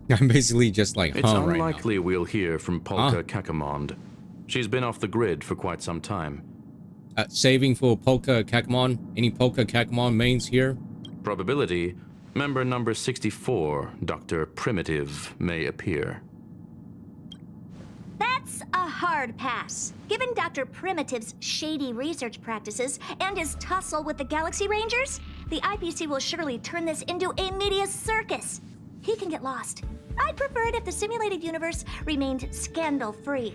I'm basically just like, It's right unlikely we'll hear from Polka Kakamond. She's been off the grid for quite some time. Saving for Polka Kakamon. Any Polka Kakamon mains here? Probability, member number 64, Dr. Primitive, may appear. That's a hard pass. Given Dr. Primitive's shady research practices and his tussle with the Galaxy Rangers, the IPC will surely turn this into a media circus. He can get lost. I'd prefer it if the simulated universe remained scandal-free.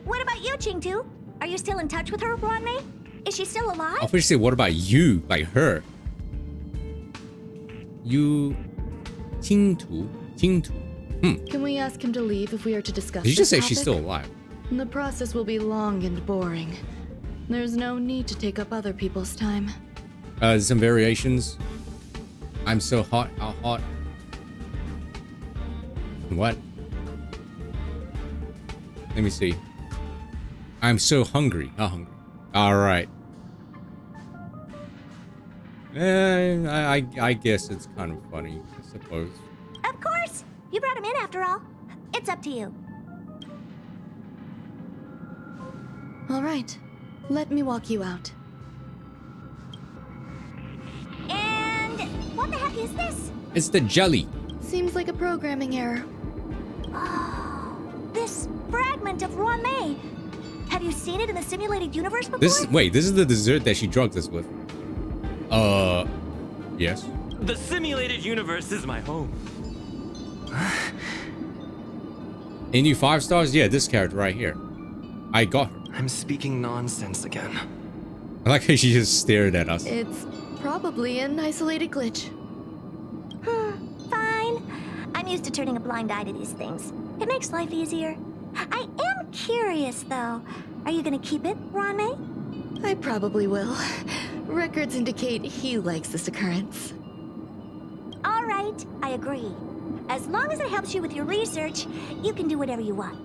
What about you, Ching-Tu? Are you still in touch with her, Ruan Mei? Is she still alive? I'll first say, what about you? Like her. You... Ching-Tu. Can we ask him to leave if we are to discuss Did you just say this she's topic? still alive? The process will be long and boring. There's no need to take up other people's time. Some variations. I'm so hot, how hot. What? Let me see. I'm so hungry, how hungry. Alright. I guess it's kind of funny, I suppose. Of course! You brought him in after all. It's up to you. All right. Let me walk you out. And what the heck is this? It's the jelly. Seems like a programming error. This fragment of Ruan Mei. Have you seen it in the simulated universe before? Wait, this is the dessert that she drugged us with. Yes. The simulated universe is my home. And you 5 stars? Yeah, this character right here. I got her. I'm speaking nonsense again. I like how she just stared at us. It's probably an isolated glitch. Fine. I'm used to turning a blind eye to these things. It makes life easier. I am curious, though. Are you gonna keep it, Ruan Mei? I probably will. Records indicate he likes this occurrence. All right, I agree. As long as it helps you with your research, you can do whatever you want.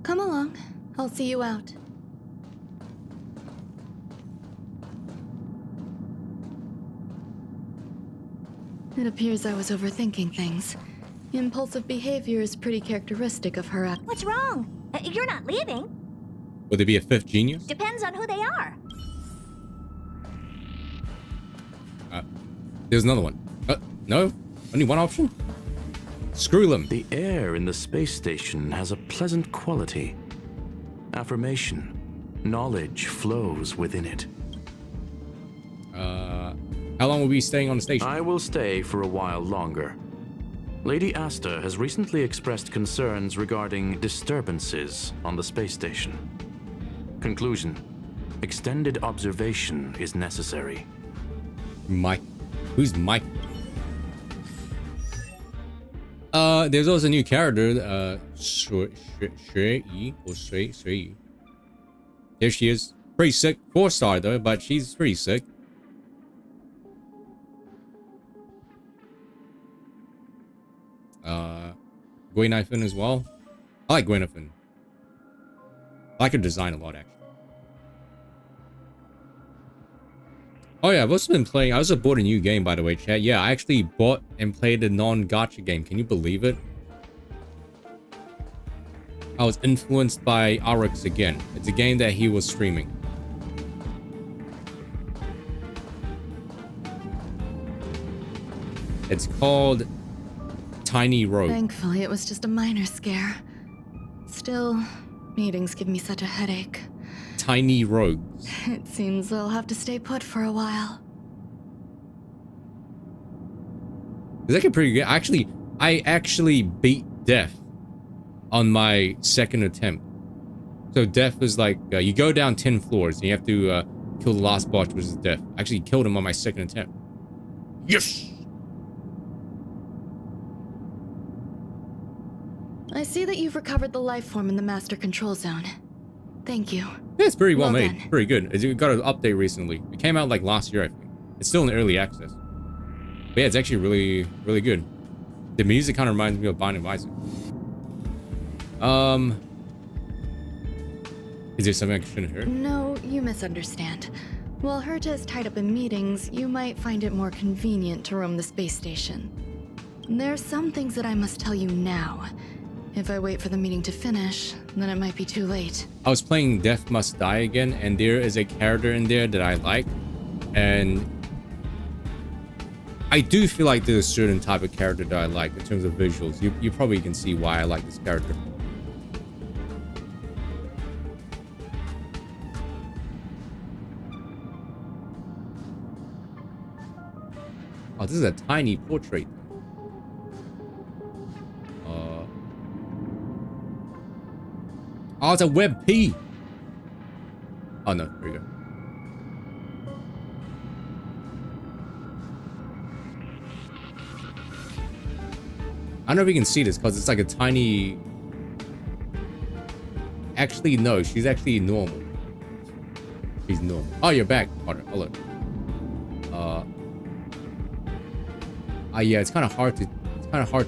Come along. I'll see you out. It appears I was overthinking things. Impulsive behavior is pretty characteristic of her. What's wrong? You're not leaving. Would there be a 5th genius? Depends on who they are. There's another one. No? Only one option? Screw them. The air in the space station has a pleasant quality. Affirmation. Knowledge flows within it. How long will we be staying on the station? I will stay for a while longer. Lady Asta has recently expressed concerns regarding disturbances on the space station. Conclusion. Extended observation is necessary. Mike. Who's Mike? There's also a new character, Shui or Shui. There she is. Pretty sick. 4-star though, but she's pretty sick. Gwenifin as well. I like Gwenifin. I like her design a lot, actually. Oh yeah, I've also been playing. I also bought a new game, by the way, chat. Yeah, I actually bought and played a non-gacha game. Can you believe it? I was influenced by Arix again. It's a game that he was streaming. It's called Tiny Road. Thankfully, it was just a minor scare. Still, meetings give me such a headache. Tiny Roads. It seems I'll have to stay put for a while. It's actually pretty good. I actually beat Death on my 2nd attempt. So Death is like, you go down 10 floors and you have to kill the last boss, which is Death. I actually killed him on my 2nd attempt. Yes! I see that you've recovered the life form in the master control zone. Thank you. Yeah, it's pretty well made. Done. Pretty good. It got an update recently. It came out like last year, I think. It's still in early access. But yeah, it's actually really, really good. The music kind of reminds me of Binding of Isaac. Is there something I shouldn't hear? No, you misunderstand. While Herta is tied up in meetings, you might find it more convenient to roam the space station. There's some things that I must tell you now. If I wait for the meeting to finish, then it might be too late. I was playing Death Must Die again, and there is a character in there that I like, and I do feel like there's a certain type of character that I like in terms of visuals. You probably can see why I like this character. Oh, this is a tiny portrait. Oh, it's a web P. Oh no, there we go. I don't know if you can see this because it's like a tiny. Actually, no, she's actually normal. She's normal. Oh, you're back. Hold on. Yeah, it's kind of hard to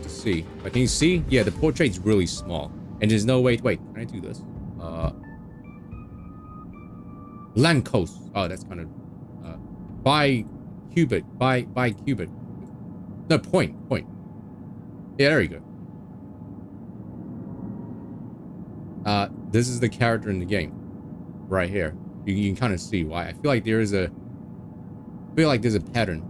see. But can you see? Yeah, the portrait's really small. And there's no wait, can I do this? Lancos. Oh, that's kind of by cubit. No, point. Yeah, there you go. This is the character in the game. Right here. You can kind of see why. I feel like there's a pattern.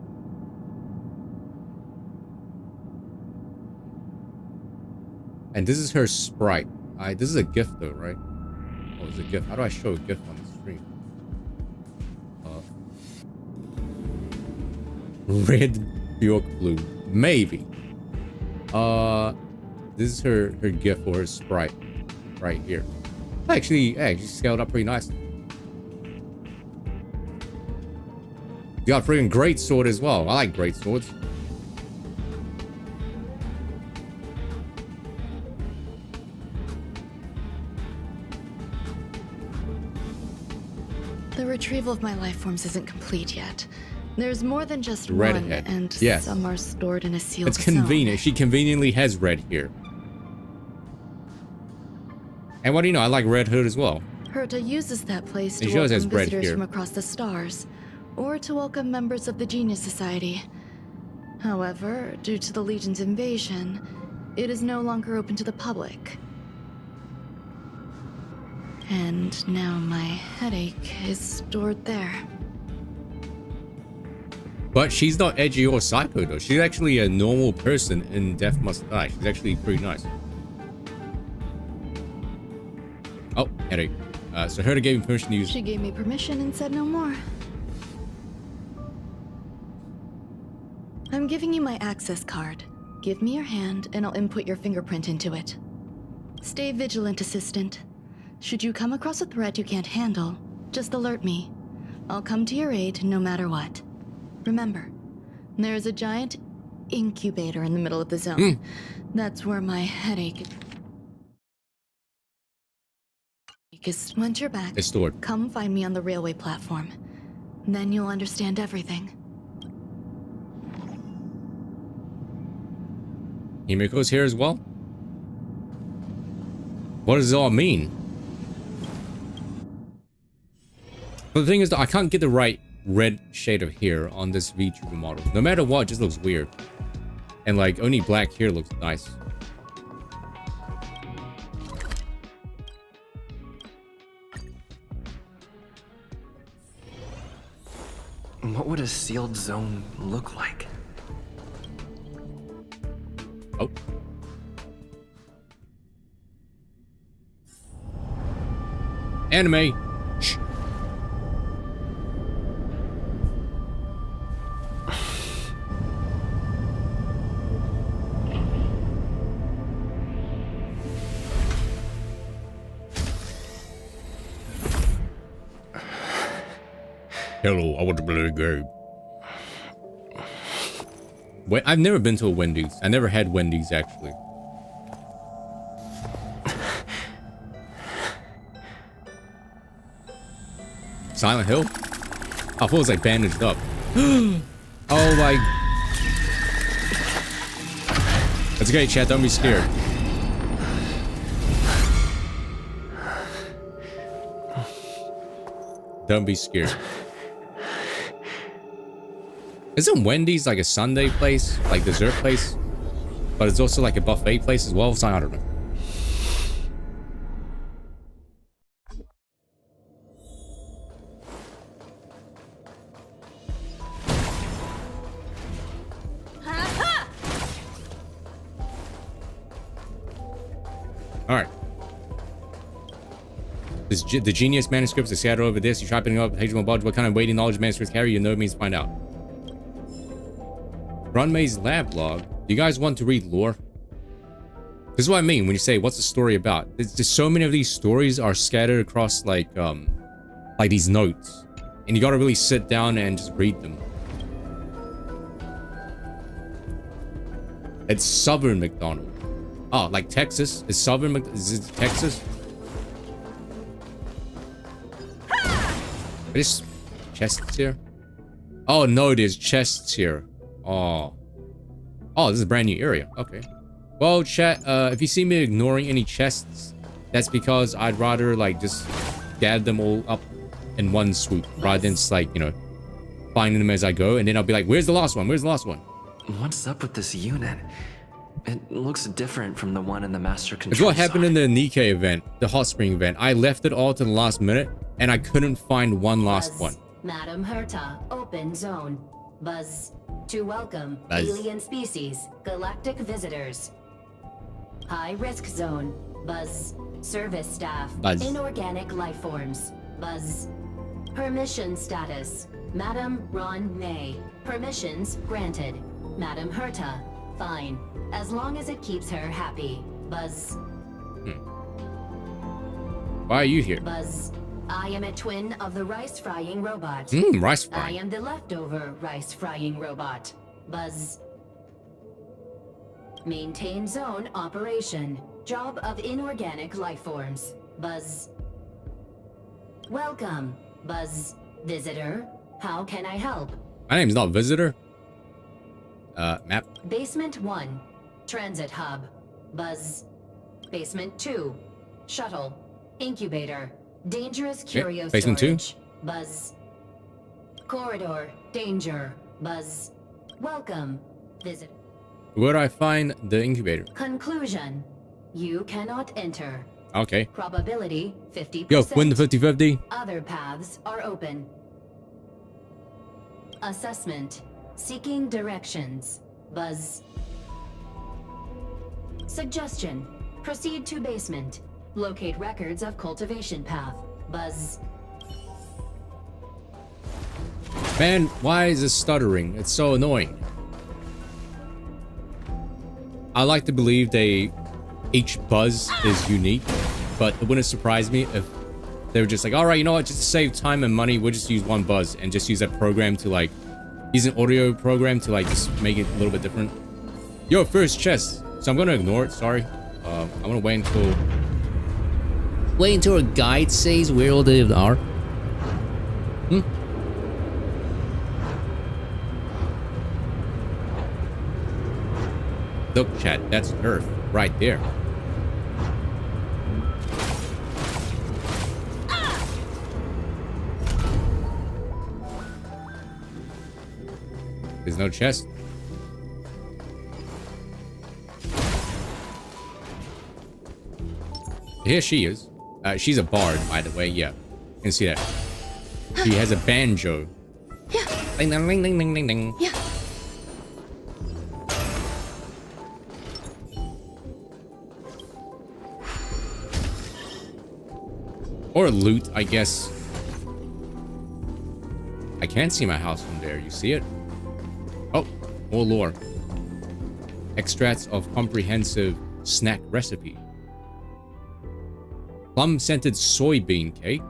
And this is her sprite. This is a GIF though, right? Oh, it's a GIF. How do I show a GIF on the stream? Red Bjork blue. Maybe. This is her GIF or her sprite right here. Actually scaled up pretty nicely. You got a freaking great sword as well. I like great swords. The retrieval of my life forms isn't complete yet. There's more than just Red one, head. and Yes. some are stored in a sealed It's convenient. She conveniently has red here. And what do you know? I like red hood as well. Herta uses that place And to she always has welcome red visitors here. from across the stars, or to welcome members of the Genius Society. However, due to the Legion's invasion, it is no longer open to the public. And now my headache is stored there. But she's not edgy or psycho though. She's actually a normal person in Death Must Die. She's actually pretty nice. Oh, headache. So Herta gave me permission to use... She gave me permission and said no more. I'm giving you my access card. Give me your hand and I'll input your fingerprint into it. Stay vigilant, Assistant. Should you come across a threat you can't handle, just alert me. I'll come to your aid no matter what. Remember, there is a giant incubator in the middle of the zone. That's where my headache is. Once you're back, It's stored. come find me on the railway platform. Then you'll understand everything. Himiko's here as well? What does it all mean? But the thing is that I can't get the right red shade of hair on this VTuber model. No matter what, it just looks weird. And like, only black hair looks nice. What would a sealed zone look like? Oh. Anime. Shh. Hello, I want to play a game. Wait, I've never been to a Wendy's. I never had Wendy's actually. Silent Hill? I thought it was like bandaged up. Oh my. It's okay, chat. Don't be scared. Don't be scared. Isn't Wendy's like a Sunday place? Like dessert place? But it's also like a buffet place as well? So I don't know. Alright. The genius manuscripts are scattered over this. You try picking up page 1 budge. What kind of weighty knowledge manuscripts carry? You know means to find out. Ruan Mei's lab log. Do you guys want to read lore? This is what I mean when you say, what's the story about? There's just so many of these stories are scattered across like these notes. And you gotta really sit down and just read them. It's Southern McDonald. Oh, like Texas? Is Southern is it Texas? There's chests here? Oh no, there's chests here. Oh. Oh, this is a brand new area. Okay. Well, chat, if you see me ignoring any chests, that's because I'd rather like just gather them all up in one swoop rather than just like, you know, finding them as I go, and then I'll be like, where's the last one? Where's the last one? What's up with this unit? It looks different from the one in the master control. It's what happened in the Nikkei event, the hot spring event. I left it all to the last minute, and I couldn't find one last one. Madam Herta, open zone. Buzz. To welcome Buzz. alien species, galactic visitors. High risk zone. Buzz. Service staff. Buzz. Inorganic life forms. Buzz. Permission status. Madam Ruan May. Permissions granted. Madam Herta. Fine. As long as it keeps her happy. Buzz. Why are you here? Buzz. I am a twin of the rice frying robot. Rice I frying. am the leftover rice frying robot. Buzz. Maintain zone operation. Job of inorganic life forms. Buzz. Welcome. Buzz. Visitor. How can I help? My name's not Visitor. Map. Basement 1. Transit hub. Buzz. Basement 2. Shuttle. Incubator. Dangerous curio Okay, basement 2. storage. Buzz. Corridor. Danger. Buzz. Welcome. Visit. Where do I find the incubator? Conclusion. You cannot enter. Okay. Probability 50%. Yo, win the 50-50. Other paths are open. Assessment. Seeking directions. Buzz. Suggestion. Proceed to basement. Locate records of cultivation path. Buzz. Man, why is it stuttering? It's so annoying. I like to believe each buzz is unique, but it wouldn't surprise me if they were just like, all right, you know what, just to save time and money, we'll just use one buzz and just use that program to like, use an audio program to like just make it a little bit different. Yo, first chest. So I'm gonna ignore it, sorry. I'm gonna wait until a guide says where all they are. Look, chat, that's Earth right there. There's no chest. Here she is. She's a bard, by the way. Yeah, you can see that. She has a banjo. Ding ding ding ding ding ding ding. Yeah. Or loot, I guess. I can't see my house from there. You see it? Oh, more lore. Extracts of comprehensive snack recipe. Plum-scented soybean cake.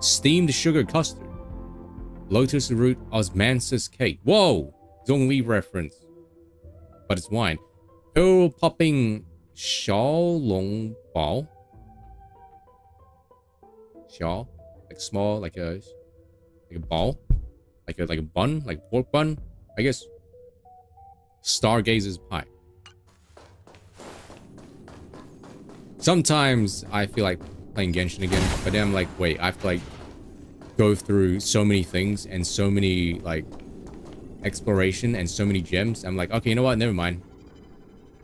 Steamed sugar custard. Lotus root osmanthus cake. Whoa! Zhongli reference. But it's wine. Pearl popping xiaolong bao. Xiao, like small, like a ball, like a bun, like a pork bun, I guess. Stargazer's pie. Sometimes I feel like playing Genshin again, but then I'm like, wait, I have to like go through so many things and so many like exploration and so many gems. I'm like, okay, you know what? Never mind.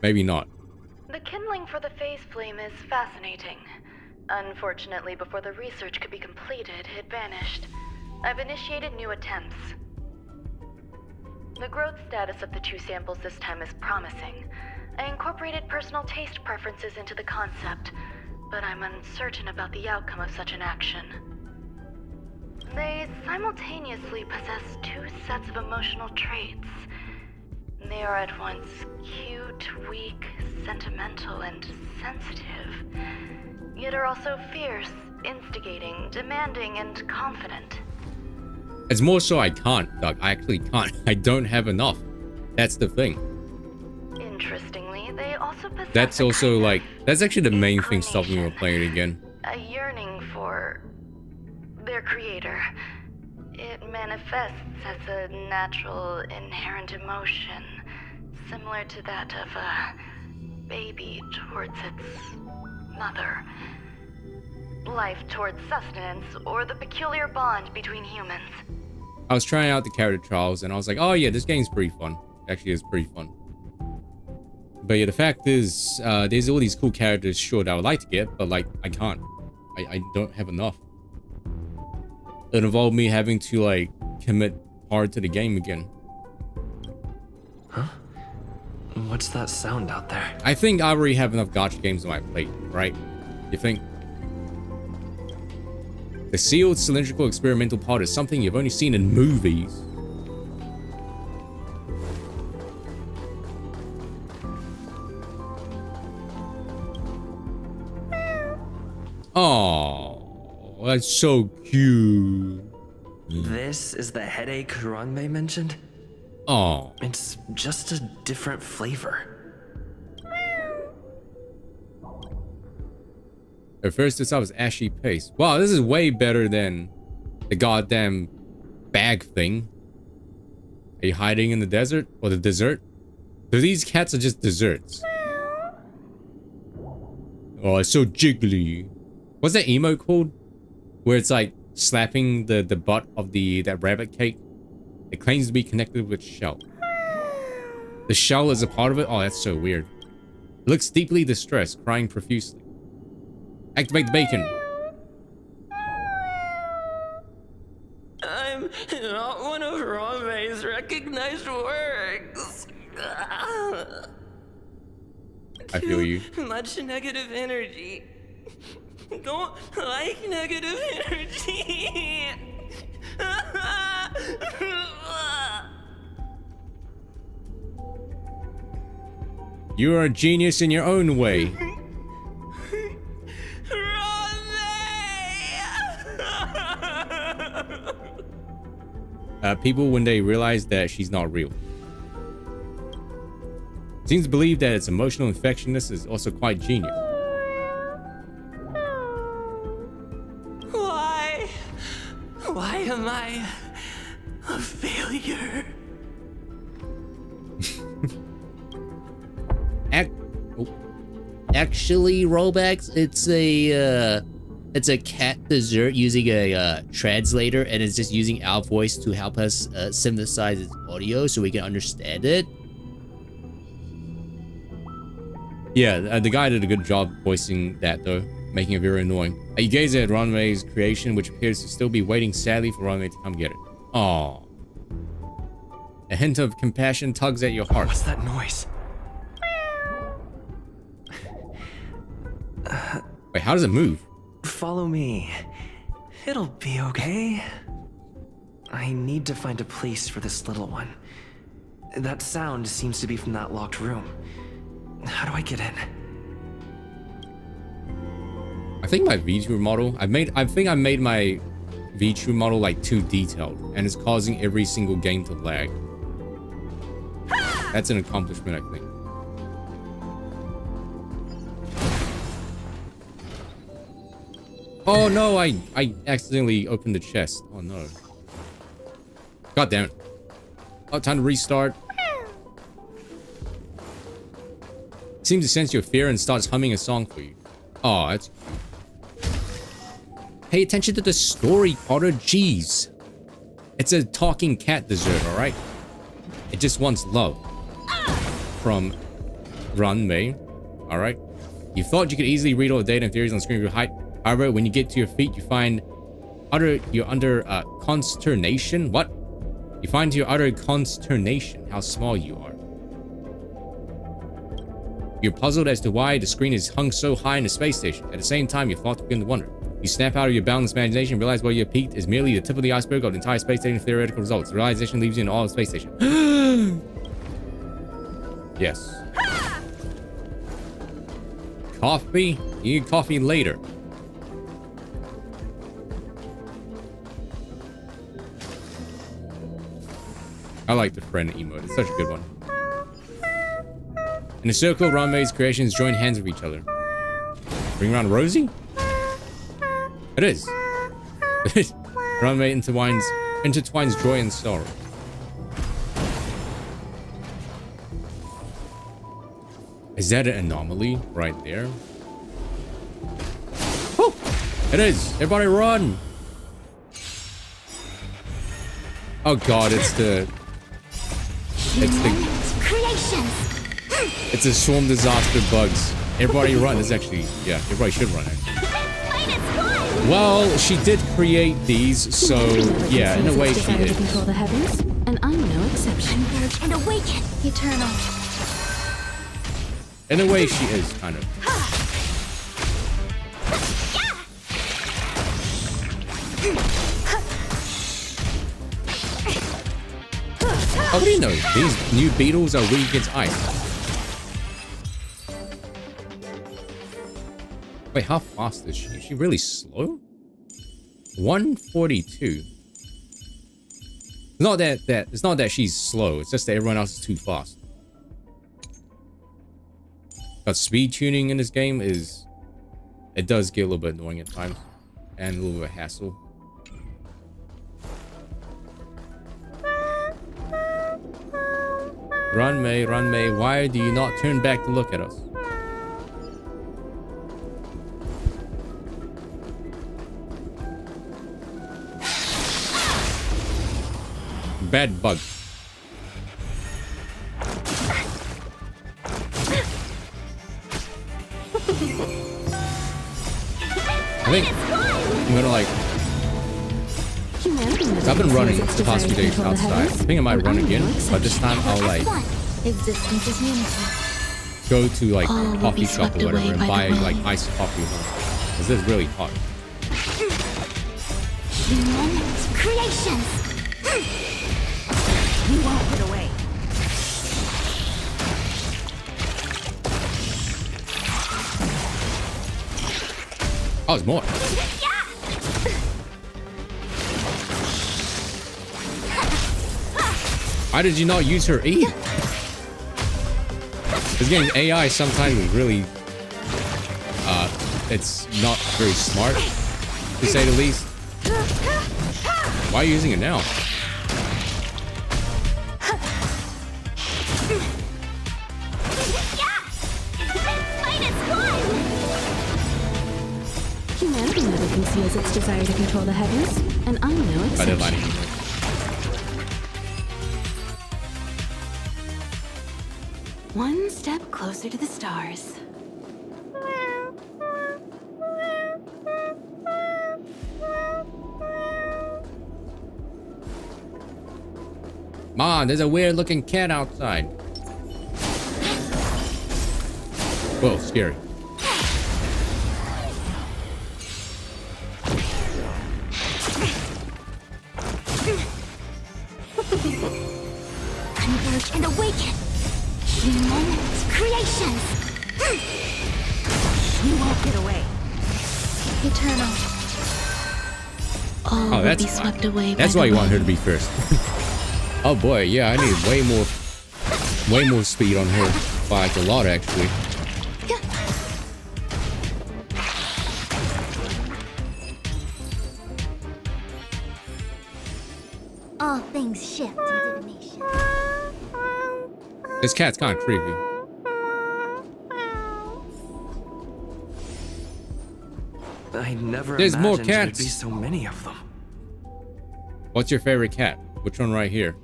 Maybe not. The kindling for the phase flame is fascinating. Unfortunately, before the research could be completed, it vanished. I've initiated new attempts. The growth status of the two samples this time is promising. I incorporated personal taste preferences into the concept, but I'm uncertain about the outcome of such an action. They simultaneously possess two sets of emotional traits. They are at once cute, weak, sentimental, and sensitive, yet are also fierce, instigating, demanding, and confident. It's more so I can't, Doug. I actually can't. I don't have enough. That's the thing. Interestingly, they also possess That's also like, that's actually the main thing stopping me from playing it again. a yearning for their creator. It manifests as a natural, inherent emotion, similar to that of a baby towards its mother. Life towards sustenance, or the peculiar bond between humans. I was trying out the character trials and I was like, oh yeah, this game's pretty fun. Actually, it's pretty fun. But yeah, the fact is, there's all these cool characters, sure, that I would like to get, but like, I can't. I don't have enough. It involved me having to like commit hard to the game again. Huh? What's that sound out there? I think I already have enough gacha games on my plate, right? You think? The sealed cylindrical experimental pod is something you've only seen in movies. Oh, that's so cute. This is the headache Ruan mentioned? Oh. It's just a different flavor. At first, this was ashy paste. Wow, this is way better than the goddamn bag thing. Are you hiding in the desert or the dessert? So these cats are just desserts. Oh, it's so jiggly. What's that emote called? Where it's like slapping the butt of that rabbit cake. It claims to be connected with shell. The shell is a part of it? Oh, that's so weird. It looks deeply distressed, crying profusely. Activate the bacon. I'm not one of Ranmei's recognized works. I feel you. Too much negative energy. Don't like negative energy. You are a genius in your own way. People, when they realize that she's not real. Seems to believe that its emotional infectiousness is also quite genius. Why am I a failure? Actually, Robax, it's a cat dessert using a translator, and it's just using our voice to help us synthesize its audio so we can understand it. Yeah, the guy did a good job voicing that though, making it very annoying. You gaze at Ranmei's creation, which appears to still be waiting sadly for Ranmei to come get it. Aww. A hint of compassion tugs at your heart. What's that noise? Wait, how does it move? Follow me. It'll be okay. I need to find a place for this little one. That sound seems to be from that locked room. How do I get in? I think my VTuber model, I think I made my VTuber model like too detailed, and it's causing every single game to lag. That's an accomplishment, I think. Oh no, I accidentally opened the chest. Oh no. God damn it. Oh, time to restart. Seems to sense your fear and starts humming a song for you. Oh, that's cute. Pay attention to the story, Potter. Jeez. It's a talking cat dessert, alright? It just wants love. From Ranmei. Alright? You thought you could easily read all the data and theories on the screen of your height. However, when you get to your feet, you find you're under consternation. What? You find to your utter consternation how small you are. You're puzzled as to why the screen is hung so high in the space station. At the same time, your thoughts begin to wonder. You snap out of your boundless imagination and realize where you're peaked is merely the tip of the iceberg of the entire space station theoretical results. The realization leaves you in awe of the space station. Yes. Coffee? You need coffee later. I like the friend emote. It's such a good one. In a circle, Ranmei's creations join hands with each other. Bring around Rosie? It is. Ranmei intertwines joy and sorrow. Is that an anomaly right there? Woo! It is. Everybody run! Oh god, it's the It's a swarm disaster bugs. Everybody run. It's actually, yeah, everybody should run actually. Well, she did create these, so yeah, in a way she did. Control the heavens, and I'm no exception. And awaken. Eternal. In a way, she is, kind of. Oh, what do you know? These new beetles are weak against ice. Wait, how fast is she? Is she really slow? 142. It's not that she's slow. It's just that everyone else is too fast. But speed tuning in this game it does get a little bit annoying at times and a little bit of hassle. Run, May, why do you not turn back to look at us? Bad bug. I think I'm gonna like... I've been running the past few days outside. I think I might run again, but this time I'll like go to like a coffee shop or whatever and buy like iced coffee. Because this is really hot. Creations! You won't get away. Oh, there's more. Why did you not use her E? This game's AI sometimes is really, it's not very smart, to say the least. Why are you using it now? Humanity never conceals its desire to control the heavens, and I'm no exception. One step closer to the stars. Mom, there's a weird looking cat outside. Whoa, scary. Converge and awaken. Human creations. You won't get away. Eternal. All Oh, that's will be swept away. That's by why the you want her to wind. be first. Oh boy, yeah, I need way more speed on her. Like a lot, actually. All things shift in divination. This cat's kind of creepy. I never There's more imagined there'd cats. be so many of them. What's your favorite cat? Which one right here?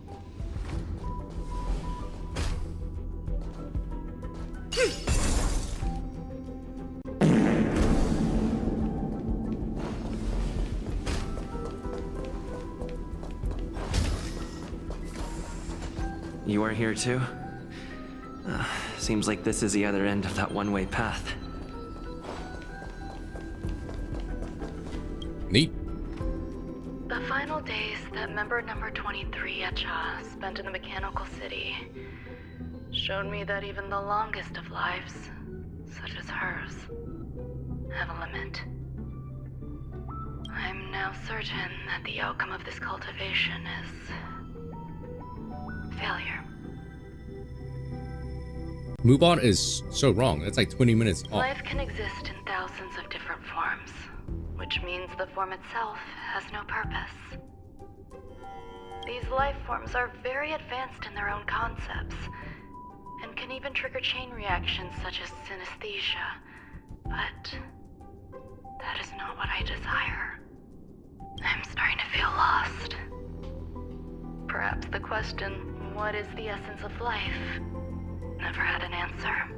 You are here too? Seems like this is the other end of that one-way path. Neat. The final days that member number 23 Echa spent in the mechanical city showed me that even the longest of lives, such as hers, have a limit. I'm now certain that the outcome of this cultivation is failure. Move on is so wrong. That's like 20 minutes off. Life can exist in thousands of different forms, which means the form itself has no purpose. These life forms are very advanced in their own concepts, and can even trigger chain reactions such as synesthesia, but that is not what I desire. I'm starting to feel lost. Perhaps the question, what is the essence of life, never had an answer.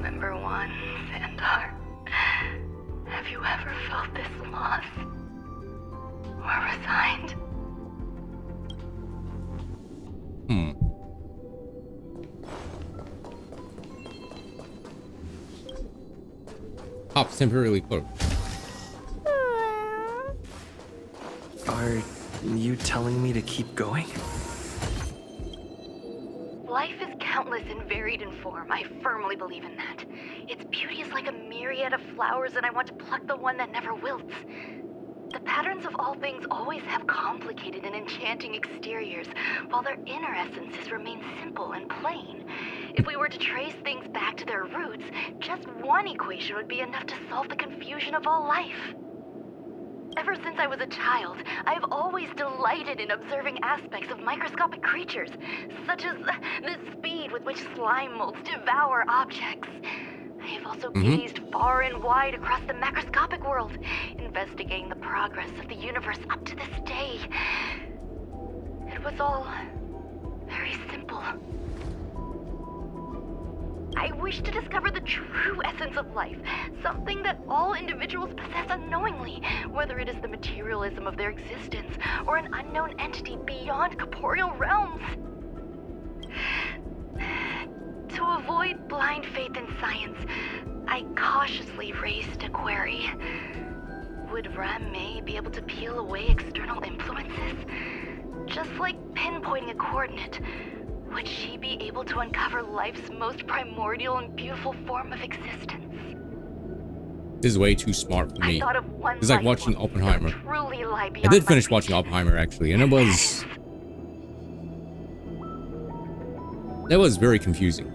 Number 1, Sandar. Have you ever felt this lost? Or resigned? Cops temporarily closed. Are you telling me to keep going? Life is countless and varied in form. I firmly believe in that. Its beauty is like a myriad of flowers, and I want to pluck the one that never wilts. The patterns of all things always have complicated and enchanting exteriors, while their inner essences remain simple and plain. If we were to trace things back to their roots, just one equation would be enough to solve the confusion of all life. Ever since I was a child, I have always delighted in observing aspects of microscopic creatures, such as the speed with which slime molds devour objects. I have also gazed far and wide across the macroscopic world, investigating the progress of the universe up to this day. It was all very simple. I wish to discover the true essence of life, something that all individuals possess unknowingly, whether it is the materialism of their existence or an unknown entity beyond corporeal realms. To avoid blind faith in science, I cautiously raised a query. Would Ruan Mei be able to peel away external influences? Just like pinpointing a coordinate, would she be able to uncover life's most primordial and beautiful form of existence? This is way too smart for me. I thought of one It's like watching Oppenheimer. truly lie I beyond did finish my watching Oppenheimer actually, and it was very confusing.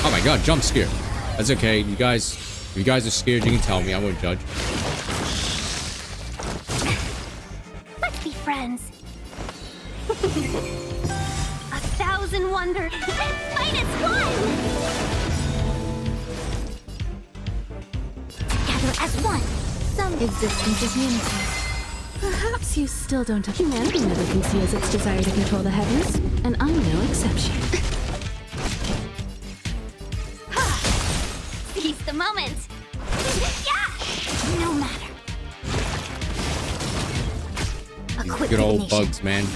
Oh my god, jump scare. That's okay. You guys, if you guys are scared, you can tell me. I won't judge. Let's be friends. 1,000 wonders minus one. Together as one. Some Existence is unity. Perhaps you still don't have humanity never conceals its desire to control the heavens, and I'm no exception. Seize the moment. Yeah. No matter. These good old bugs, man.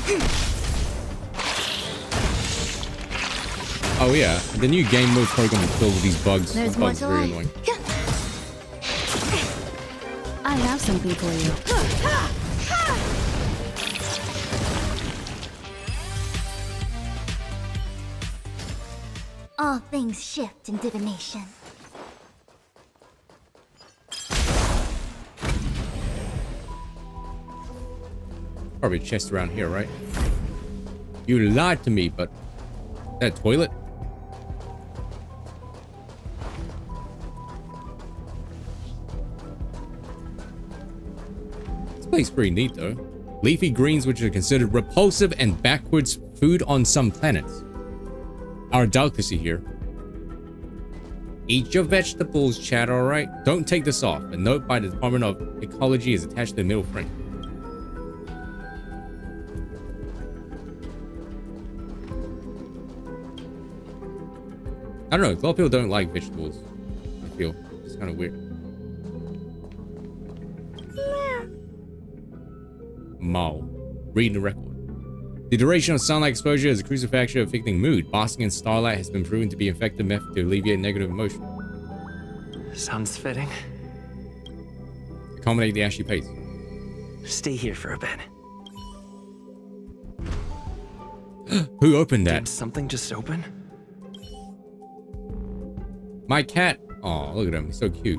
Oh yeah, the new game mode's probably gonna be filled with these bugs. There's These more bugs to are very life. annoying. I have something for you. All things shift in divination. Probably a chest around here, right? You lied to me, but that toilet? This place is pretty neat though. Leafy greens, which are considered repulsive and backwards food on some planets, are a delicacy here. Eat your vegetables, chat, alright? Don't take this off. A note by the Department of Ecology is attached to the middle frame. I don't know, a lot of people don't like vegetables, I feel. It's kind of weird. Mao. Reading the record. The duration of sunlight exposure is a crucial factor affecting mood. Basking in starlight has been proven to be an effective method to alleviate negative emotion. Sounds fitting. Accommodate the ashy pace. Stay here for a bit. Who opened that? Did something just open? My cat. Oh, look at him. He's so cute.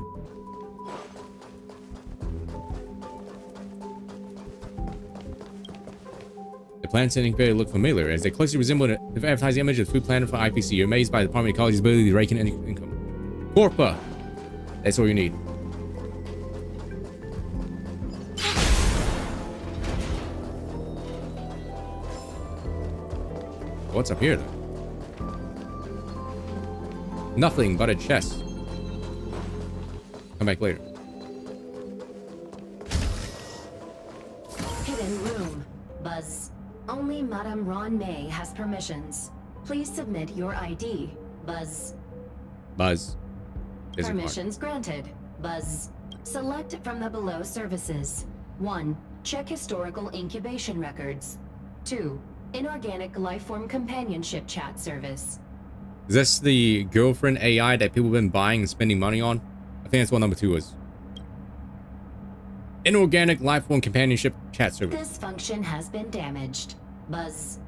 The plants and incubator look familiar as they closely resemble the advertising image of the food planet for IPC. You're amazed by the Department of Ecology's ability to rake in income. Corpa. That's all you need. What's up here, though? Nothing but a chest. Come back later. Hidden room. Buzz. Only Madame Ruan Mei has permissions. Please submit your ID. Buzz. Buzz. There's a card. Permissions granted. Buzz. Select from the below services. 1. Check historical incubation records. 2. Inorganic lifeform companionship chat service. Is this the girlfriend AI that people have been buying and spending money on? I think that's what number 2 was. Inorganic lifeform companionship chat service. This function has been damaged. Buzz.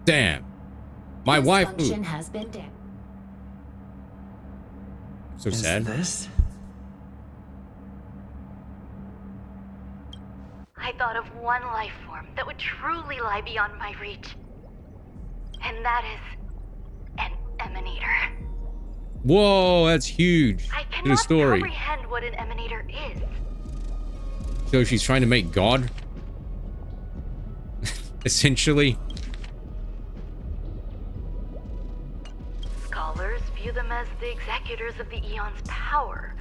Damn. My wife. Function has been damaged. So sad. This? I thought of one life form that would truly lie beyond my reach. And that is an emanator. Whoa, that's huge. I To the cannot story. comprehend what an emanator is. So she's trying to make God? Essentially. Scholars view them as the executors of the Eon's power.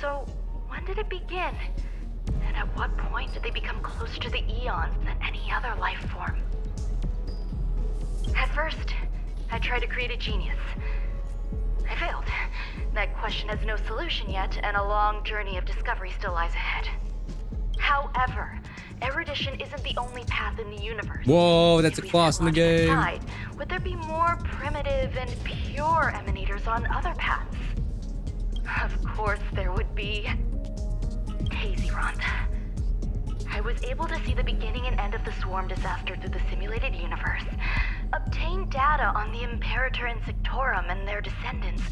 So, when did it begin? And at what point did they become closer to the Eons than any other life form? At first, I tried to create a genius. I failed. That question has no solution yet, and a long journey of discovery still lies ahead. However, erudition isn't the only path in the universe. Whoa, that's a class in the game. Aside, would there be more primitive and pure emanators on other paths? Of course there would be. Hazy Rond. I was able to see the beginning and end of the swarm disaster through the simulated universe, obtain data on the Imperator and Sectorum and their descendants,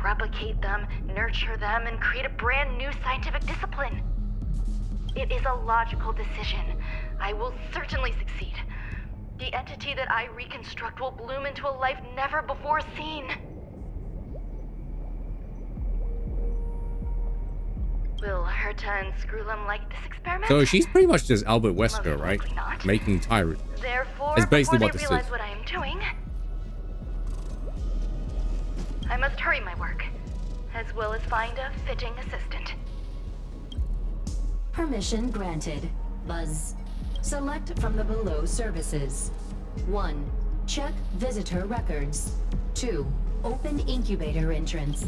replicate them, nurture them, and create a brand new scientific discipline. It is a logical decision. I will certainly succeed. The entity that I reconstruct will bloom into a life never before seen. Will Herta and Screwlum like this experiment? So she's pretty much just Albert Wesker, right? Making tyrant. Therefore, That's basically before what they this realize is. what I am doing, I must hurry my work, as well as find a fitting assistant. Permission granted. Buzz. Select from the below services. 1. Check visitor records. 2. Open incubator entrance.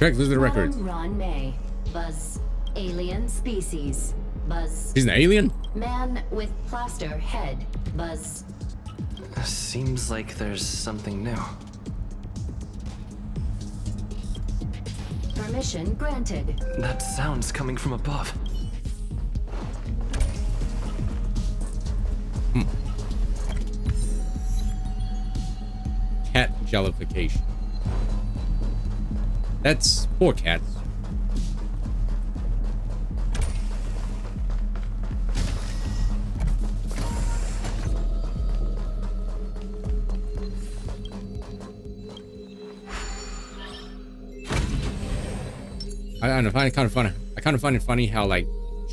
Check visitor records. Ron May. Buzz. Alien species. Buzz. He's an alien? Man with plaster head. Buzz. Seems like there's something new. Permission granted. That sound's coming from above. Cat jellification. That's poor cats. I find it kind of funny. I kind of find it funny how like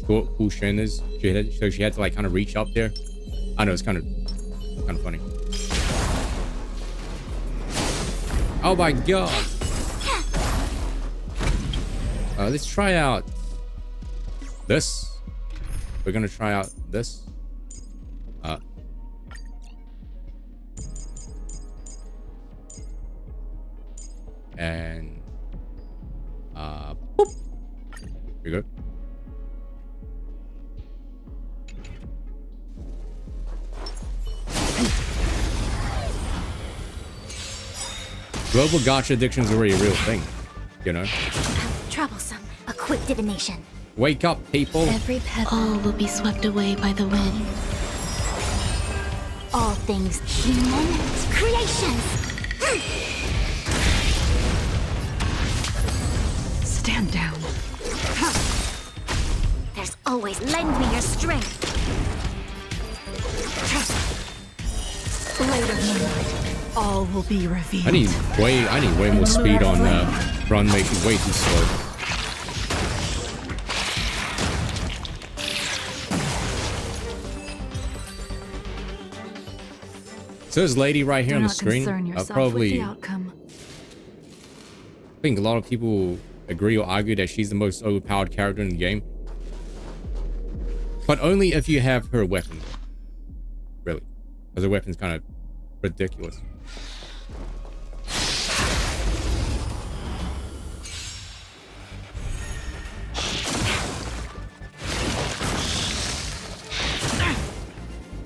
short Fu Shen is. So she had to like kind of reach up there. I know it's kind of funny. Oh my god. Let's try out this. We're gonna try out this. And boop. Here you go. Global gacha addiction is already a real thing, you know? Troublesome. A quick divination. Wake up, people. Every petal will be swept away by the wind. All things human creations. Stand down. There's always lend me your strength. Later, moonlight, all will be revealed. I need way more speed on Run, making way too slow. So this lady right here on the screen, probably, I think a lot of people agree or argue that she's the most overpowered character in the game. But only if you have her weapon. Really. Because her weapon's kind of ridiculous.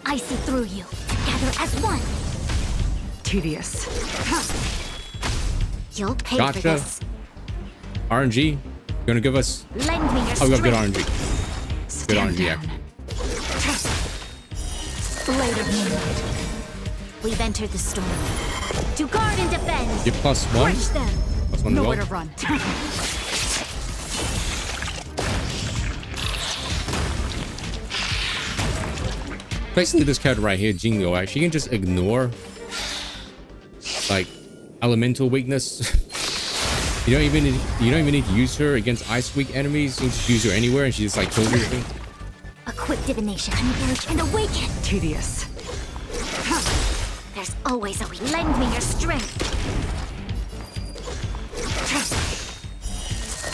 I I see through you, together as one. Tedious. You'll pay Gotcha. for this. RNG? You gonna give us? Lend me your Oh, we got good strength. RNG. Good RNG, actually. Blade of Moonlight. We've entered the storm. To guard and defend. You're +1. Crunch them. +1 as Nowhere well. to run. Basically, this character right here, Jingliu, right? She can just ignore like elemental weakness. you don't even need to use her against ice weak enemies. You just use her anywhere, and she just like kills everything. Equip divination, converge, and awaken. Tedious. There's always a way. Lend me your strength.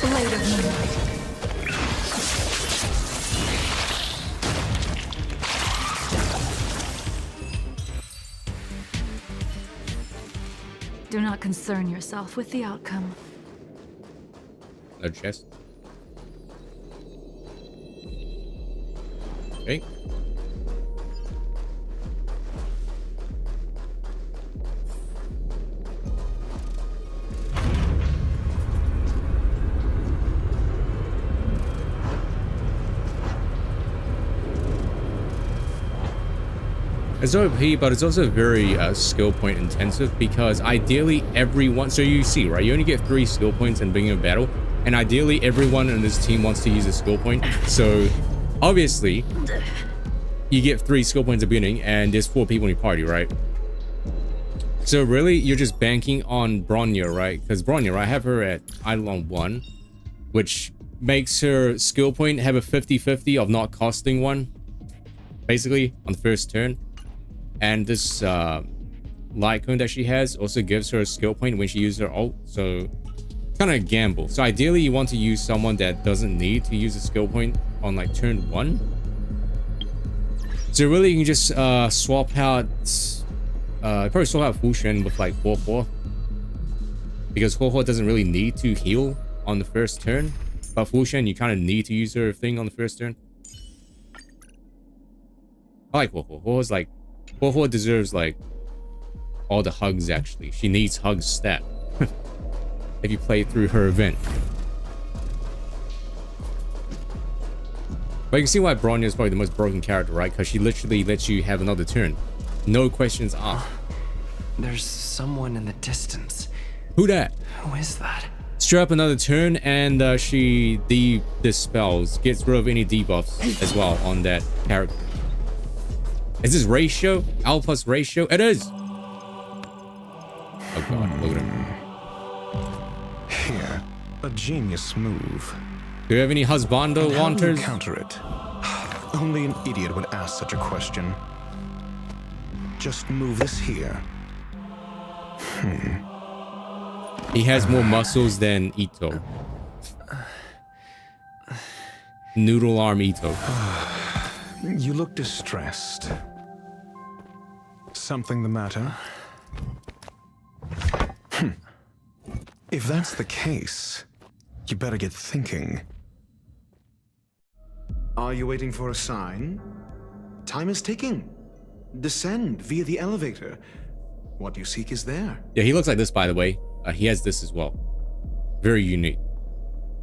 Blade of Moonlight. Do not concern yourself with the outcome. No chest. Okay. It's OP, but it's also very skill point intensive because ideally everyone, so you see, right, you only get 3 skill points in beginning of battle, and ideally everyone in this team wants to use a skill point. So obviously you get 3 skill points at the beginning, and there's 4 people in your party, right? So really you're just banking on Bronya, right? Because Bronya, right, I have her at Eidolon 1, which makes her skill point have a 50-50 of not costing 1, basically, on the first turn. And this light cone that she has also gives her a skill point when she uses her ult, so kind of a gamble. So ideally you want to use someone that doesn't need to use a skill point on like turn 1. So really you can just swap out probably swap out Fu Shen with like Huo Huo, because Huo Huo doesn't really need to heal on the first turn, but Fu Shen you kind of need to use her thing on the first turn. I like Huo Huo. Huo's like, Huo Huo deserves like all the hugs actually. She needs hugs stat if you play through her event. But you can see why Bronya is probably the most broken character, right? Because she literally lets you have another turn. No questions asked. There's someone in the distance. Who that? Who is that? Straight up another turn, and she dispels, gets rid of any debuffs as well on that character. Is this ratio? Al plus ratio? It is! Oh god, look at him. Here, a genius move. Do you have any husbando wanters? Counter it. Only an idiot would ask such a question. Just move this here. He has more muscles than Ito. Noodle arm Ito. You look distressed. Something the matter? If that's the case, you better get thinking. Are you waiting for a sign? Time is ticking. Descend via the elevator. What you seek is there. Yeah, he looks like this, by the way. He has this as well. Very unique.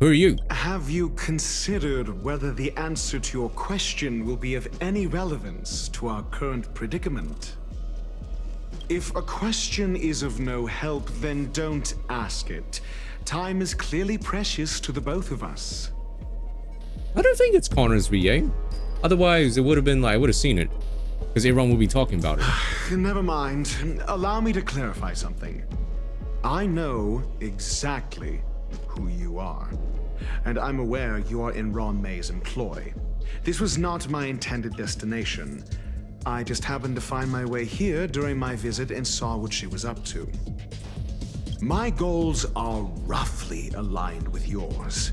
Who are you? Have you considered whether the answer to your question will be of any relevance to our current predicament? If a question is of no help, then don't ask it. Time is clearly precious to the both of us. I don't think it's Connor's VA. Otherwise, it would have been like, I would have seen it. Because everyone will be talking about it. Never mind. Allow me to clarify something. I know exactly who you are, and I'm aware you are in Ruan Mei's employ. This was not my intended destination. I just happened to find my way here during my visit and saw what she was up to. My goals are roughly aligned with yours.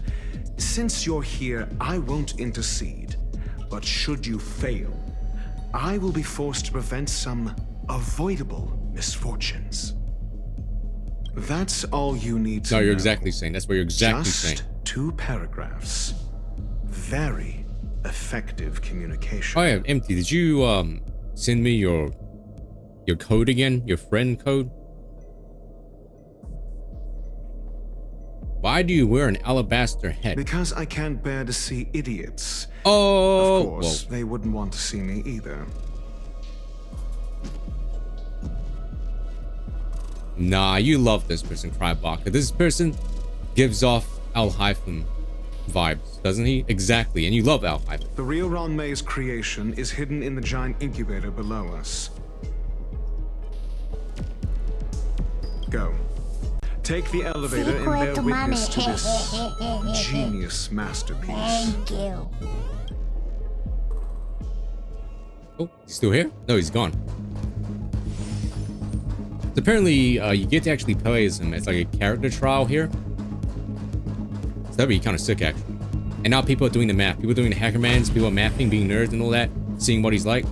Since you're here, I won't intercede, but should you fail, I will be forced to prevent some avoidable misfortunes. That's all you need to know. No, you're exactly saying. That's what you're exactly saying. Just 2 paragraphs. Very effective communication. Oh yeah, Empty. Did you send me your code again? Your friend code? Why do you wear an alabaster head? Because I can't bear to see idiots. Oh, of course, they wouldn't want to see me either. Nah, you love this person, Crybaka. This person gives off Al-Hyphen vibes, doesn't he? Exactly, and you love Al-Hyphen. The real Ruan Mei's creation is hidden in the giant incubator below us. Go. Take the elevator and bear witness to this genius masterpiece. Thank you. Oh, he's still here? No, he's gone. So apparently, you get to actually play as him. It's like a character trial here. So that'd be kind of sick, actually. And now people are doing the math. People are doing the hackermans, people are mapping, being nerds and all that, seeing what he's like.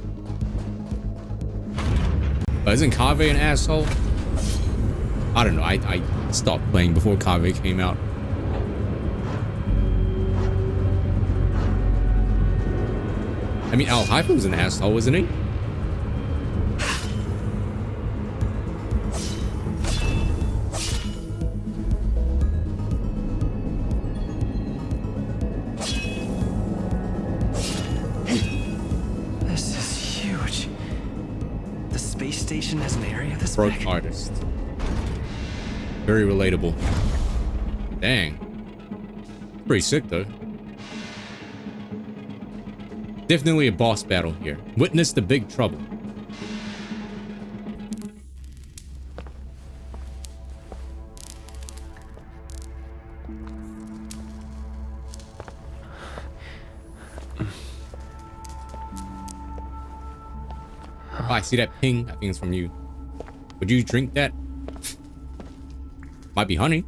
But isn't Kaveh an asshole? I don't know. I stopped playing before Kaveh came out. I mean, Al-Hyphen was an asshole, wasn't he? This is huge. The space station has an area this Broke big. artist. Very relatable. Dang. Pretty sick, though. Definitely a boss battle here. Witness the big trouble. Oh, I see that ping. I think it's from you. Would you drink that? Might be honey.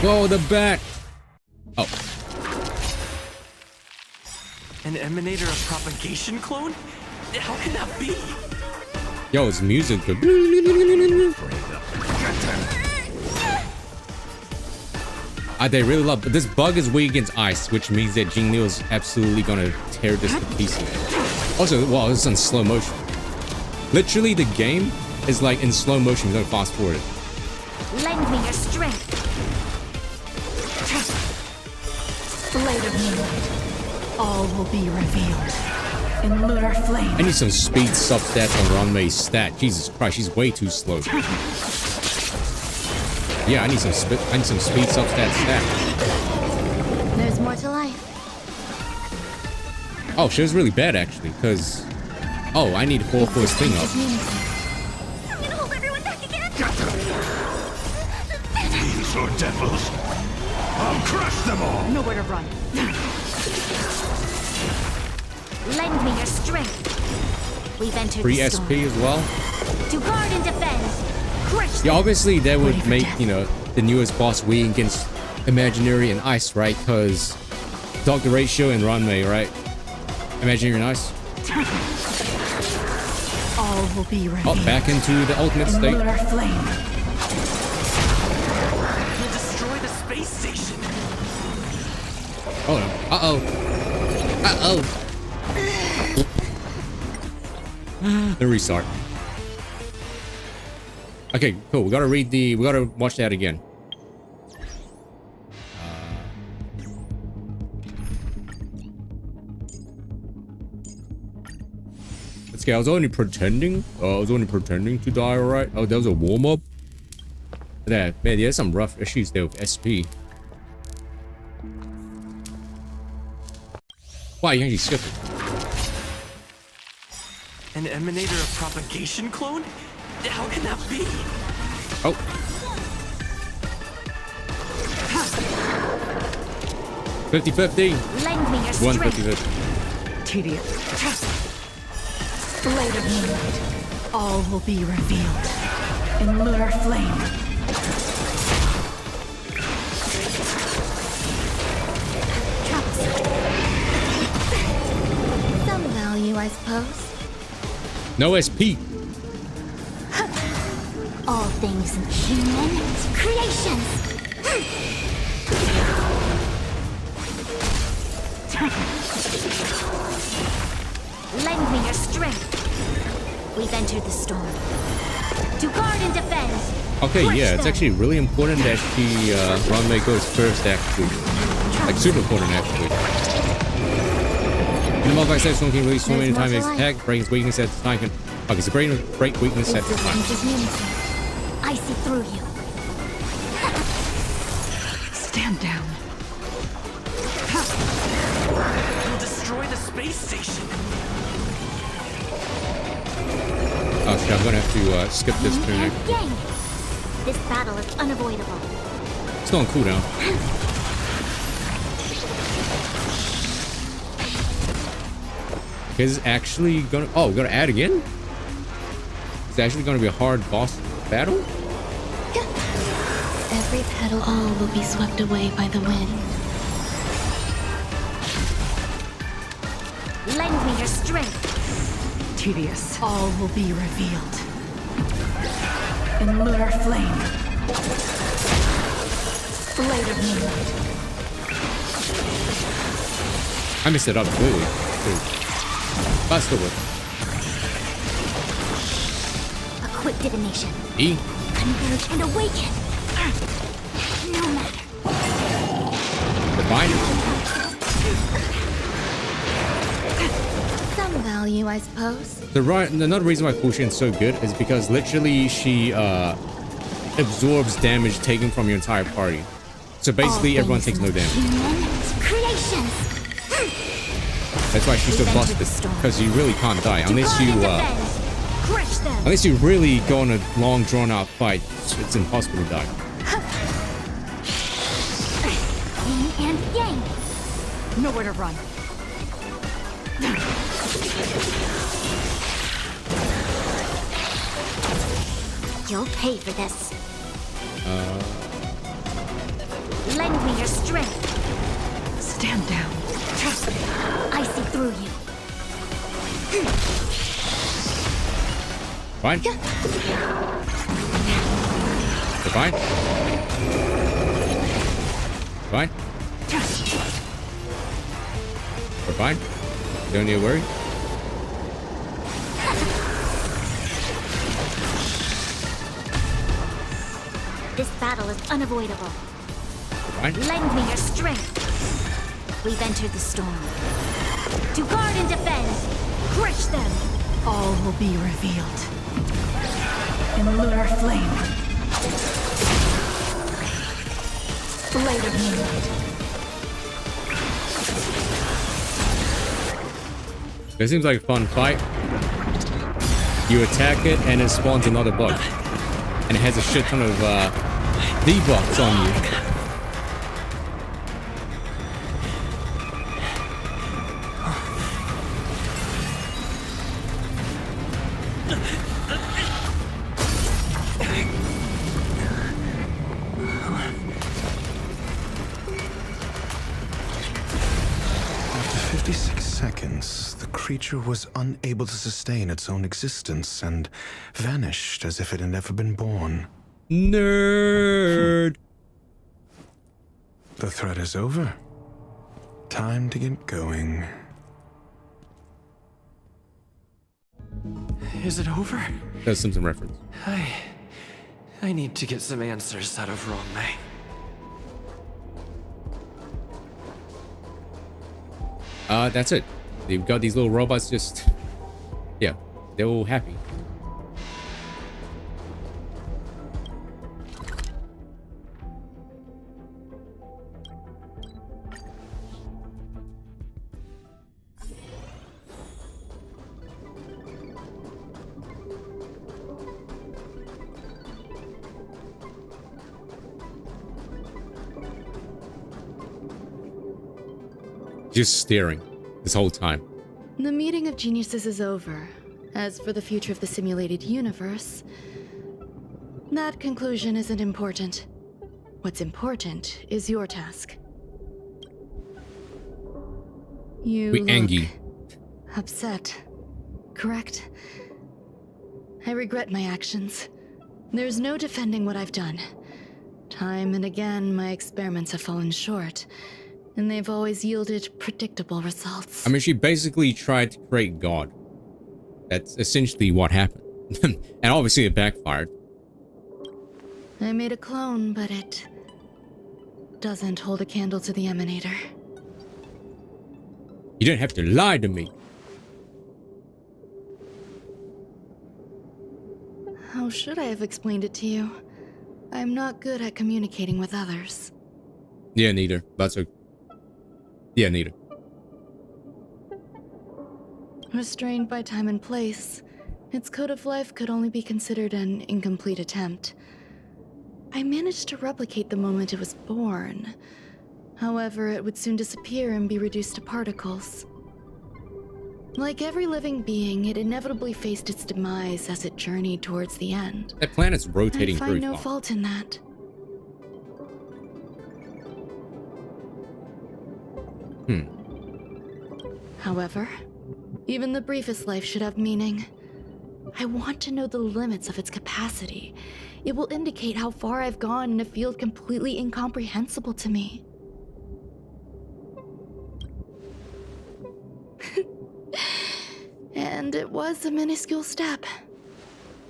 Whoa, the bat! Oh. An emanator of propagation clone? How can that be? Yo, it's music. They really love, but this bug is weak against ice, which means that Jing Liu is absolutely gonna tear this to pieces. Also, wow, this is in slow motion. Literally, the game is like in slow motion. You're gonna fast forward it. Lend me your strength. Blade of Moonlight. All will be revealed in lunar flame. I need some speed substats on Ruan Mei's stat. Jesus Christ, she's way too slow. Yeah, I need some speed substats stat. There's more to life. Oh, she was really bad actually, because I need to pull his thing up. I'm gonna hold everyone back again. These are devils. I'll crush them all. Nowhere to run. Lend me your strength. We've entered Free the SP storm. as well. To guard and defend. Crush Yeah, obviously that would make, the newest boss weak against Imaginary and Ice, right? Because Dr. Ratio and Ruan Mei, right? Imaginary and Ice. All will be revealed. Oh, back into the ultimate in state. lunar flame. We'll destroy the space station. Oh, uh-oh. Uh-oh. The restart. Okay, cool. We gotta watch that again. Let's go. I was only pretending to die, alright? Oh, that was a warm-up? Man, there's some rough issues there with SP. Wow, you actually skipped it. An emanator of propagation clone? How can that be? Oh. $50-50. Lend me your One strength. 50-50. Tedious. Blade of Moonlight. All will be revealed in lunar flame. Some value, I suppose. No SP. things human creations. Lend me your strength. We've entered the storm. To guard and defend. Okay, yeah, it's actually really important that she, Ranmei goes first, actually. Like, super important, actually. In the multi-set, Storm can release so many times his attack, break his weakness at the time. Okay, so break weakness at the time. I see through you. Stand down. We'll destroy the space station. Oh shit, I'm gonna have to skip this turn. Yang. This battle is unavoidable. Still on cooldown. Okay, this is actually gonna... Oh, we're gonna add again? It's actually gonna be a hard boss battle? Every petal, all will be swept away by the wind. Lend me your strength. Tedious. All will be revealed. In lunar flame. Blade of moonlight. I messed it up completely. But still work. A quick divination. E. Converge and awaken. No matter. Divine. Some value, I suppose. Another reason why Fu Xin's so good is because literally she absorbs damage taken from your entire party. So basically everyone takes no damage. Creations. That's why she's so busted, because you really can't die unless you really go on a long drawn out fight. It's impossible to die. Yin and yang. Nowhere to run. You'll pay for this. Lend me your strength. Stand down. I see through you. Fine. Fine. Fine. We're fine. Don't need to worry. This battle is unavoidable. Fine. Lend me your strength. We've entered the storm. To guard and defend. Crush them. All will be revealed. In lunar flame. Blade of moonlight. This seems like a fun fight. You attack it and it spawns another bug. And it has a shit ton of debuffs on you. The creature was unable to sustain its own existence and vanished as if it had never been born. Nerd! The threat is over. Time to get going. Is it over? That's Simpson reference. I need to get some answers out of Ranmei. That's it. They've got these little robots just... Yeah, they're all happy. Just staring this whole time. The meeting of geniuses is over. As for the future of the simulated universe, that conclusion isn't important. What's important is your task. You look angry. Upset, correct? I regret my actions. There's no defending what I've done. Time and again, my experiments have fallen short, and they've always yielded predictable results. I mean, she basically tried to create God. That's essentially what happened. And obviously it backfired. I made a clone, but it doesn't hold a candle to the emanator. You don't have to lie to me. How should I have explained it to you? I'm not good at communicating with others. Yeah, neither. That's a... Yeah, neither. Restrained by time and place, its code of life could only be considered an incomplete attempt. I managed to replicate the moment it was born. However, it would soon disappear and be reduced to particles. Like every living being, it inevitably faced its demise as it journeyed towards the end. That planet's rotating I very find no fast. fault in that. However, even the briefest life should have meaning. I want to know the limits of its capacity. It will indicate how far I've gone in a field completely incomprehensible to me. And it was a minuscule step,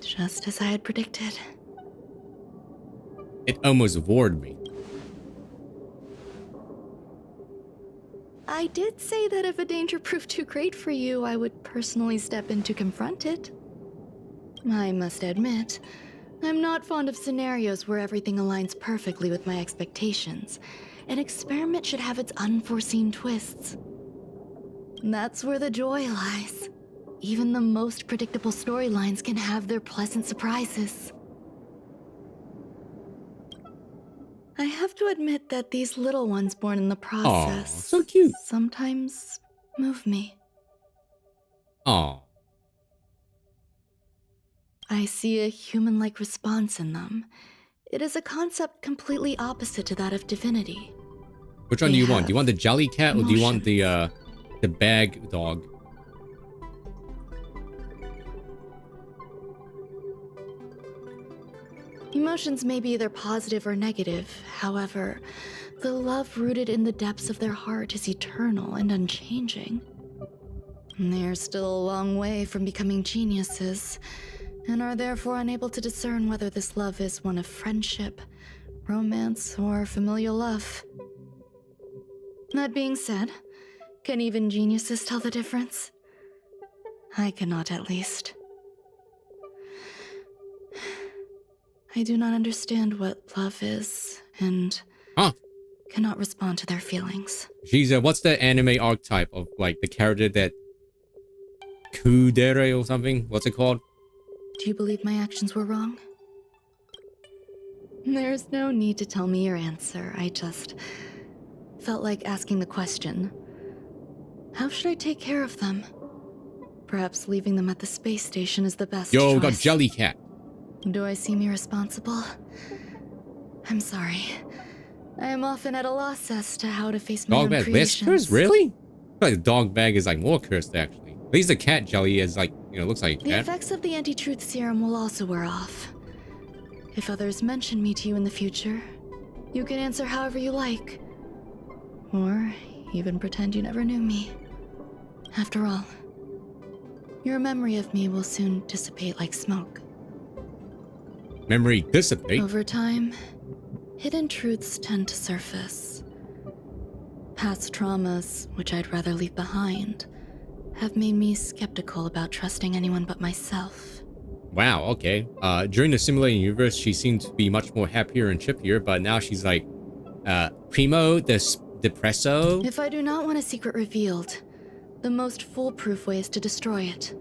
just as I had predicted. It almost vored me. I did say that if a danger proved too great for you, I would personally step in to confront it. I must admit, I'm not fond of scenarios where everything aligns perfectly with my expectations. An experiment should have its unforeseen twists. That's where the joy lies. Even the most predictable storylines can have their pleasant surprises. I have to admit that these little ones born in the process so cute. Sometimes move me. Aw. I see a human-like response in them. It is a concept completely opposite to that of divinity. Which one do you want? Do you want the jelly cat or do you want the bag dog? Emotions may be either positive or negative. However, the love rooted in the depths of their heart is eternal and unchanging. They're still a long way from becoming geniuses, and are therefore unable to discern whether this love is one of friendship, romance, or familial love. That being said, can even geniuses tell the difference? I cannot, at least. I do not understand what love is, and cannot respond to their feelings. She's what's the anime archetype of like the character that Kudere or something? What's it called? Do you believe my actions were wrong? There's no need to tell me your answer. I just felt like asking the question. How should I take care of them? Perhaps leaving them at the space station is the best choice. Yo, got Jellycat. Do I seem irresponsible? I'm sorry. I am often at a loss as to how to face my own Dog bag less creations. cursed? Really? I feel like the dog bag is like more cursed actually. At least the cat jelly is like, you know, looks like a The cat. effects of the anti-truth serum will also wear off. If others mention me to you in the future, you can answer however you like. Or even pretend you never knew me. After all, your memory of me will soon dissipate like smoke. Memory dissipate? Over time, hidden truths tend to surface. Past traumas, which I'd rather leave behind, have made me skeptical about trusting anyone but myself. Wow, okay. During the simulated universe, she seemed to be much more happier and chippier, but now she's like, primo depresso? If I do not want a secret revealed, the most foolproof way is to destroy it.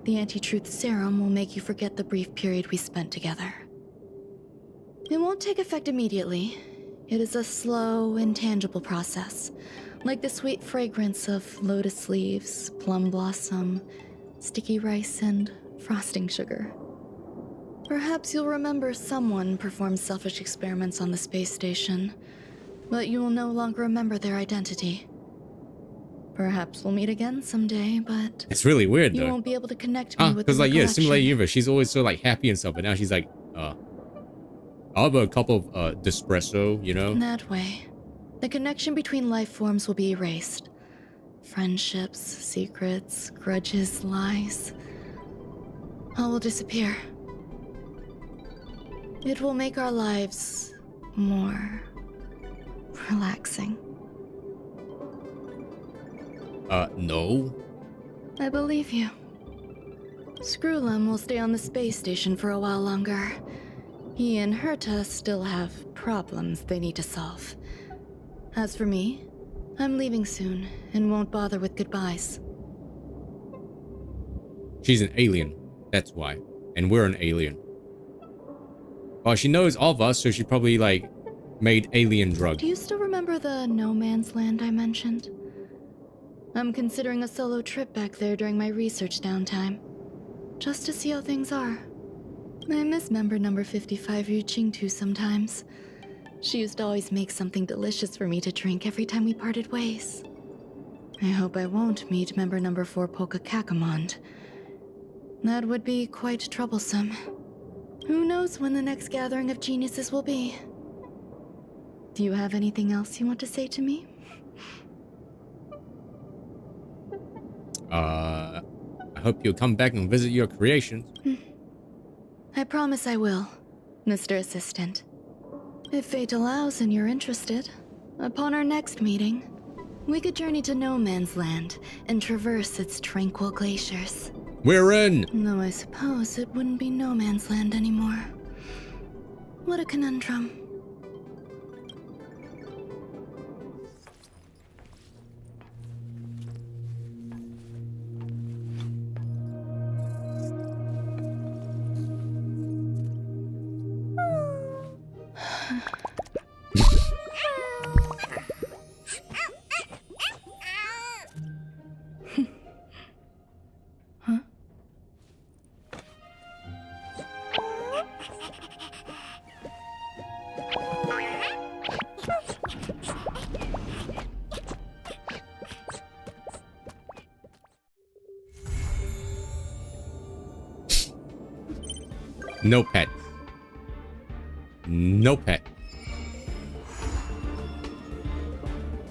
The anti-truth serum will make you forget the brief period we spent together. It won't take effect immediately. It is a slow, intangible process, like the sweet fragrance of lotus leaves, plum blossom, sticky rice, and frosting sugar. Perhaps you'll remember someone performed selfish experiments on the space station, but you will no longer remember their identity. Perhaps we'll meet again someday, but It's really weird you though. won't be able to connect me with Because the like, yeah, recollection. simulated universe, she's always so like happy and stuff, but now she's like I'll have a cup of espresso, you know? That way, the connection between life forms will be erased. Friendships, secrets, grudges, lies. All will disappear. It will make our lives more relaxing. No. I believe you. Screwlum will stay on the space station for a while longer. He and Herta still have problems they need to solve. As for me, I'm leaving soon and won't bother with goodbyes. She's an alien. That's why. And we're an alien. Well, she knows of us, so she probably, like, made alien drugs. Do you still remember the no man's land I mentioned? I'm considering a solo trip back there during my research downtime. Just to see how things are. I miss member number 55 Yu Qingtu sometimes. She used to always make something delicious for me to drink every time we parted ways. I hope I won't meet member number 4 Polka Kakamond. That would be quite troublesome. Who knows when the next gathering of geniuses will be? Do you have anything else you want to say to me? I hope you'll come back and visit your creations. I promise I will, Mr. Assistant. If fate allows and you're interested, upon our next meeting, we could journey to No Man's Land and traverse its tranquil glaciers. We're in! Though I suppose it wouldn't be No Man's Land anymore. What a conundrum. No pet. No pet.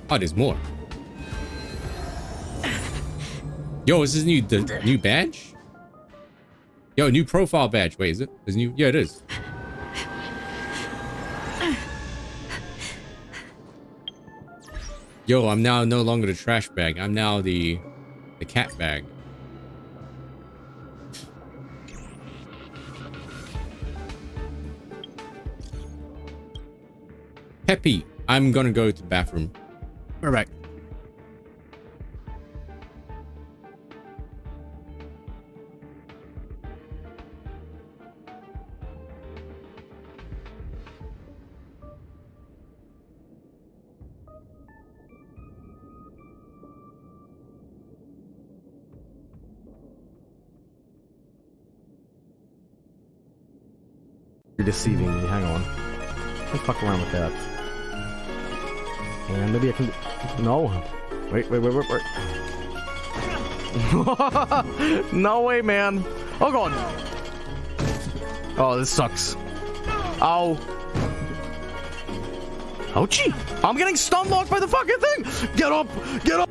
Oh, there's more. Yo, is this new badge? Yo, new profile badge. Wait, is it? Is new? Yeah, it is. Yo, I'm now no longer the trash bag. I'm now the cat bag. Peppy, I'm gonna go to the bathroom. We're back. You're deceiving me. Hang on. Let's fuck around with that. And maybe I can... No. Wait. No way, man. Oh, God. Oh, this sucks. Ow. Ouchie. I'm getting stun locked by the fucking thing. Get up. Get up.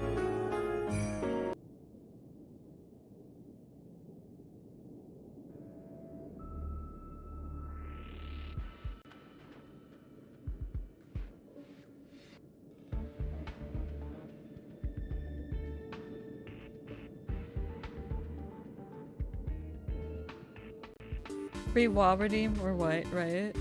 Free wall redeem or what, right?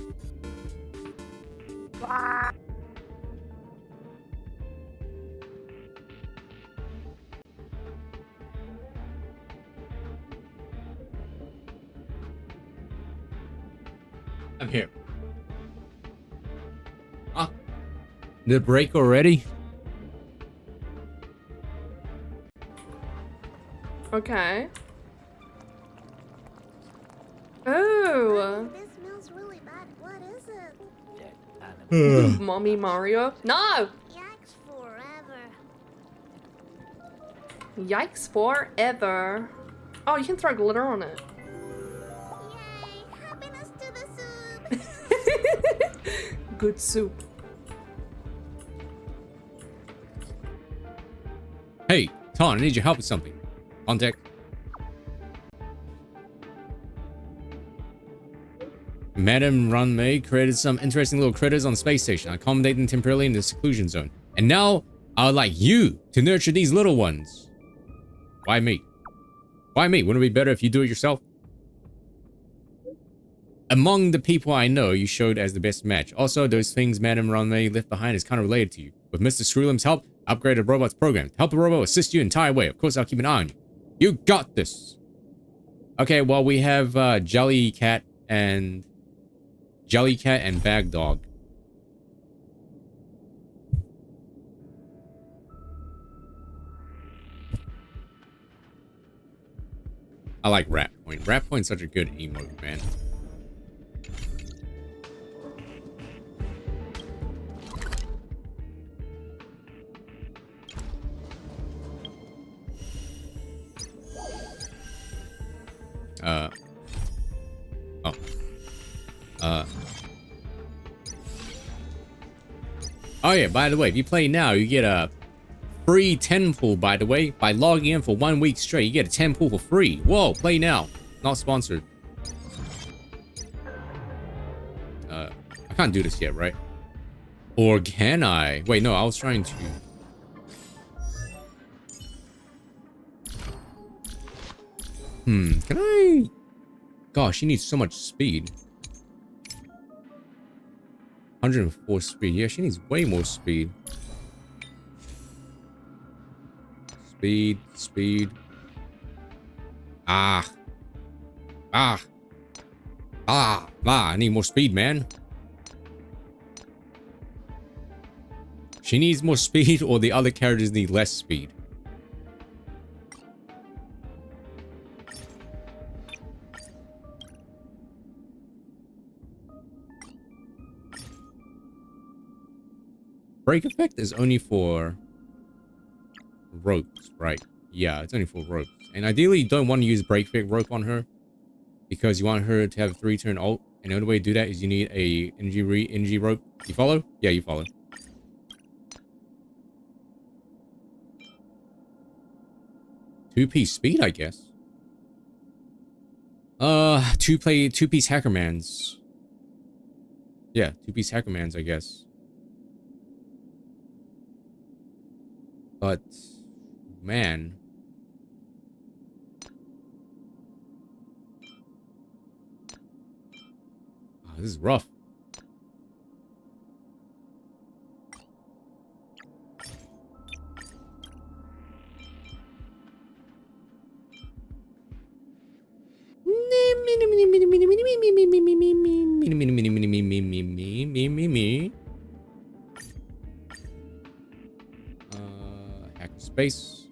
I'm here. Ah, the break already? Okay. Oh. This smells really bad. What is it? Mommy Mario? No! Yikes forever. Yikes forever. Oh, you can throw glitter on it. Yay! Happiness to the good soup. Hey, Ton, I need your help with something. On deck. Madame Ranmei created some interesting little critters on the space station, accommodating temporarily in the seclusion zone. And now, I would like you to nurture these little ones. Why me? Why me? Wouldn't it be better if you do it yourself? Among the people I know, you showed as the best match. Also, those things Madame Ranmei left behind is kind of related to you. With Mr. Screwlim's help, upgrade the robot's program. To help the robot assist you entire way. Of course, I'll keep an eye on you. You got this. Okay, well, we have Jellycat and Bag Dog. I like Rat Point. Rat Point's such a good emote, man. Oh yeah, by the way, if you play now, you get a free 10 pool, by the way. By logging in for 1 week straight, you get a 10 pool for free. Whoa, play now. Not sponsored. I can't do this yet, right? Or can I? Wait, no, I was trying to... can I... Gosh, she needs so much speed. 104 speed. Yeah, she needs way more speed. Speed. I need more speed, man. She needs more speed, or the other characters need less speed. Break effect is only for ropes, right? Yeah, it's only for ropes. And ideally, you don't want to use break effect rope on her because you want her to have 3-turn ult. And the only way to do that is you need a energy rope. You follow? Yeah, you follow. Two-piece speed, I guess. Two-piece Hackermans. Yeah, two-piece Hackermans, I guess. But, man. Oh, this is rough. Space.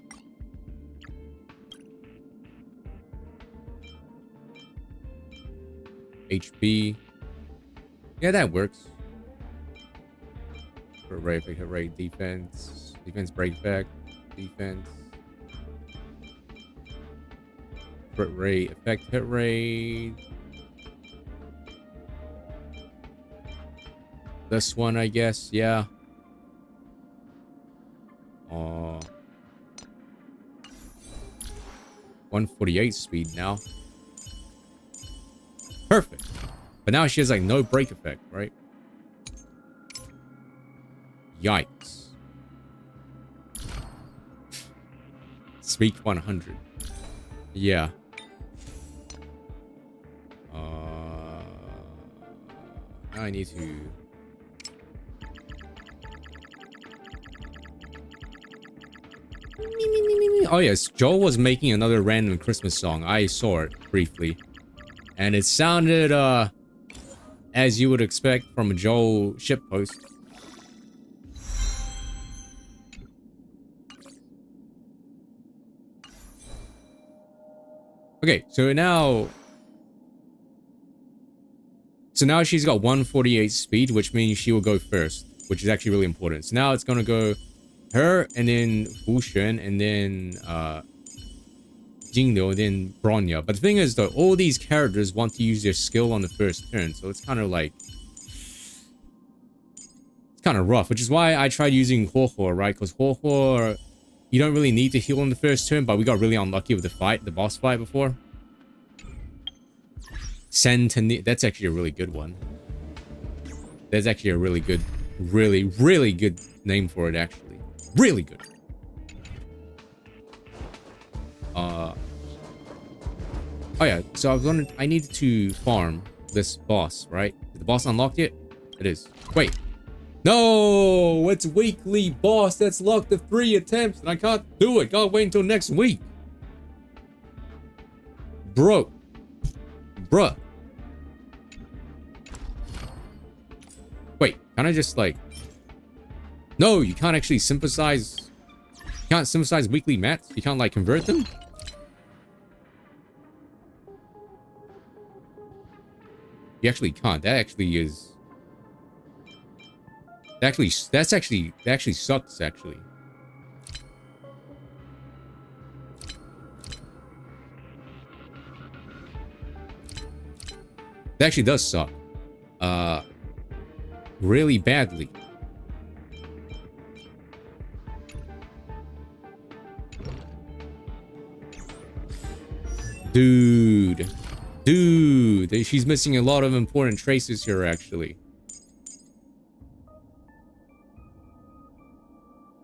HP. Yeah, that works. Hit rate, defense. Defense, break back. Defense. Crit rate, effect hit rate. This one, I guess, yeah. 148 speed now. Perfect. But now she has like no break effect, right? Yikes. Speed 100. Yeah. Now I need to... Oh yes, Joel was making another random Christmas song. I saw it briefly. And it sounded, as you would expect from a Joel shitpost. Okay, so now she's got 148 speed, which means she will go first, which is actually really important. So now it's gonna go her, and then Fushen, and then Jingliu, and then Bronya. But the thing is, though, all these characters want to use their skill on the first turn, so it's kind of like... It's kind of rough, which is why I tried using Ho-Ho, right? Because Ho-Ho, you don't really need to heal in the first turn, but we got really unlucky with the boss fight before. Sentini, that's actually a really good one. That's actually a really good, really good name for it, actually. Really good. Oh yeah, so I needed to farm this boss, right? Is the boss unlocked yet? It is. Wait. No, it's weekly boss that's locked to 3 attempts and I can't do it. Gotta wait until next week. Bro. Bruh. Wait, can I just like... No, you can't actually synthesize... You can't synthesize weekly mats? You can't like convert them? You actually can't. That actually is... That actually sucks, actually. That actually does suck. Really badly. Dude, she's missing a lot of important traces here, actually.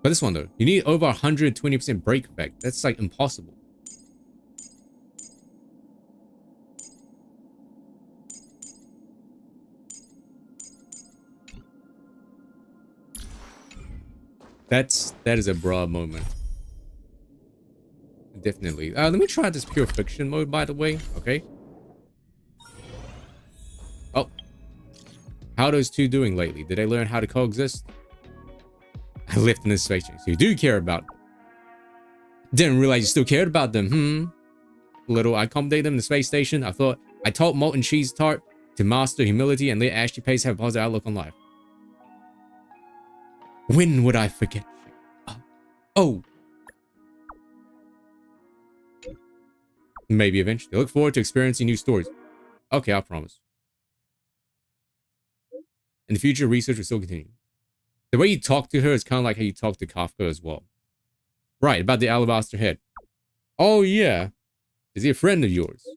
But this one, though, you need over 120% break effect. That's, like, impossible. That is a bra moment. Definitely. Let me try this pure fiction mode, by the way. Okay. Oh. How are those two doing lately? Did they learn how to coexist? I lived in this space, so you do care about them. Didn't realize you still cared about them. Little, I accommodate them in the space station. I thought I taught Molten Cheese Tart to master humility and let Ashley Pace have a positive outlook on life. When would I forget you? Oh. Maybe eventually. I look forward to experiencing new stories. Okay, I promise. In the future, research will still continue. The way you talk to her is kind of like how you talk to Kafka as well. Right, about the alabaster head. Oh, yeah. Is he a friend of yours?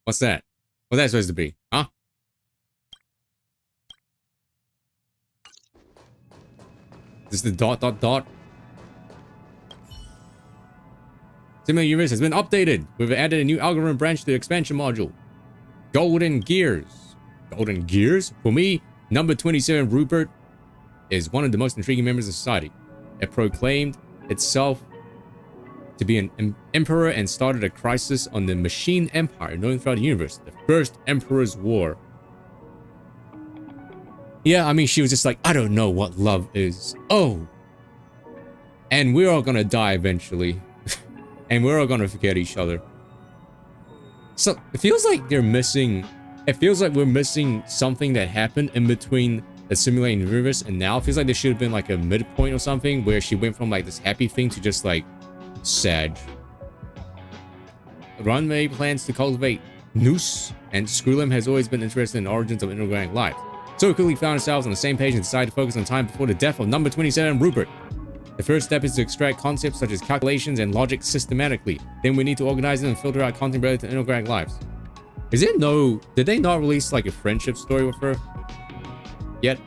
What's that? What's that supposed to be? Huh? This is the dot. Simulator Universe has been updated. We've added a new algorithm branch to the expansion module. Golden Gears. Golden Gears? For me, number 27 Rupert is one of the most intriguing members of society. It proclaimed itself to be an emperor and started a crisis on the machine empire known throughout the universe. The First Emperor's War. Yeah, I mean, she was just like, I don't know what love is. Oh. And we're all gonna die eventually. And we're all gonna forget each other. So, it feels like they're missing... It feels like we're missing something that happened in between the simulated universe and now. It feels like there should have been like a midpoint or something where she went from like this happy thing to just like sad. Ruan Mei plans to cultivate Noose, and Skrullum has always been interested in the origins of inorganic life. So we quickly found ourselves on the same page and decided to focus on time before the death of number 27 Rupert. The first step is to extract concepts such as calculations and logic systematically. Then we need to organize them and filter out content related to inorganic lives. Is there no... Did they not release like a friendship story with her yet?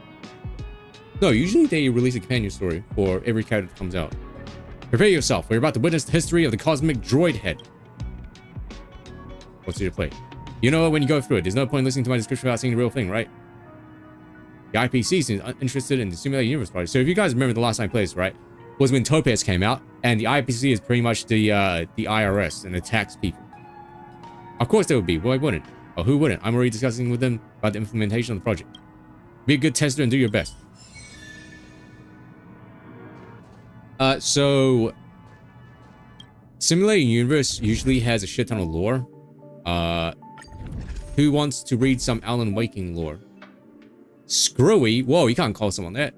No, usually they release a companion story for every character that comes out. Prepare yourself. We're about to witness the history of the cosmic droid head. What's your play? You know when you go through it, there's no point listening to my description without seeing the real thing, right? The IPC seems interested in the Simulated Universe project. So if you guys remember the last time I played this, right? Was when Topaz came out, and the IPC is pretty much the IRS and attacks people. Of course they would be. Why wouldn't? Or who wouldn't? I'm already discussing with them about the implementation of the project. Be a good tester and do your best. So Simulated Universe usually has a shit ton of lore. Who wants to read some Alan Waking lore? Screwy? Whoa, you can't call someone that.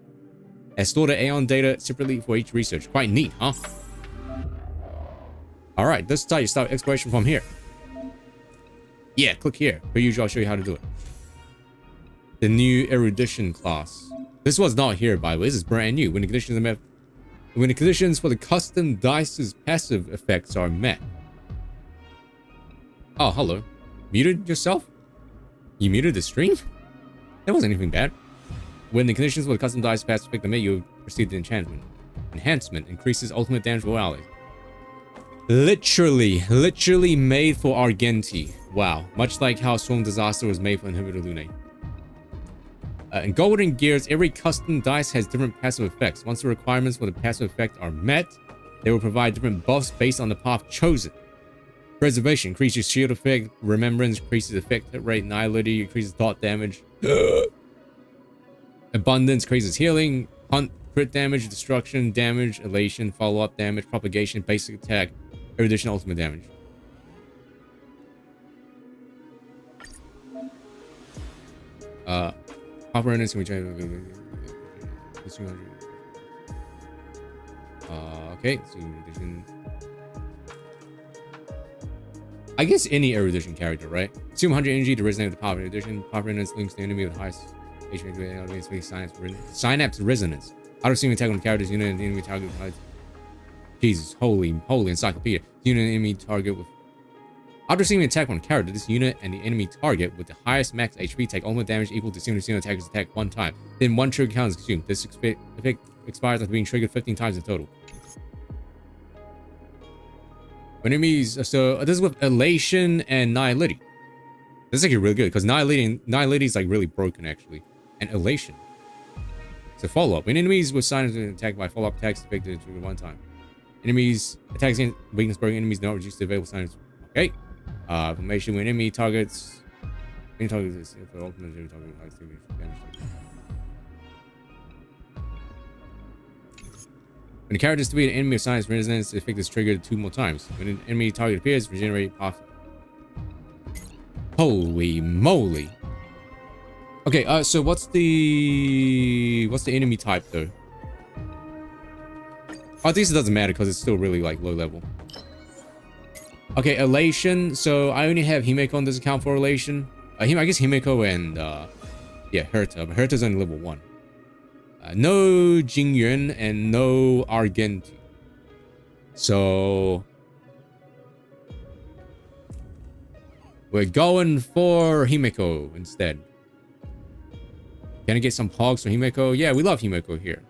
Has stored the Aeon data separately for each research. Quite neat, huh? Alright, let's start. You start exploration from here. Yeah, click here. Per usual, I'll show you how to do it. the new erudition class. This was not here, by the way. This is brand new. When the conditions for the custom dice's passive effects are met. Oh, hello. Muted yourself? You muted the stream? That wasn't anything bad. When the conditions for the custom dice passive effect are met, you receive the enchantment. Enhancement increases ultimate damage for allies. Literally made for Argenti. Wow. Much like how Storm Disaster was made for Inhibitor Lunae. In Golden Gears, every custom dice has different passive effects. Once the requirements for the passive effect are met, they will provide different buffs based on the path chosen. Preservation increases shield effect. Remembrance increases effect rate. Nihility increases thought damage. Abundance increases healing. Hunt, crit damage, destruction, damage, elation, follow-up damage, propagation, basic attack, erudition, ultimate damage. Operations can be okay, so erudition. I guess any erudition character, right? Assume 100 energy to resonate with the power of erudition. Power resonance links the enemy with highest HP synapse resonance. Auto receiving attack on the character's unit and enemy target with Jesus, holy encyclopedia. Unit and enemy target with after receiving an attack on a character, this unit and the enemy target with the highest max HP take ultimate damage equal to single attacker's attack one time. Then one trigger count is consumed. This effect expires after being triggered 15 times in total. When enemies, so this is with elation and nihility. This is actually really good because nihility is like really broken actually, and elation. So follow up. When enemies with signs of attack by follow up attacks, affected trigger one time. Enemies attacks against weakness broken enemies don't reduce the available signs. Okay. Formation when enemy targets. Any target is for ultimate target damage. When the character is to be an enemy of science resonance, the effect is triggered 2 more times. When an enemy target appears, regenerate off. Holy moly. Okay, so what's the enemy type though? Oh, this doesn't matter because it's still really like low level. Okay, elation. So I only have Himeko on this account for elation. I guess Himeko and yeah, Herta, but Herta's only level 1. No Jingyuan and no Argenti. So we're going for Himeko instead. Can I get some pogs for Himeko? Yeah, we love Himeko here.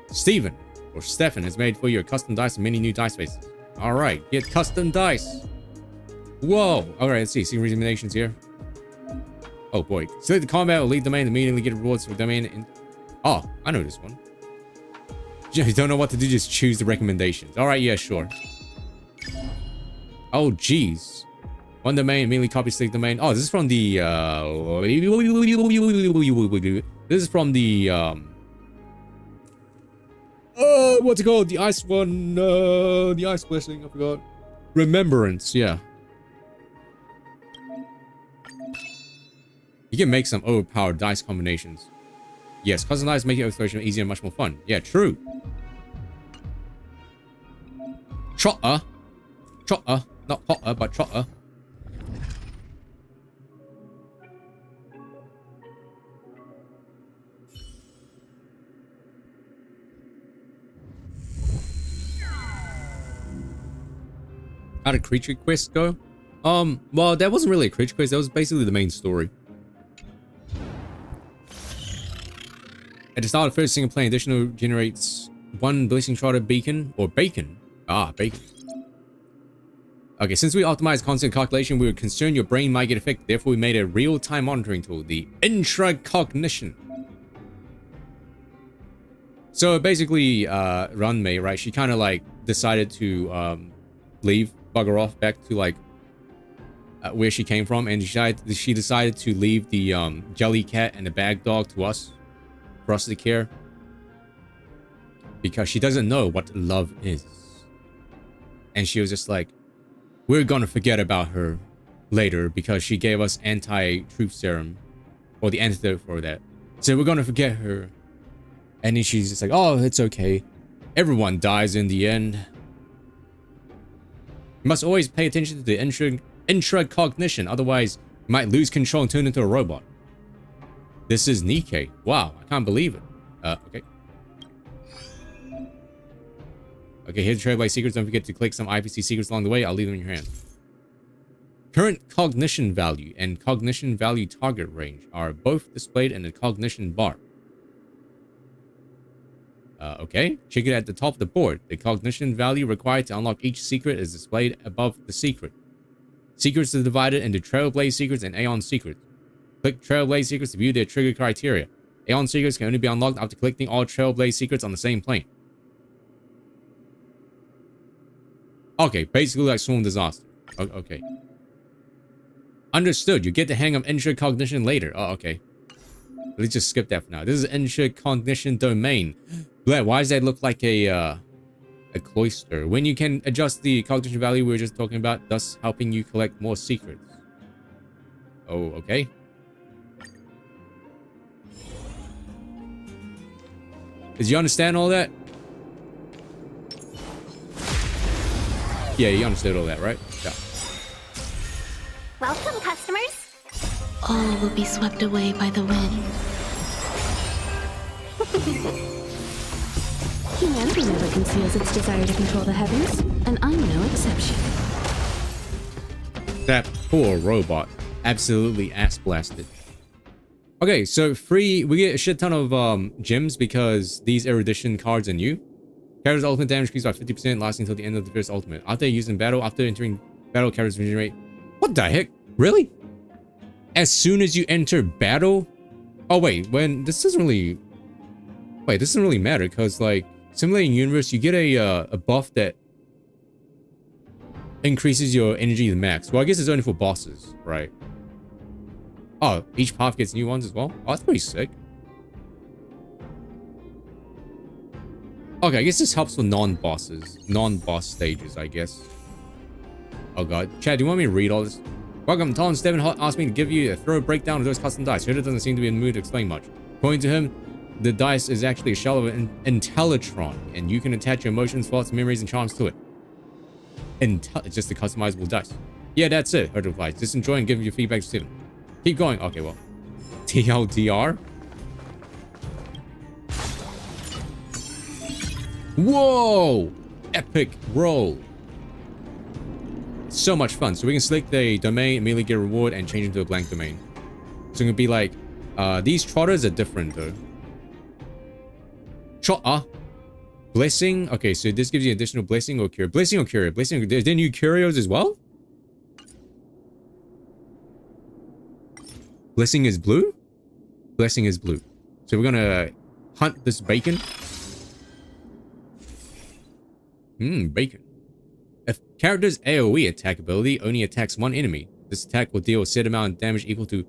Steven or Stefan has made for you a custom dice and many new dice faces. All right, get custom dice. Whoa. All right, let's see. See recommendations here. Oh boy. Select the combat or lead domain. Immediately get rewards for domain. Oh, I know this one. You don't know what to do. Just choose the recommendations. All right, yeah, sure. Oh, geez. One domain, immediately copy select domain. Oh, this is from the this is from the what's it called? The ice one, the ice blessing, I forgot. Remembrance, yeah. You can make some overpowered dice combinations. Yes, custom dice make exploration easier and much more fun. Yeah, true. Trotter. Trotter. Not Potter, but Trotter. How did creature quest go? Well, that wasn't really a creature quest. That was basically the main story. At the start of the first single player, additional generates 1 Blessing Trotter beacon or bacon. Ah, bacon. Okay, since we optimized constant calculation, we were concerned your brain might get affected. Therefore, we made a real-time monitoring tool, the intracognition. So basically, Ruan Mei, right? She kind of like decided to leave, bugger off back to like where she came from, and she decided to leave the jelly cat and the bag dog to us, for us to care, because she doesn't know what love is, and she was just like, we're gonna forget about her later because she gave us anti-truth serum or the antidote for that, so we're gonna forget her. And then she's just like, oh, it's okay, everyone dies in the end. You must always pay attention to the intracognition, otherwise you might lose control and turn into a robot. This is Nikkei. Wow, I can't believe it. Okay. Okay, here's the Trailblaze secrets. Don't forget to click some IPC secrets along the way. I'll leave them in your hands. Current cognition value and cognition value target range are both displayed in the cognition bar. Okay, check it at the top of the board. The cognition value required to unlock each secret is displayed above the secret. Secrets are divided into Trailblaze secrets and Aeon secrets. Click Trailblaze secrets to view their trigger criteria. Aeon secrets can only be unlocked after collecting all Trailblaze secrets on the same plane. Okay, basically like Swarm Disaster. Okay. Understood. You get the hang of intracognition later. Oh, okay. Let's just skip that for now. This is intracognition domain. Why does that look like a cloister? When you can adjust the cognition value we were just talking about, thus helping you collect more secrets. Oh, okay. Did you understand all that? Yeah, you understood all that, right? Yeah. Welcome, customers. All will be swept away by the wind. Humanity never conceals its desire to control the heavens, and I'm no exception. That poor robot. Absolutely ass blasted. Okay, so we get a shit ton of gems because these erudition cards are new. Character's ultimate damage increased by 50%, lasting until the end of the first ultimate. After using battle, after entering battle, characters regenerate. What the heck? Really? As soon as you enter battle? Oh wait, this doesn't really matter because like simulating universe, you get a buff that increases your energy to max. Well, I guess it's only for bosses, right? Oh, each path gets new ones as well. Oh, that's pretty sick. Okay, I guess this helps for non-bosses, non-boss stages, I guess. Oh god, Chad, do you want me to read all this? Welcome, Tom. Steven asked me to give you a thorough breakdown of those custom dice. Heard doesn't seem to be in the mood to explain much. According to him, the dice is actually a shell of an Intellitron, and you can attach your emotions, thoughts, memories, and charms to it. It's just a customizable dice. Yeah, that's it, Herd replies. Just enjoy and give your feedback to Steven. Keep going. Okay, well. TLDR? Whoa! Epic roll. So much fun. So we can select the domain, immediately get a reward, and change it to a blank domain. So it's gonna be like, these trotters are different though. Blessing. Okay, so this gives you additional blessing or cure. Blessing or cure. Blessing. There's new curios as well? Blessing is blue? Blessing is blue. So we're gonna hunt this bacon. Bacon. A character's AoE attack ability only attacks one enemy. This attack will deal a set amount of damage equal to...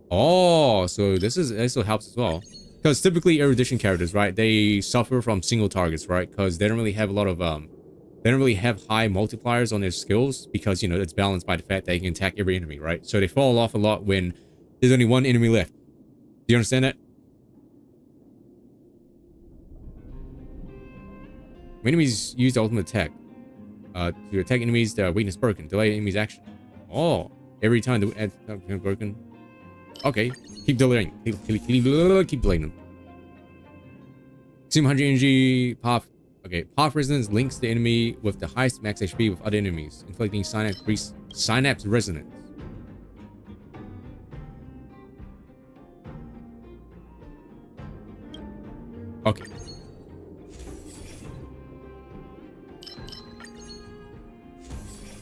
Oh, so this also helps as well. Because typically erudition characters, right, they suffer from single targets, right? Because they don't really have a lot of they don't really have high multipliers on their skills because, you know, it's balanced by the fact that they can attack every enemy, right? So they fall off a lot when there's only one enemy left. Do you understand that? When enemies use the ultimate attack, to attack enemies that are weakness broken, delay enemies action. Oh, every time the attack broken. Okay, keep delaying. Keep delaying them. Consume 100 energy. Path. Okay, path resonance links the enemy with the highest max HP with other enemies, inflicting synapse resonance. Okay.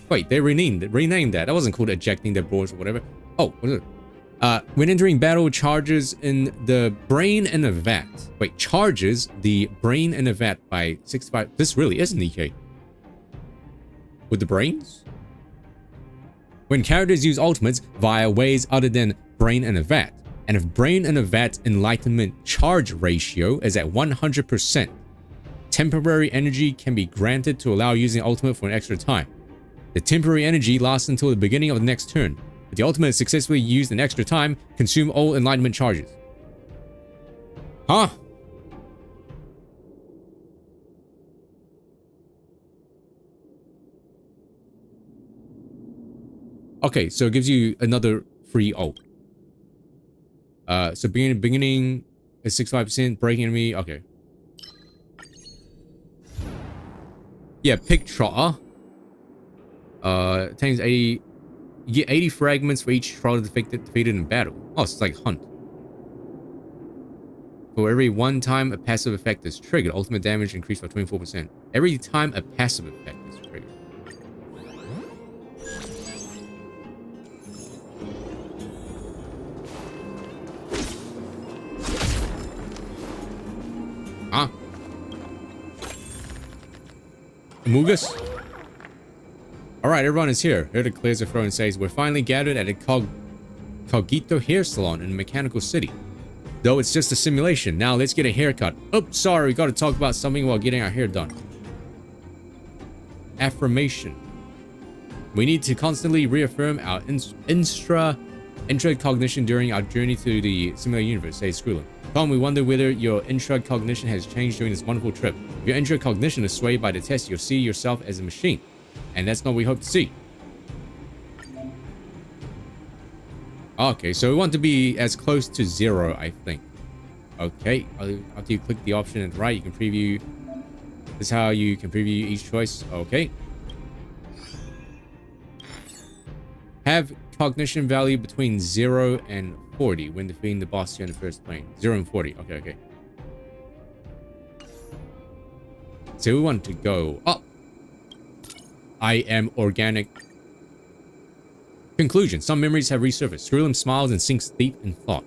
Wait, they renamed that. That wasn't called ejecting their boards or whatever. Oh, what is it? When entering battle, charges in the brain in a vat. Wait, charges the brain in a vat by 65. This really is Nikkei. With the brains? When characters use ultimates via ways other than brain in a vat, and if brain in a vat enlightenment charge ratio is at 100%, temporary energy can be granted to allow using ultimate for an extra time. The temporary energy lasts until the beginning of the next turn. If the ultimate is successfully used an extra time, consume all enlightenment charges. Huh? Okay, so it gives you another free ult. So beginning is 65%, breaking enemy. Okay. Yeah, pick Trotter. Attains 80. You get 80 fragments for each Trotter defeated in battle. Oh, it's like Hunt. For every one time a passive effect is triggered, ultimate damage increased by 24%. Every time a passive effect is triggered. Huh? Amogus? Alright, everyone is here. Herta clears the throat and says, we're finally gathered at a Cogito hair salon in a mechanical city. Though it's just a simulation. Now let's get a haircut. Oops, sorry, we gotta talk about something while getting our hair done. Affirmation. We need to constantly reaffirm our intracognition during our journey to the simulated universe, says Skrulin. Tom, we wonder whether your intracognition has changed during this wonderful trip. If your intracognition is swayed by the test, you'll see yourself as a machine. And that's not what we hope to see. Okay, so we want to be as close to 0, I think. Okay, after you click the option at the right, you can preview. This is how you can preview each choice. Okay. Have cognition value between 0 and 40 when defeating the boss here in the first plane. 0 and 40. Okay, okay. So we want to go up. I am organic. Conclusion. Some memories have resurfaced. Skrulin smiles and sinks deep in thought.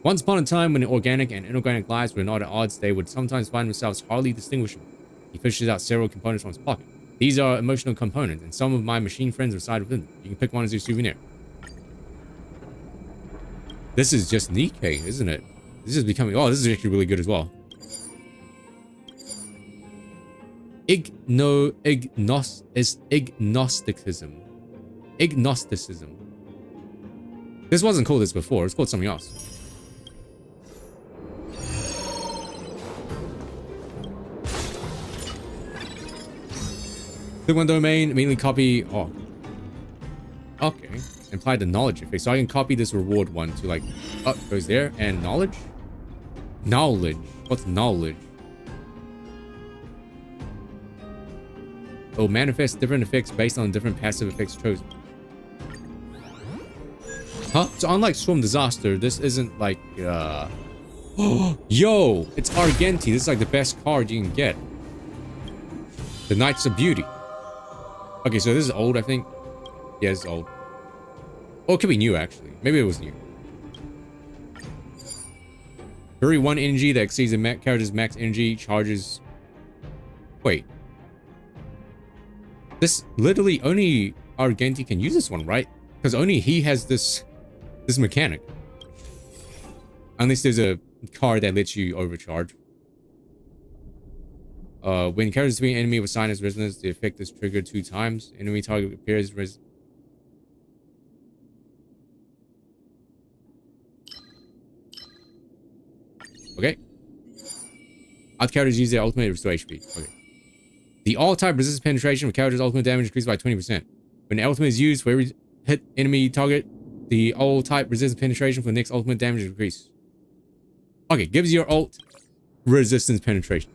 Once upon a time, when organic and inorganic lives were not at odds, they would sometimes find themselves hardly distinguishable. He fishes out several components from his pocket. These are emotional components, and some of my machine friends reside within them. You can pick one as your souvenir. This is just Nikkei, isn't it? This is becoming... Oh, this is actually really good as well. Ignosticism. Ignosticism. This wasn't called this before. It's called something else. Click one domain, immediately copy. Oh. Okay. Imply the knowledge effect. So I can copy this reward one to like... Oh, goes there. And knowledge? Knowledge. What's knowledge? It will manifest different effects based on different passive effects chosen. Huh? So unlike Storm Disaster, this isn't like, Yo! It's Argenti. This is like the best card you can get. The Knights of Beauty. Okay, so this is old, I think. Yeah, it's old. Oh, it could be new, actually. Maybe it was new. Very 1 energy that exceeds the character's max energy charges... Wait. This literally only Argenti can use this one, right? Because only he has this mechanic. Unless there's a card that lets you overcharge. When characters defeat an enemy with sinus resonance, the effect is triggered 2 times. Enemy target appears Okay. Other characters use their ultimate to restore HP. Okay. The all-type resistance penetration of character's ultimate damage increased by 20%. When the ultimate is used for every hit enemy target, the all-type resistance penetration for the next ultimate damage increase. Okay, gives your ult resistance penetration.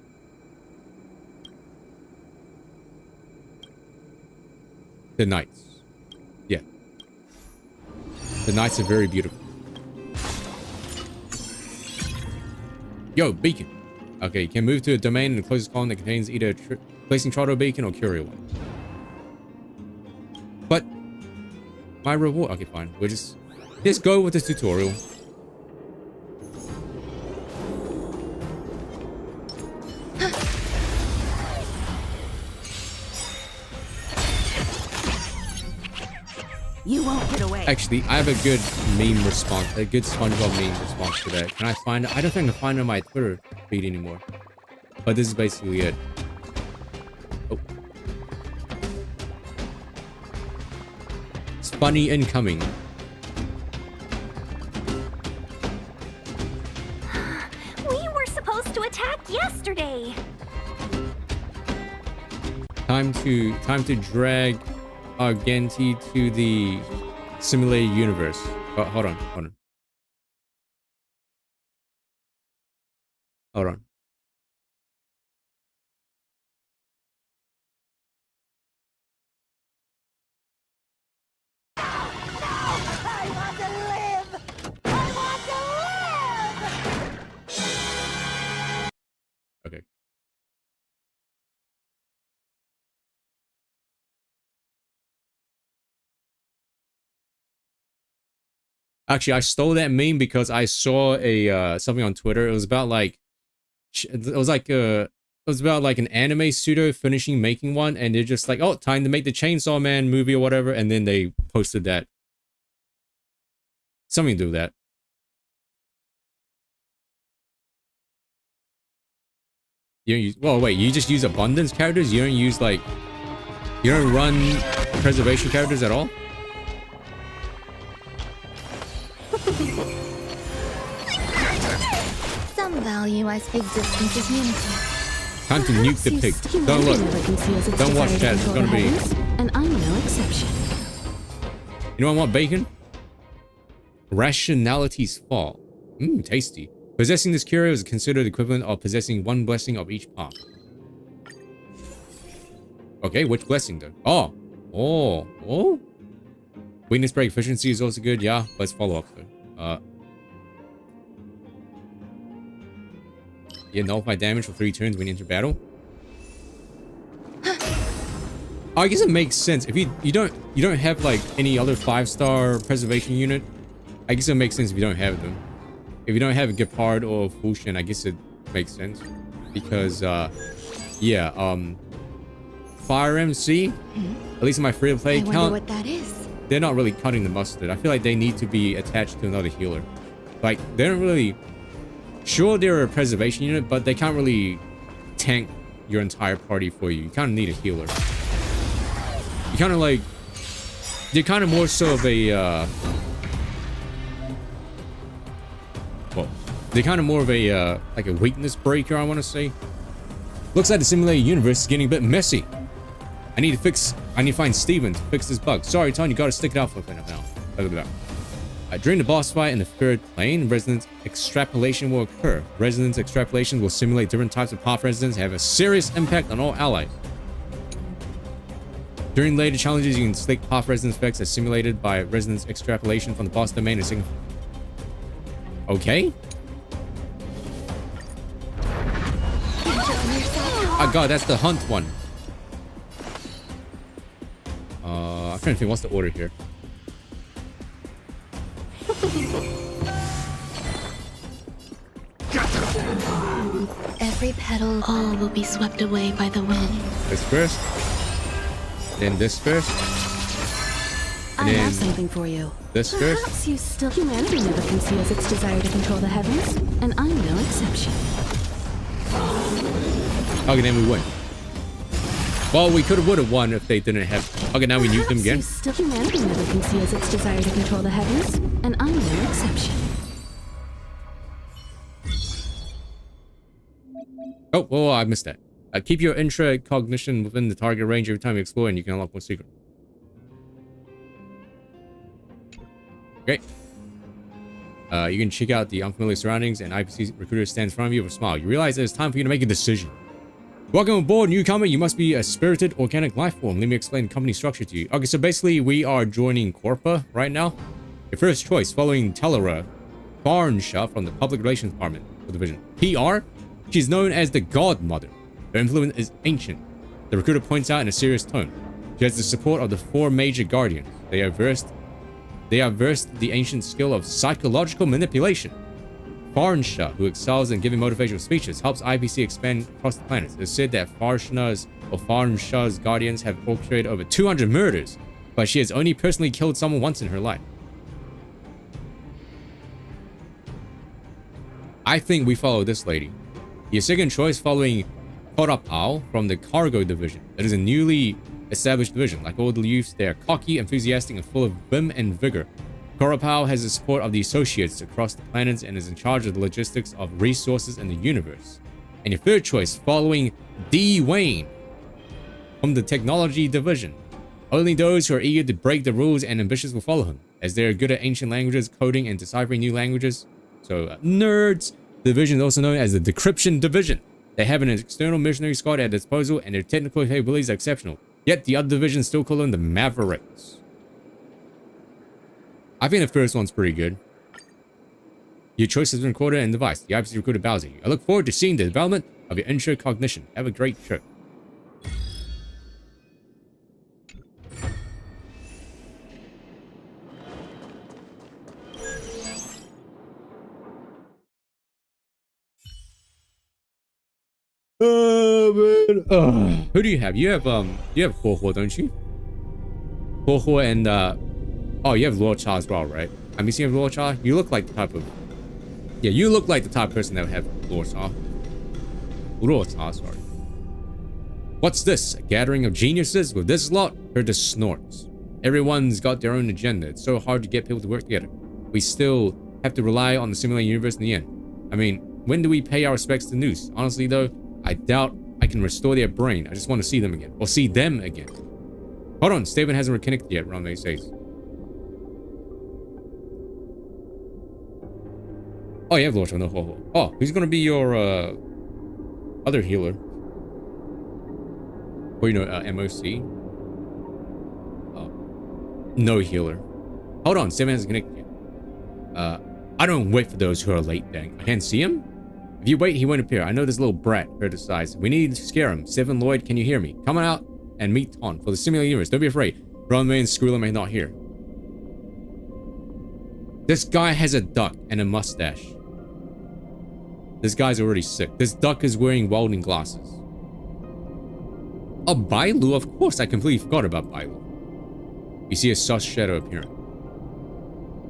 The Knights. Yeah. The Knights are very beautiful. Yo, beacon. Okay, you can move to a domain in the closest column that contains either placing Trotter beacon or Curio one. But my reward. Okay, fine. We'll just go with this tutorial. You won't get away. Actually, I have a good meme response, a good SpongeBob meme response to that. Can I find it? I don't think I can find it on my Twitter feed anymore. But this is basically it. Oh. It's funny incoming. We were supposed to attack yesterday. Time to drag Argenti to the simulated universe. Oh, hold on, hold on. Hold on. Okay. Actually, I stole that meme because I saw a something on Twitter. It was about like it was about like an anime studio finishing making one, and they're just like, oh, time to make the Chainsaw Man movie or whatever, and then they posted that. Something to do with that. You don't use, well, wait, you just use abundance characters? You don't use like, you don't run preservation characters at all? Some value I existence is unity. Time to nuke the pig. Don't look. Don't watch that. It's gonna be. And I'm no exception. You know I want bacon? Rationality's fall. Mmm, tasty. Possessing this curio is considered equivalent of possessing one blessing of each path. Okay, which blessing though? Oh. Oh. Oh. Weakness break efficiency is also good. Yeah, let's follow up though. Yeah, nullify damage for 3 turns when you enter battle. I guess it makes sense if you don't have like any other 5-star preservation unit. I guess it makes sense if you don't have them. If you don't have a Gepard or Fushin, I guess it makes sense because yeah, Fire MC, at least in my free-to-play account, I wonder what that is. They're not really cutting the mustard. I feel like they need to be attached to another healer. Like they don't really. Sure, they're a preservation unit, but they can't really tank your entire party for you. You kind of need a healer. You kind of like... They're kind of more so of a... well, they're kind of more of a, like a weakness breaker, I want to say. Looks like the simulated universe is getting a bit messy. I need to find Steven to fix this bug. Sorry, Ton, you gotta stick it out for a minute now. Look at that. During the boss fight in the 3rd plane, resonance extrapolation will occur. Resonance extrapolation will simulate different types of path resonance and have a serious impact on all allies. During later challenges, you can select path resonance effects as simulated by resonance extrapolation from the boss domain. Okay. Oh god, that's the hunt one. I'm trying to think what's the order here. Every petal, all will be swept away by the wind. This first, then this first, and I then have something for you. This Perhaps first. you still humanity never conceals its desire to control the heavens, and I'm no exception. Okay, then we win. Well, we would have won if they didn't have. Okay, now we nuke them again. Still humanity never conceals its desire to control the heavens, and I'm no exception. Oh, whoa, I missed that. Keep your intra cognition within the target range every time you explore, and you can unlock more secret. Great. You can check out the unfamiliar surroundings, and IPC recruiter stands in front of you with a smile. You realize it's time for you to make a decision. Welcome aboard, newcomer. You must be a spirited organic life form. Let me explain the company structure to you. Okay, so basically we are joining Corpa right now. Your first choice, following Telera Farnshaw from the Public Relations Department for Division. PR? She's known as the Godmother. Her influence is ancient. The recruiter points out in a serious tone. She has the support of the 4 major guardians. They are versed the ancient skill of psychological manipulation. Farnshaw, who excels in giving motivational speeches, helps IPC expand across the planets. It's said that Farnshaw's guardians have orchestrated over 200 murders, but she has only personally killed someone once in her life. I think we follow this lady. Your second choice, following Korapao from the Cargo Division. It is a newly established division. Like all the youths, they are cocky, enthusiastic, and full of vim and vigor. Korapao has the support of the associates across the planets and is in charge of the logistics of resources in the universe. And your third choice, following D. Wayne from the Technology Division. Only those who are eager to break the rules and ambitious will follow him. as they're good at ancient languages, coding, and deciphering new languages. So, nerds! The division is also known as the Decryption Division. They have an external missionary squad at their disposal, and their technical capabilities are exceptional. Yet, the other divisions still call them the Mavericks. I think the first one's pretty good. Your choice has been recorded and device. The IPC recruiter bows at you. I look forward to seeing the development of your intro cognition. Have a great trip. Man. Who do you have? You have Ho, don't you? Ho and oh, you have Luocha as well, right? I'm missing of Luocha. You look like the type of you look like the type of person that would have Luocha. Luocha, sorry. What's this? A gathering of geniuses? With this lot, Herta snorts. Everyone's got their own agenda. It's so hard to get people to work together. We still have to rely on the simulated universe in the end. I mean, when do we pay our respects to Noose? Honestly though, I doubt I can restore their brain. I just want to see them again. Or see them again. Hold on, Steven hasn't reconnected yet, Ramay says. Oh, you have Lord no Ho. Oh, who's gonna be your other healer? Or you know, MOC? Oh. No healer. Hold on, Steven hasn't connected yet. I don't wait for those who are late, dang. I can't see him? If you wait, he won't appear. I know this little brat heard his size. We need to scare him. Seven Lloyd, can you hear me? Come on out and meet Ton for the simulated universe. Don't be afraid. Runway and Skrilla may not hear. This guy has a duck and a mustache. This guy's already sick. This duck is wearing welding glasses. Oh, Bailu? Of course, I completely forgot about Bailu. You see a sus shadow appearing.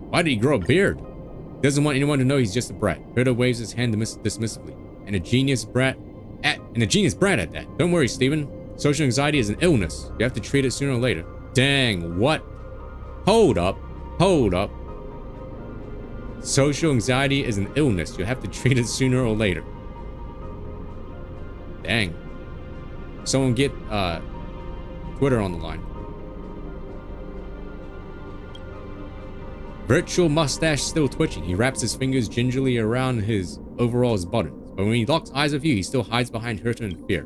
Why did he grow a beard? He doesn't want anyone to know he's just a brat. Herta waves his hand dismissively. And a genius brat at that. Don't worry, Steven. Social anxiety is an illness. You have to treat it sooner or later. Dang, what? Hold up. Hold up. Social anxiety is an illness. You'll have to treat it sooner or later. Dang. Someone get Twitter on the line. Virtual mustache still twitching. He wraps his fingers gingerly around his overalls buttons. But when he locks eyes with you, he still hides behind Herta in fear.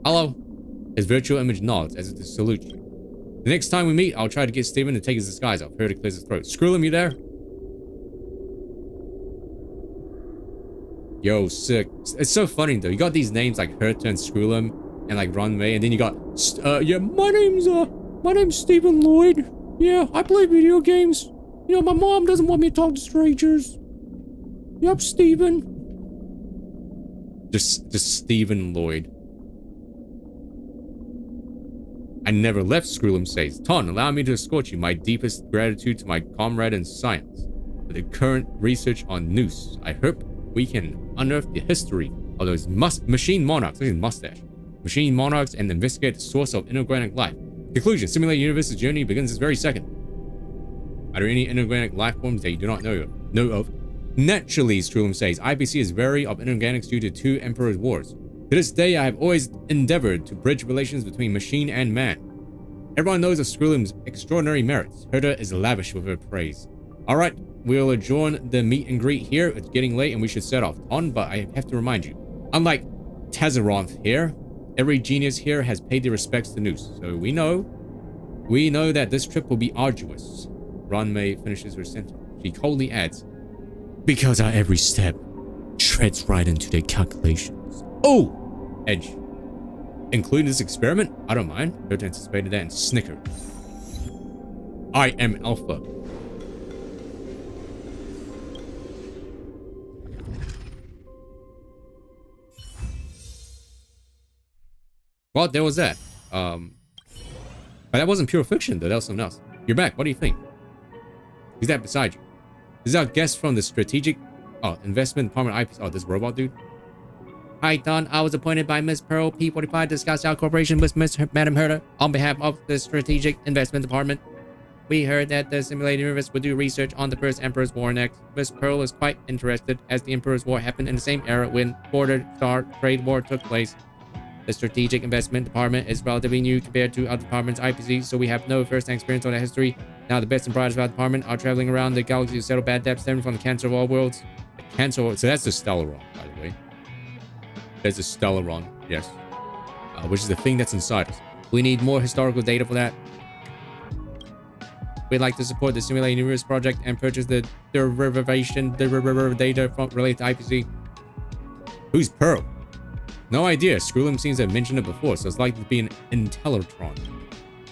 Hello. His virtual image nods as if to salute you. The next time we meet, I'll try to get Steven to take his disguise off. Herta clears his throat. Screw him, you there? Yo, sick. It's so funny though. You got these names like Herta and Skrullum and like Runway, and then you got yeah, my name's Stephen Lloyd. Yeah, I play video games. You know, my mom doesn't want me to talk to strangers. Yep, Stephen. Just Stephen Lloyd. I never left, Skrullum says. Ton, allow me to escort you. My deepest gratitude to my comrade in science for the current research on Noose. I hope we can unearth the history of those machine monarchs. Look at his mustache. Machine monarchs and investigate the source of inorganic life. Conclusion. Simulated universe's journey begins this very second. Are there any inorganic life forms that you do not know of? Naturally, Skrullum says. IPC is wary of inorganics due to 2 Emperor's Wars. To this day, I have always endeavored to bridge relations between machine and man. Everyone knows of Skrullum's extraordinary merits. Herta is lavish with her praise. Alright, we'll adjourn the meet and greet here. It's getting late and we should set off on, but I have to remind you, unlike Tazaronth here, every genius here has paid their respects to Noose. So we know that this trip will be arduous. Ranmei finishes her sentence. She coldly adds, because our every step treads right into their calculations. Oh! Edge. Including this experiment? I don't mind. Herta anticipated that and snickered. I am Alpha. Well, there was that. But that wasn't pure fiction, though. That was something else. You're back. What do you think? Who's that beside you? This is our guest from the Strategic Investment Department IP. Oh, this robot dude? Hi, Don. I was appointed by Miss Pearl P45 to discuss our cooperation with Madam Herta on behalf of the Strategic Investment Department. We heard that the simulated universe would do research on the first Emperor's War next. Miss Pearl is quite interested, as the Emperor's War happened in the same era when Border Star Trade War took place. The Strategic Investment Department is relatively new compared to other departments IPC, so we have no first-hand experience on the history Now the best and brightest of our department are traveling around the galaxy to settle bad debts stemming from the cancer of all worlds. The cancer, so that's the Stellaron, by the way. There's the Stellaron, yes. Which is the thing that's inside us. We need more historical data for that. We'd like to support the Simulated Universe project and purchase the derivation data from related to IPC. Who's Pearl? No idea. Skrullum seems to have mentioned it before, so it's likely to be an Intellitron.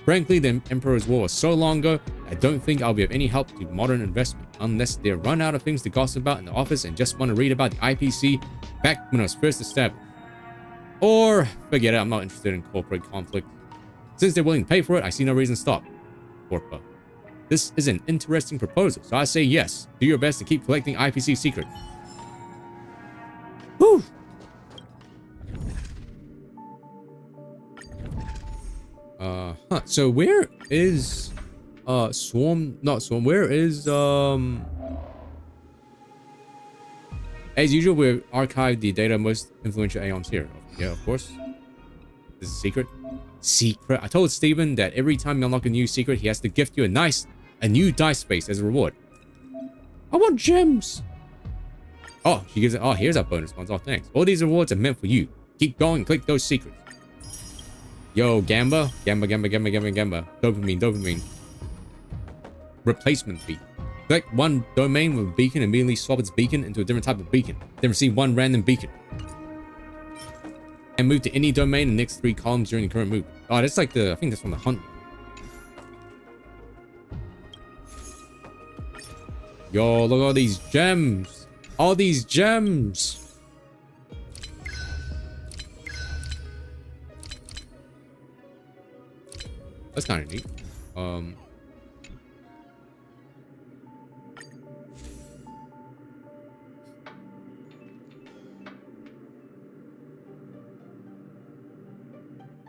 Frankly, the Emperor's War was so long ago, I don't think I'll be of any help to modern investment, unless they're run out of things to gossip about in the office and just want to read about the IPC back when it was first established. Or, forget it, I'm not interested in corporate conflict. Since they're willing to pay for it, I see no reason to stop. Corpa. This is an interesting proposal, so I say yes. Do your best to keep collecting IPC secrets. Whew! So where is Swarm? Not Swarm. Where is as usual, we archive the data of most influential Aeons here. Yeah, of course. This is a secret. Secret. I told Steven that every time you unlock a new secret, he has to gift you a new dice space as a reward. I want gems. Oh, she gives it. Oh, here's our bonus ones. Oh, thanks. All these rewards are meant for you. Keep going and click those secrets. Yo, Gamba. Gamba. Dopamine. Replacement fee. Select one domain with a beacon and immediately swap its beacon into a different type of beacon. Then receive one random beacon. And move to any domain in the next 3 columns during the current move. Oh, that's like I think that's from the hunt. Yo, look at all these gems. All these gems. That's kind of neat.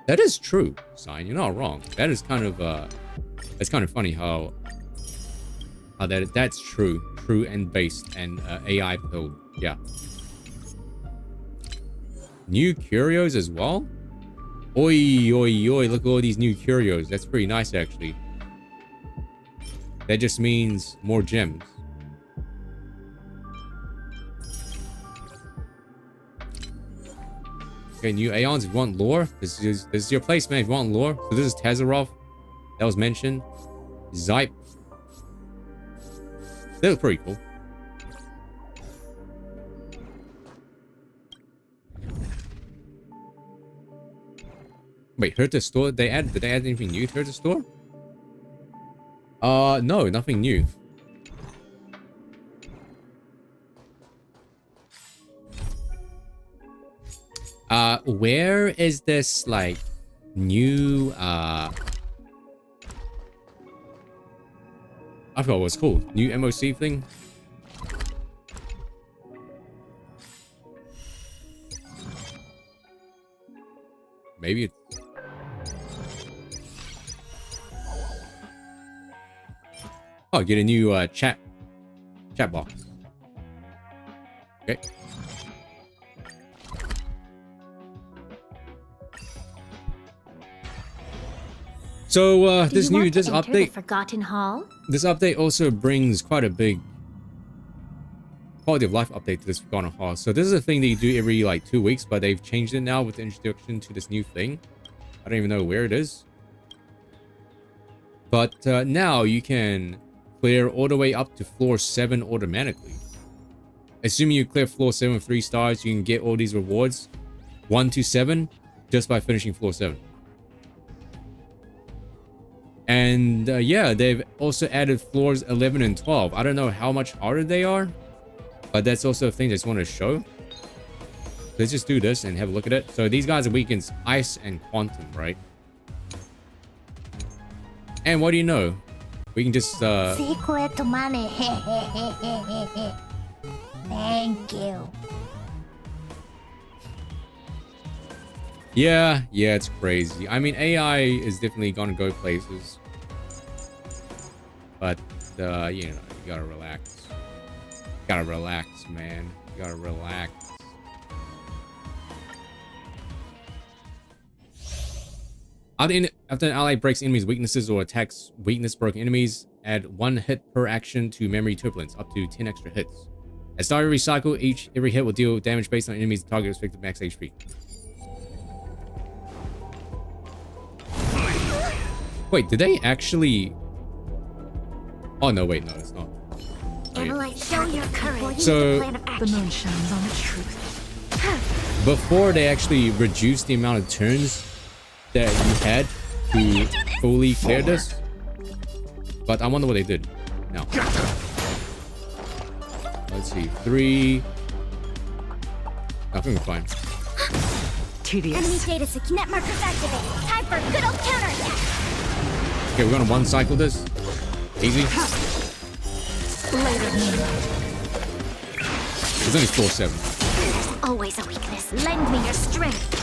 That is true, Sign. You're not wrong. That is kind of it's kind of funny how that's true and based and AI build. Yeah. New curios as well. Oi, look at all these new curios. That's pretty nice, actually. That just means more gems. Okay, new Aeons if you want lore. This is your place, man, if you want lore. So this is Tazarov. That was mentioned. Zype. They look pretty cool. Wait, Herta store? Did they add anything new to Herta store? No, nothing new. Where is this like new I forgot what it's called. New MOC thing? Maybe it's oh, get a new chat box. Okay. So this update, the Forgotten Hall? This update also brings quite a big quality of life update to this Forgotten Hall. So this is a thing that you do every like 2 weeks, but they've changed it now with the introduction to this new thing. I don't even know where it is. But now you can clear all the way up to floor 7 automatically. Assuming you clear floor 7 with 3 stars, you can get all these rewards 1 to 7 just by finishing floor 7. And yeah, they've also added floors 11 and 12. I don't know how much harder they are, but that's also a thing I just want to show. Let's just do this and have a look at it. So these guys are weak against ice and quantum, right? And what do you know? We can just Secret money. Thank you. Yeah, it's crazy. I mean, AI is definitely gonna go places, but you know, you gotta relax. Gotta relax, man. You gotta relax. After an ally breaks enemies' weaknesses or attacks weakness broken enemies, Add 1 hit per action to memory turbulence, up to 10 extra hits. As started recycle, every hit will deal damage based on enemies' target respective max HP. Wait, did they actually... Oh, no, wait, no, it's not. Show your courage. So, The moon shines on the truth. before they actually reduced the amount of turns that you had to fully clear this, but I wonder what they did now. Let's see, 3. I think we're fine. Enemy data net markers activate. Time for good old counterattack. Okay, we're gonna 1 cycle this. Easy. There's only 4/7. There's always a weakness. Lend me your strength.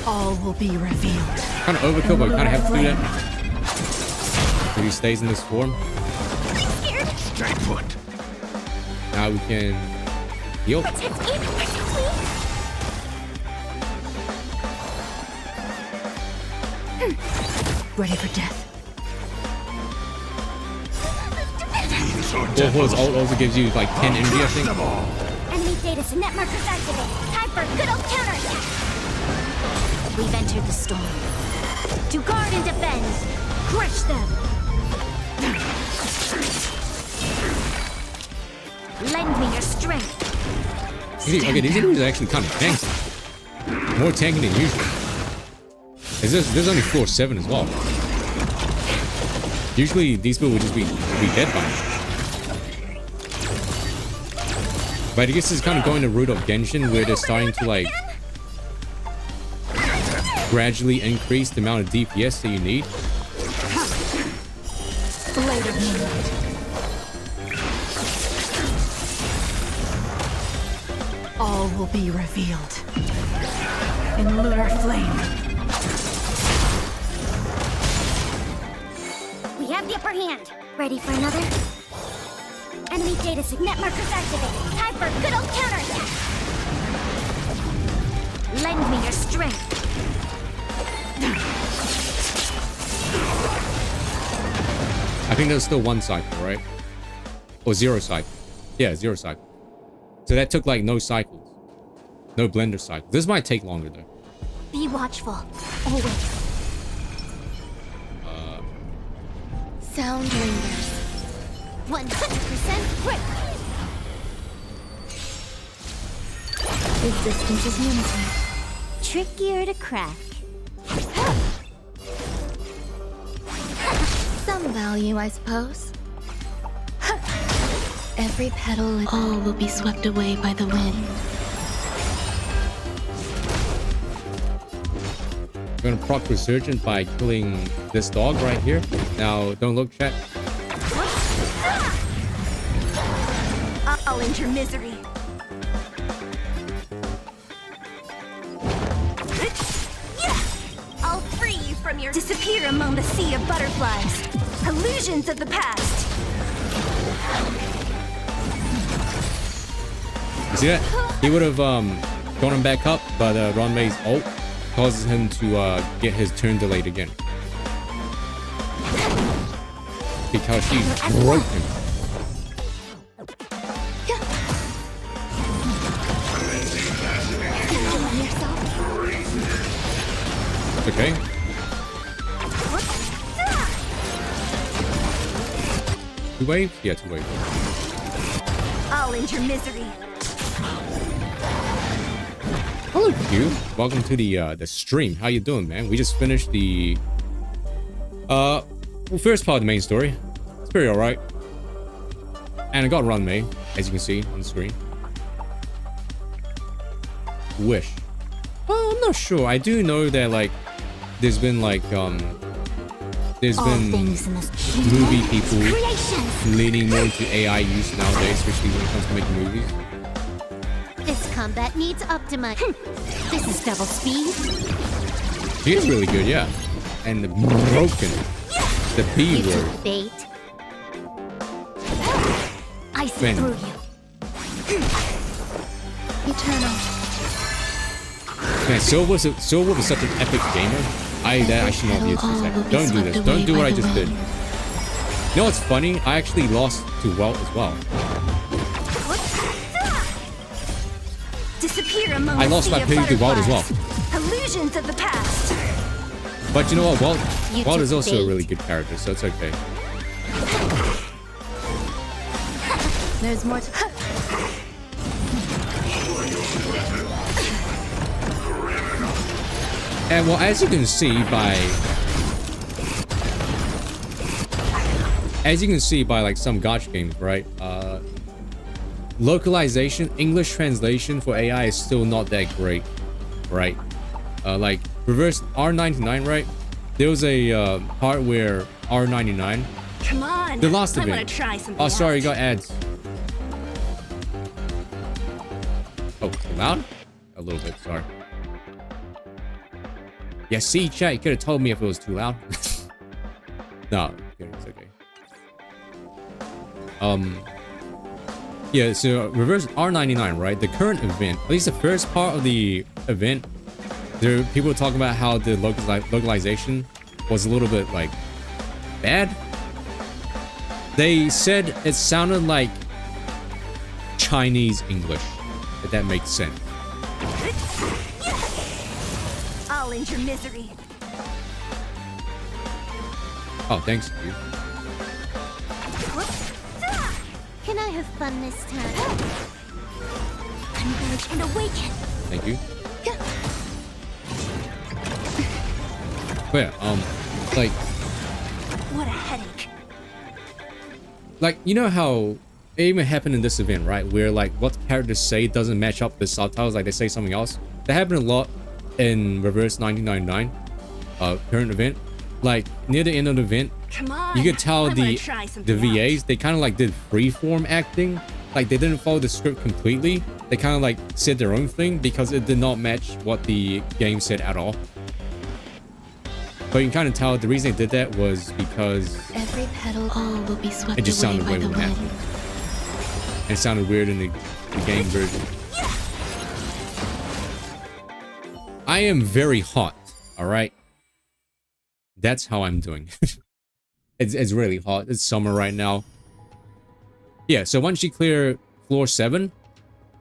All will be revealed. Kind of overkill, but we kind of have to do that. If he stays in this form. Stay put. Now we can heal. Ready for death. His ult also gives you like 10 energy, I think. Enemy data net markers activate. Time for good old counterattack. We've entered the storm. To guard and defend. Crush them. Lend me your strength. Okay, these enemies are actually kind of tanky. More tanky than usual. There's only 4/7 as well. Usually these people would just be dead by now. But I guess it's kind of going the route of Genshin, where they're starting to like gradually increase the amount of DPS that you need. Blade of moonlight. All will be revealed in lunar flame. We have the upper hand. Ready for another? Enemy data net markers activate. Time for good old counterattack. Lend me your strength. I think there's still 1 cycle, right? Or 0 cycle. Yeah, 0 cycle. So that took like no cycles. No blender cycle. This might take longer though. Be watchful. Always. Sound lingers. 100% quick. Existence is limited. Trickier to crack. Some value, I suppose. Every petal, all will be swept away by the wind. We're gonna proc Resurgent by killing this dog right here. Now, don't look, chat. I'll end your misery. I'll free you from your disappear among the sea of butterflies. Illusions of the past. You see that? He would have gone him back up, but Ruan Mei's ult causes him to get his turn delayed again. Because she's broken. Okay. 2 waves? Yeah, 2 waves. I'll end your misery. Hello, Q. Welcome to the stream. How you doing, man? We just finished the well, first part of the main story. It's pretty alright. And I got Ruan Mei, as you can see on the screen. Wish. Well, I'm not sure. I do know that like there's been like there's been movie people leaning more into AI use nowadays, especially when it comes to making movies. This combat needs optima. This is double speed. He is really good, yeah. And the broken, the B word. Bait. I see through you. Eternal. Man, Silver was such an epic gamer. I should not be a second. Don't do this. Don't do what I just did. You know what's funny? I actually lost to Welt as well. Disappear among I lost my pig to Welt as well. Illusions of the past. But you know what? Welt is also a really good character, so it's okay. There's more to... And well, as you can see by like some gacha games, right? Localization, English translation for AI is still not that great, right? Like reverse R99, right? There was a part where R99. Come on. The last I event. want to try something. Oh, sorry, you out. got ads. Oh, too loud? A little bit, sorry. Yeah, see, chat, you could have told me if it was too loud. No, it's okay. Yeah, so reverse R99, right? The current event, at least the first part of the event, there people were talking about how the localization was a little bit like bad. They said it sounded like Chinese English, if that makes sense. I'll end your misery. Oh, thanks, dude. Can I have fun this time? Converge and awaken. Thank you. But yeah, like, What a headache. like, you know how it even happened in this event, right? Where like what characters say doesn't match up with the subtitles, like they say something else. That happened a lot in Reverse 1999, current event. Like near the end of the event, Come on. you could tell the something VAs, they kind of like did freeform acting. Like they didn't follow the script completely. They kind of like said their own thing because it did not match what the game said at all. But you can kind of tell the reason they did that was because Every petal all will be swept it just sounded away way by more the wind. natural. And it sounded weird in the game version. I am very hot, alright? That's how I'm doing. It's really hot. It's summer right now. Yeah, so once you clear floor 7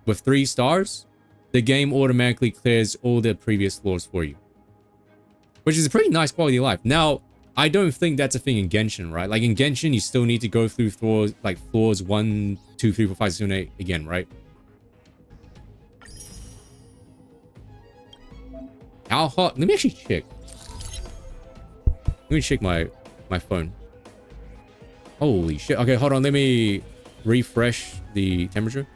with 3 stars, the game automatically clears all the previous floors for you. Which is a pretty nice quality of life. Now, I don't think that's a thing in Genshin, right? Like in Genshin, you still need to go through floors, like floors 1, 2, 3, 4, 5, 6, 7, 8 again, right? How hot? Let me actually check. Let me check my phone. Holy shit. Okay, hold on. Let me refresh the temperature.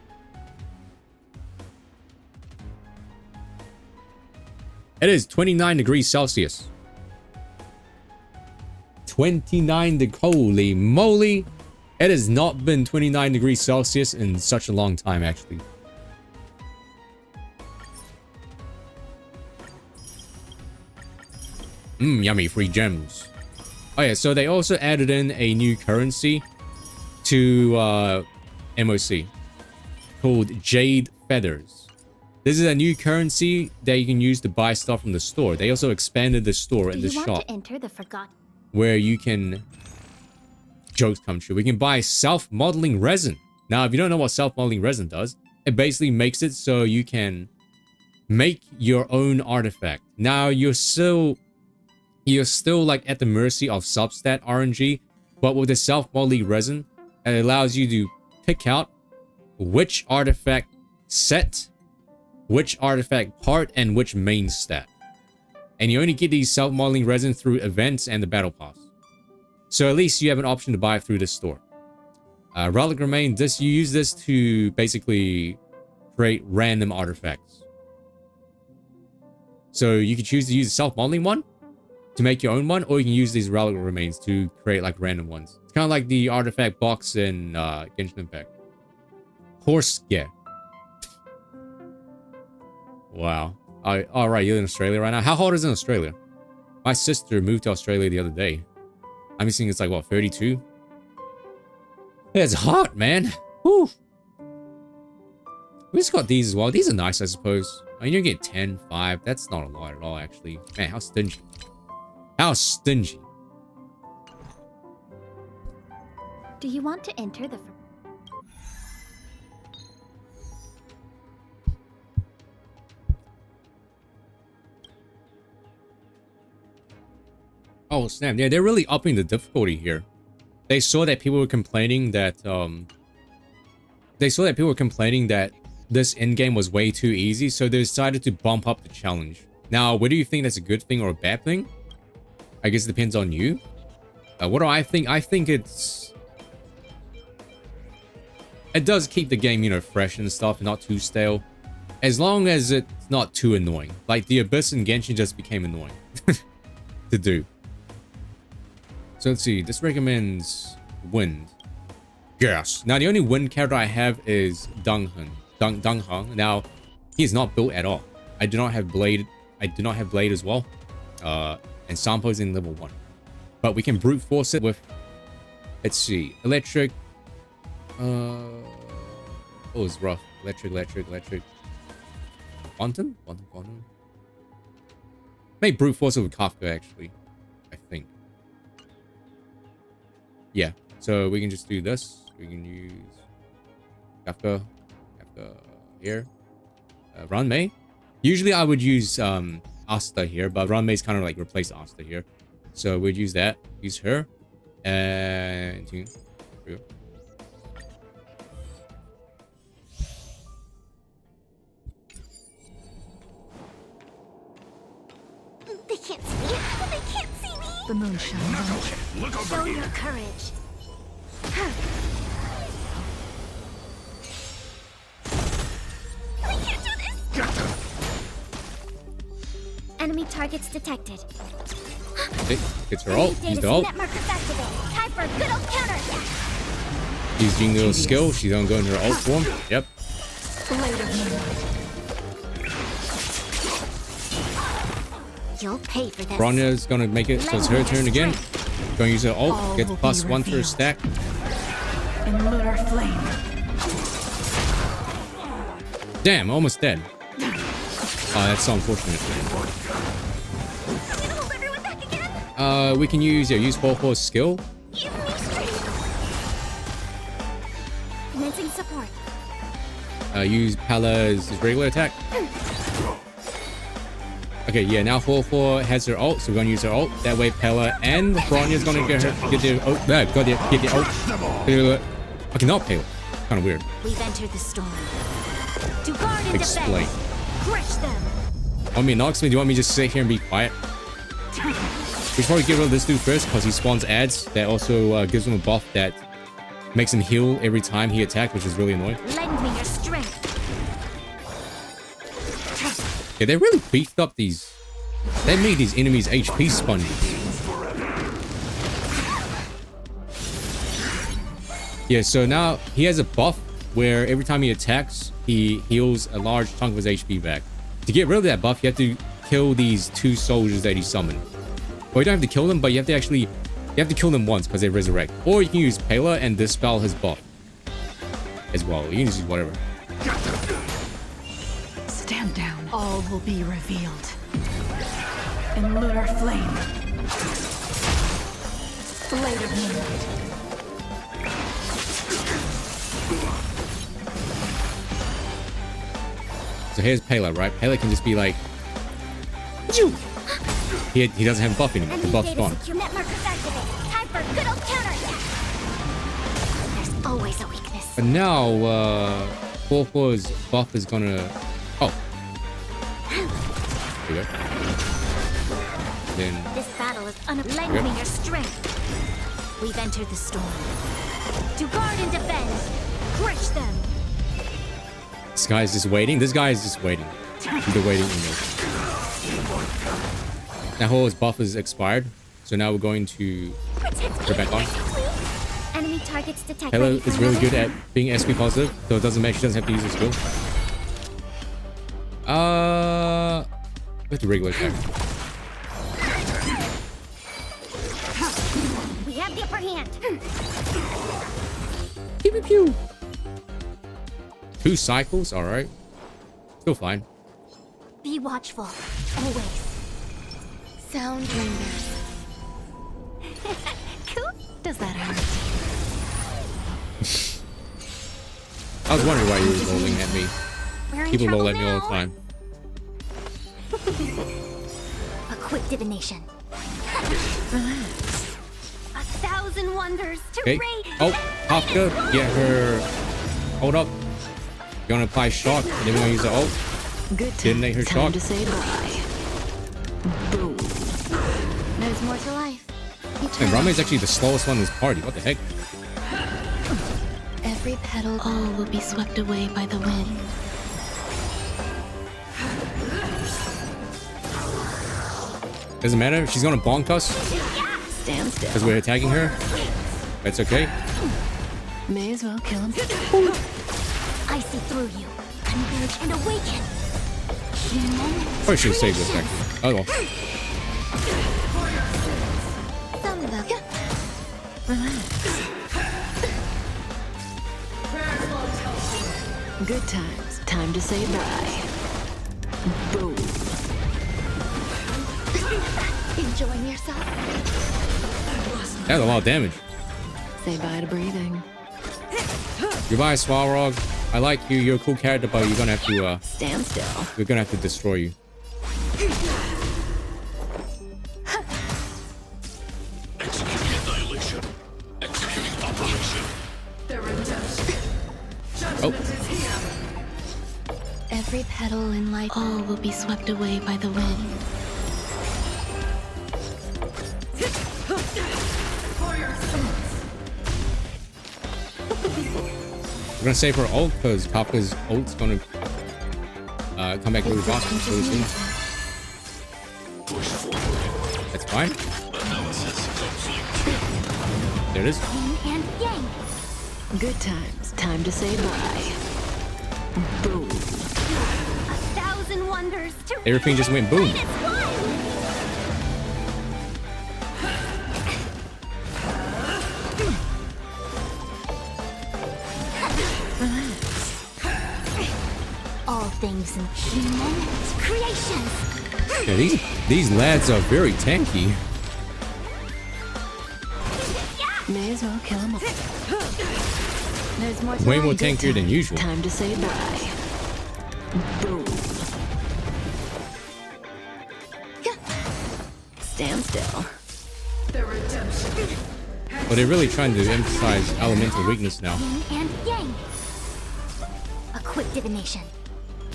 It is 29 degrees Celsius. 29 holy moly. It has not been 29 degrees Celsius in such a long time, actually. Yummy, free gems. Oh yeah, so they also added in a new currency to MOC called Jade Feathers. This is a new currency that you can use to buy stuff from the store. They also expanded the store in this shop To enter the forgotten? where you can... Jokes come true. We can buy self-modeling resin. Now, if you don't know what self-modeling resin does, it basically makes it so you can make your own artifact. Now, you're still like at the mercy of substat RNG, but with the self-modeling resin, it allows you to pick out which artifact set, which artifact part, and which main stat. And you only get these self-modeling resin through events and the battle pass. So at least you have an option to buy through this store. Relic Remain, you use this to basically create random artifacts. So you can choose to use the self-modeling one to make your own one, or you can use these Relic Remains to create like random ones. It's kind of like the artifact box in Genshin Impact. Horse gear. Wow. All right, you're in Australia right now. How hot is it in Australia? My sister moved to Australia the other day. I'm guessing it's like, what, 32? It's hot, man. Whew. We just got these as well. These are nice, I suppose. I mean, you get 10, 5. That's not a lot at all, actually. Man, how stingy. How stingy. Do you want to enter the... Oh snap! Yeah, they're really upping the difficulty here. They saw that people were complaining that this end game was way too easy, so they decided to bump up the challenge. Now, whether you think that's a good thing or a bad thing, I guess it depends on you. What do I think? I think it does keep the game, you know, fresh and stuff, not too stale, as long as it's not too annoying. Like the Abyss in Genshin just became annoying to do. So let's see, this recommends wind. Yes. Now the only wind character I have is Dunghun. Now, he is not built at all. I do not have blade. I do not have blade as well. And Sampo's in level 1. But we can brute force it with, let's see, electric. Oh, it's rough. Electric. Quantum. Maybe brute force it with Kafka actually, I think. Yeah, so we can just do this. We can use Kafka here. Ruan Mei. Usually I would use Asta here, but Ruan Mei's kind of like replace Asta here. So we'd use that. Use her. And here we go. They can't see me. They can't see me. The moon shines on you. Look over Show here. your courage. We can't do this. Get them. Enemy targets detected. Okay, gets her ult. Use the ult. Netmark activated. Time for a good old counterattack. She's using little skill. She's gonna go in her ult form. Yep. Blade of moonlight. You'll pay for this. Bronya's gonna make it, so it's her turn again. Gonna use her ult. Get the +1 for her stack. In lunar flame. Damn, almost dead. Oh, that's so unfortunate. We can use use 4-4 skill. Commencing support. Use Pala's regular attack. Okay, yeah, now 4-4 has her ult, so we're gonna use her ult. That way Pela and Bronya's gonna get the ult. Get the ult. Okay, not Pela. Kind of weird. We've entered the storm. To guard and Explain. defend. Crush them. I mean, Nox, do you want me to just sit here and be quiet? We should probably get rid of this dude first because he spawns ads that also gives him a buff that makes him heal every time he attacks, which is really annoying. Lend me your strength. Yeah, they really beefed up these. They made these enemies HP sponges. Yeah, so now he has a buff where every time he attacks, he heals a large chunk of his HP back. To get rid of that buff, you have to kill these 2 soldiers that he summoned. Well, you don't have to kill them, but you have to kill them once because they resurrect. Or you can use Pela and dispel his buff as well. You can use whatever. Stand down. All will be revealed. In lunar flame. Blade of moonlight. So here's Pela, right? Pela can just be like... He doesn't have a buff anymore. The buff's gone. Time for a good old counterattack. There's always a weakness. But now, 4-4's buff is gonna... Oh. There you go. Then... This battle is Lend me your strength. We've entered the storm. To guard and defend. Crush them. This guy's just waiting. This guy is just waiting. The waiting email. That whole buff is expired. So now we're going to go back on. Enemy targets detected. Pela is really good at being SP positive, so it doesn't make she doesn't have to use her skill. With the regular attack. We have the upper hand. Pew pew pew. 2 cycles, alright. Still fine. Be watchful. Always. Sound lingers. I was wondering why you were rolling at me. People roll at me all the time. A quick divination. Relax. 1,000 wonders to Okay. rate. Oh, Kafka, get her. Hold up. You wanna apply shock? And then we're gonna use the ult. Good Detonate her time shock. to say bye. Boom. There's more to life. And Rame is actually the slowest one in this party. What the heck? Every petal, all will be swept away by the wind. Doesn't matter. She's gonna bonk us Stand still. because we're attacking her. That's okay. May as well kill him. I see through you. Converge and awaken. Probably should save this actually. Oh well. Some of them. Good times. Time to say bye. Boom. Enjoying yourself? That's a lot of damage. Say bye to breathing. Goodbye, Swalrog. I like you. You're a cool character, but you're gonna have to Stand still. we're gonna have to destroy you. Executing annihilation. Executing operation. The redemption. Oh. Judgment is here. Every petal in life, all will be swept away by the wind. For your sins. We're gonna save her ult because Kafka's ult's gonna come back really fast really soon. Push forward. That's fine. Analysis complete. There it is. Yin and yang. Good times. Time to say bye. Boom. 1,000 wonders to Everything just went boom. Minus one. All things in human creations. Yeah, these lads are very tanky. May as well kill him. There's more to Way life. more tankier than usual. Time to say bye. Boom. Stand still. The redemption. But they're really trying to emphasize elemental weakness now. Yin and yang. A quick divination.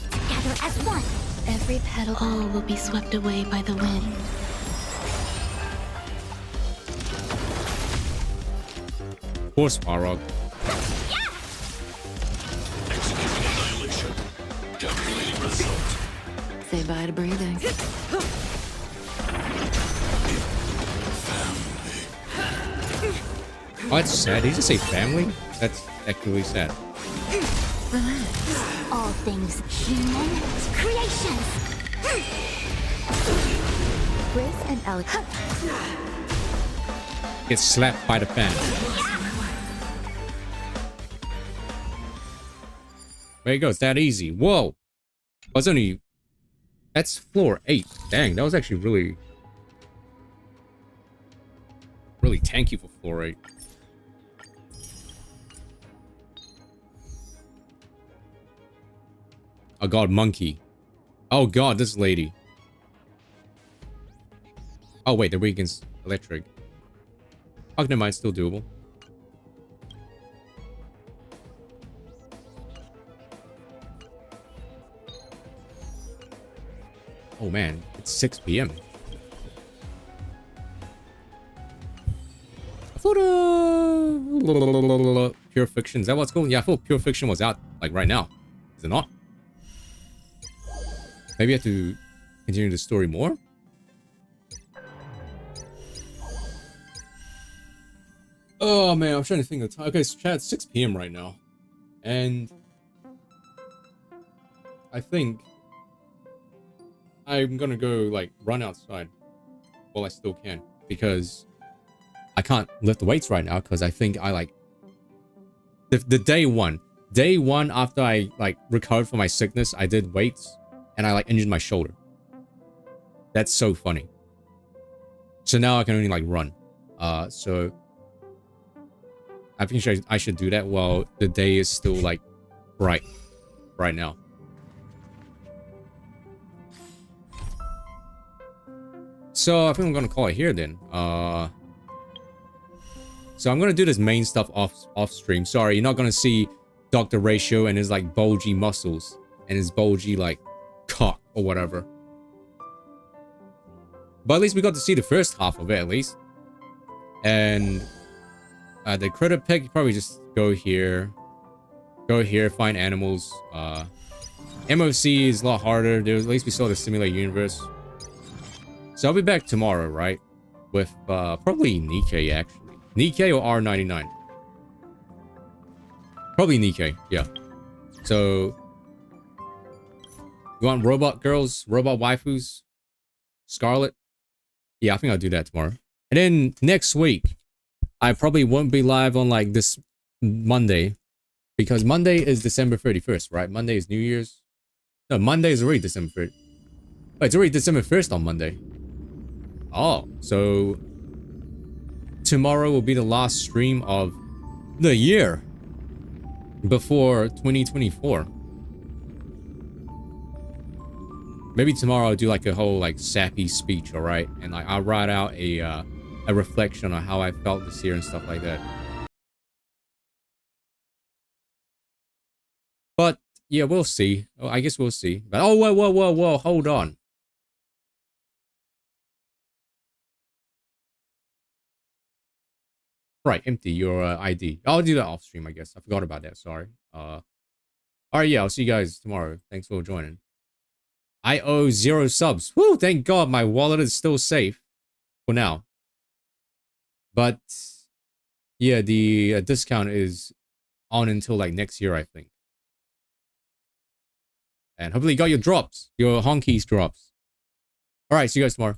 Together as one. Every petal, all will be swept away by the wind. Poor Sparrog. Executing annihilation. Calculating result. Say bye to breathing. Oh, that's sad. Did he just say family? That's actually sad. Relax. All things human creations. Grace and elegance. Gets slapped by the fan. There you go. It's that easy. Whoa. That's only... That's floor 8. Dang, that was actually really... Really tanky for floor 8. Oh god, monkey. Oh god, this lady. Oh wait, they're weak against electric. Oh, never mind, still doable. Oh man, it's 6 p.m. I thought Pure Fiction, is that what's called? Yeah, I thought Pure Fiction was out like right now. Is it not? Maybe I have to continue the story more? Oh man, I'm trying to think of the time. Okay, so chat, it's 6 p.m. right now. And I think I'm gonna go like run outside while I still can, because I can't lift the weights right now because I think I like the day one after I like recovered from my sickness, I did weights and I like injured my shoulder. That's so funny. So now I can only like run. So I think I should do that while the day is still like right now. So I think I'm gonna call it here then. So I'm gonna do this main stuff off stream. Sorry, you're not gonna see Dr. Ratio and his like bulgy muscles and his bulgy like cock or whatever. But at least we got to see the first half of it at least. And the critter pick, you probably just go here, find animals. MOC is a lot harder. At least we saw the simulated universe. So I'll be back tomorrow, right? With probably Nikkei actually. Nikkei or R99? Probably Nikkei, yeah. So you want robot girls, robot waifus? Scarlet? Yeah, I think I'll do that tomorrow. And then next week, I probably won't be live on like this Monday. Because Monday is December 31st, right? Monday is New Year's. No, Monday is already December 1st. Oh, it's already December 1st on Monday. Oh, so tomorrow will be the last stream of the year before 2024. Maybe tomorrow I'll do like a whole like sappy speech, all right? And like I'll write out a reflection on how I felt this year and stuff like that. But yeah, we'll see. Oh, I guess we'll see. But oh, whoa, hold on. Right, empty your ID. I'll do that off stream, I guess. I forgot about that. Sorry. All right, yeah, I'll see you guys tomorrow. Thanks for joining. I owe 0 subs. Woo! Thank God my wallet is still safe for now. But yeah, the discount is on until like next year, I think. And hopefully you got your drops, your honkies drops. All right, see you guys tomorrow.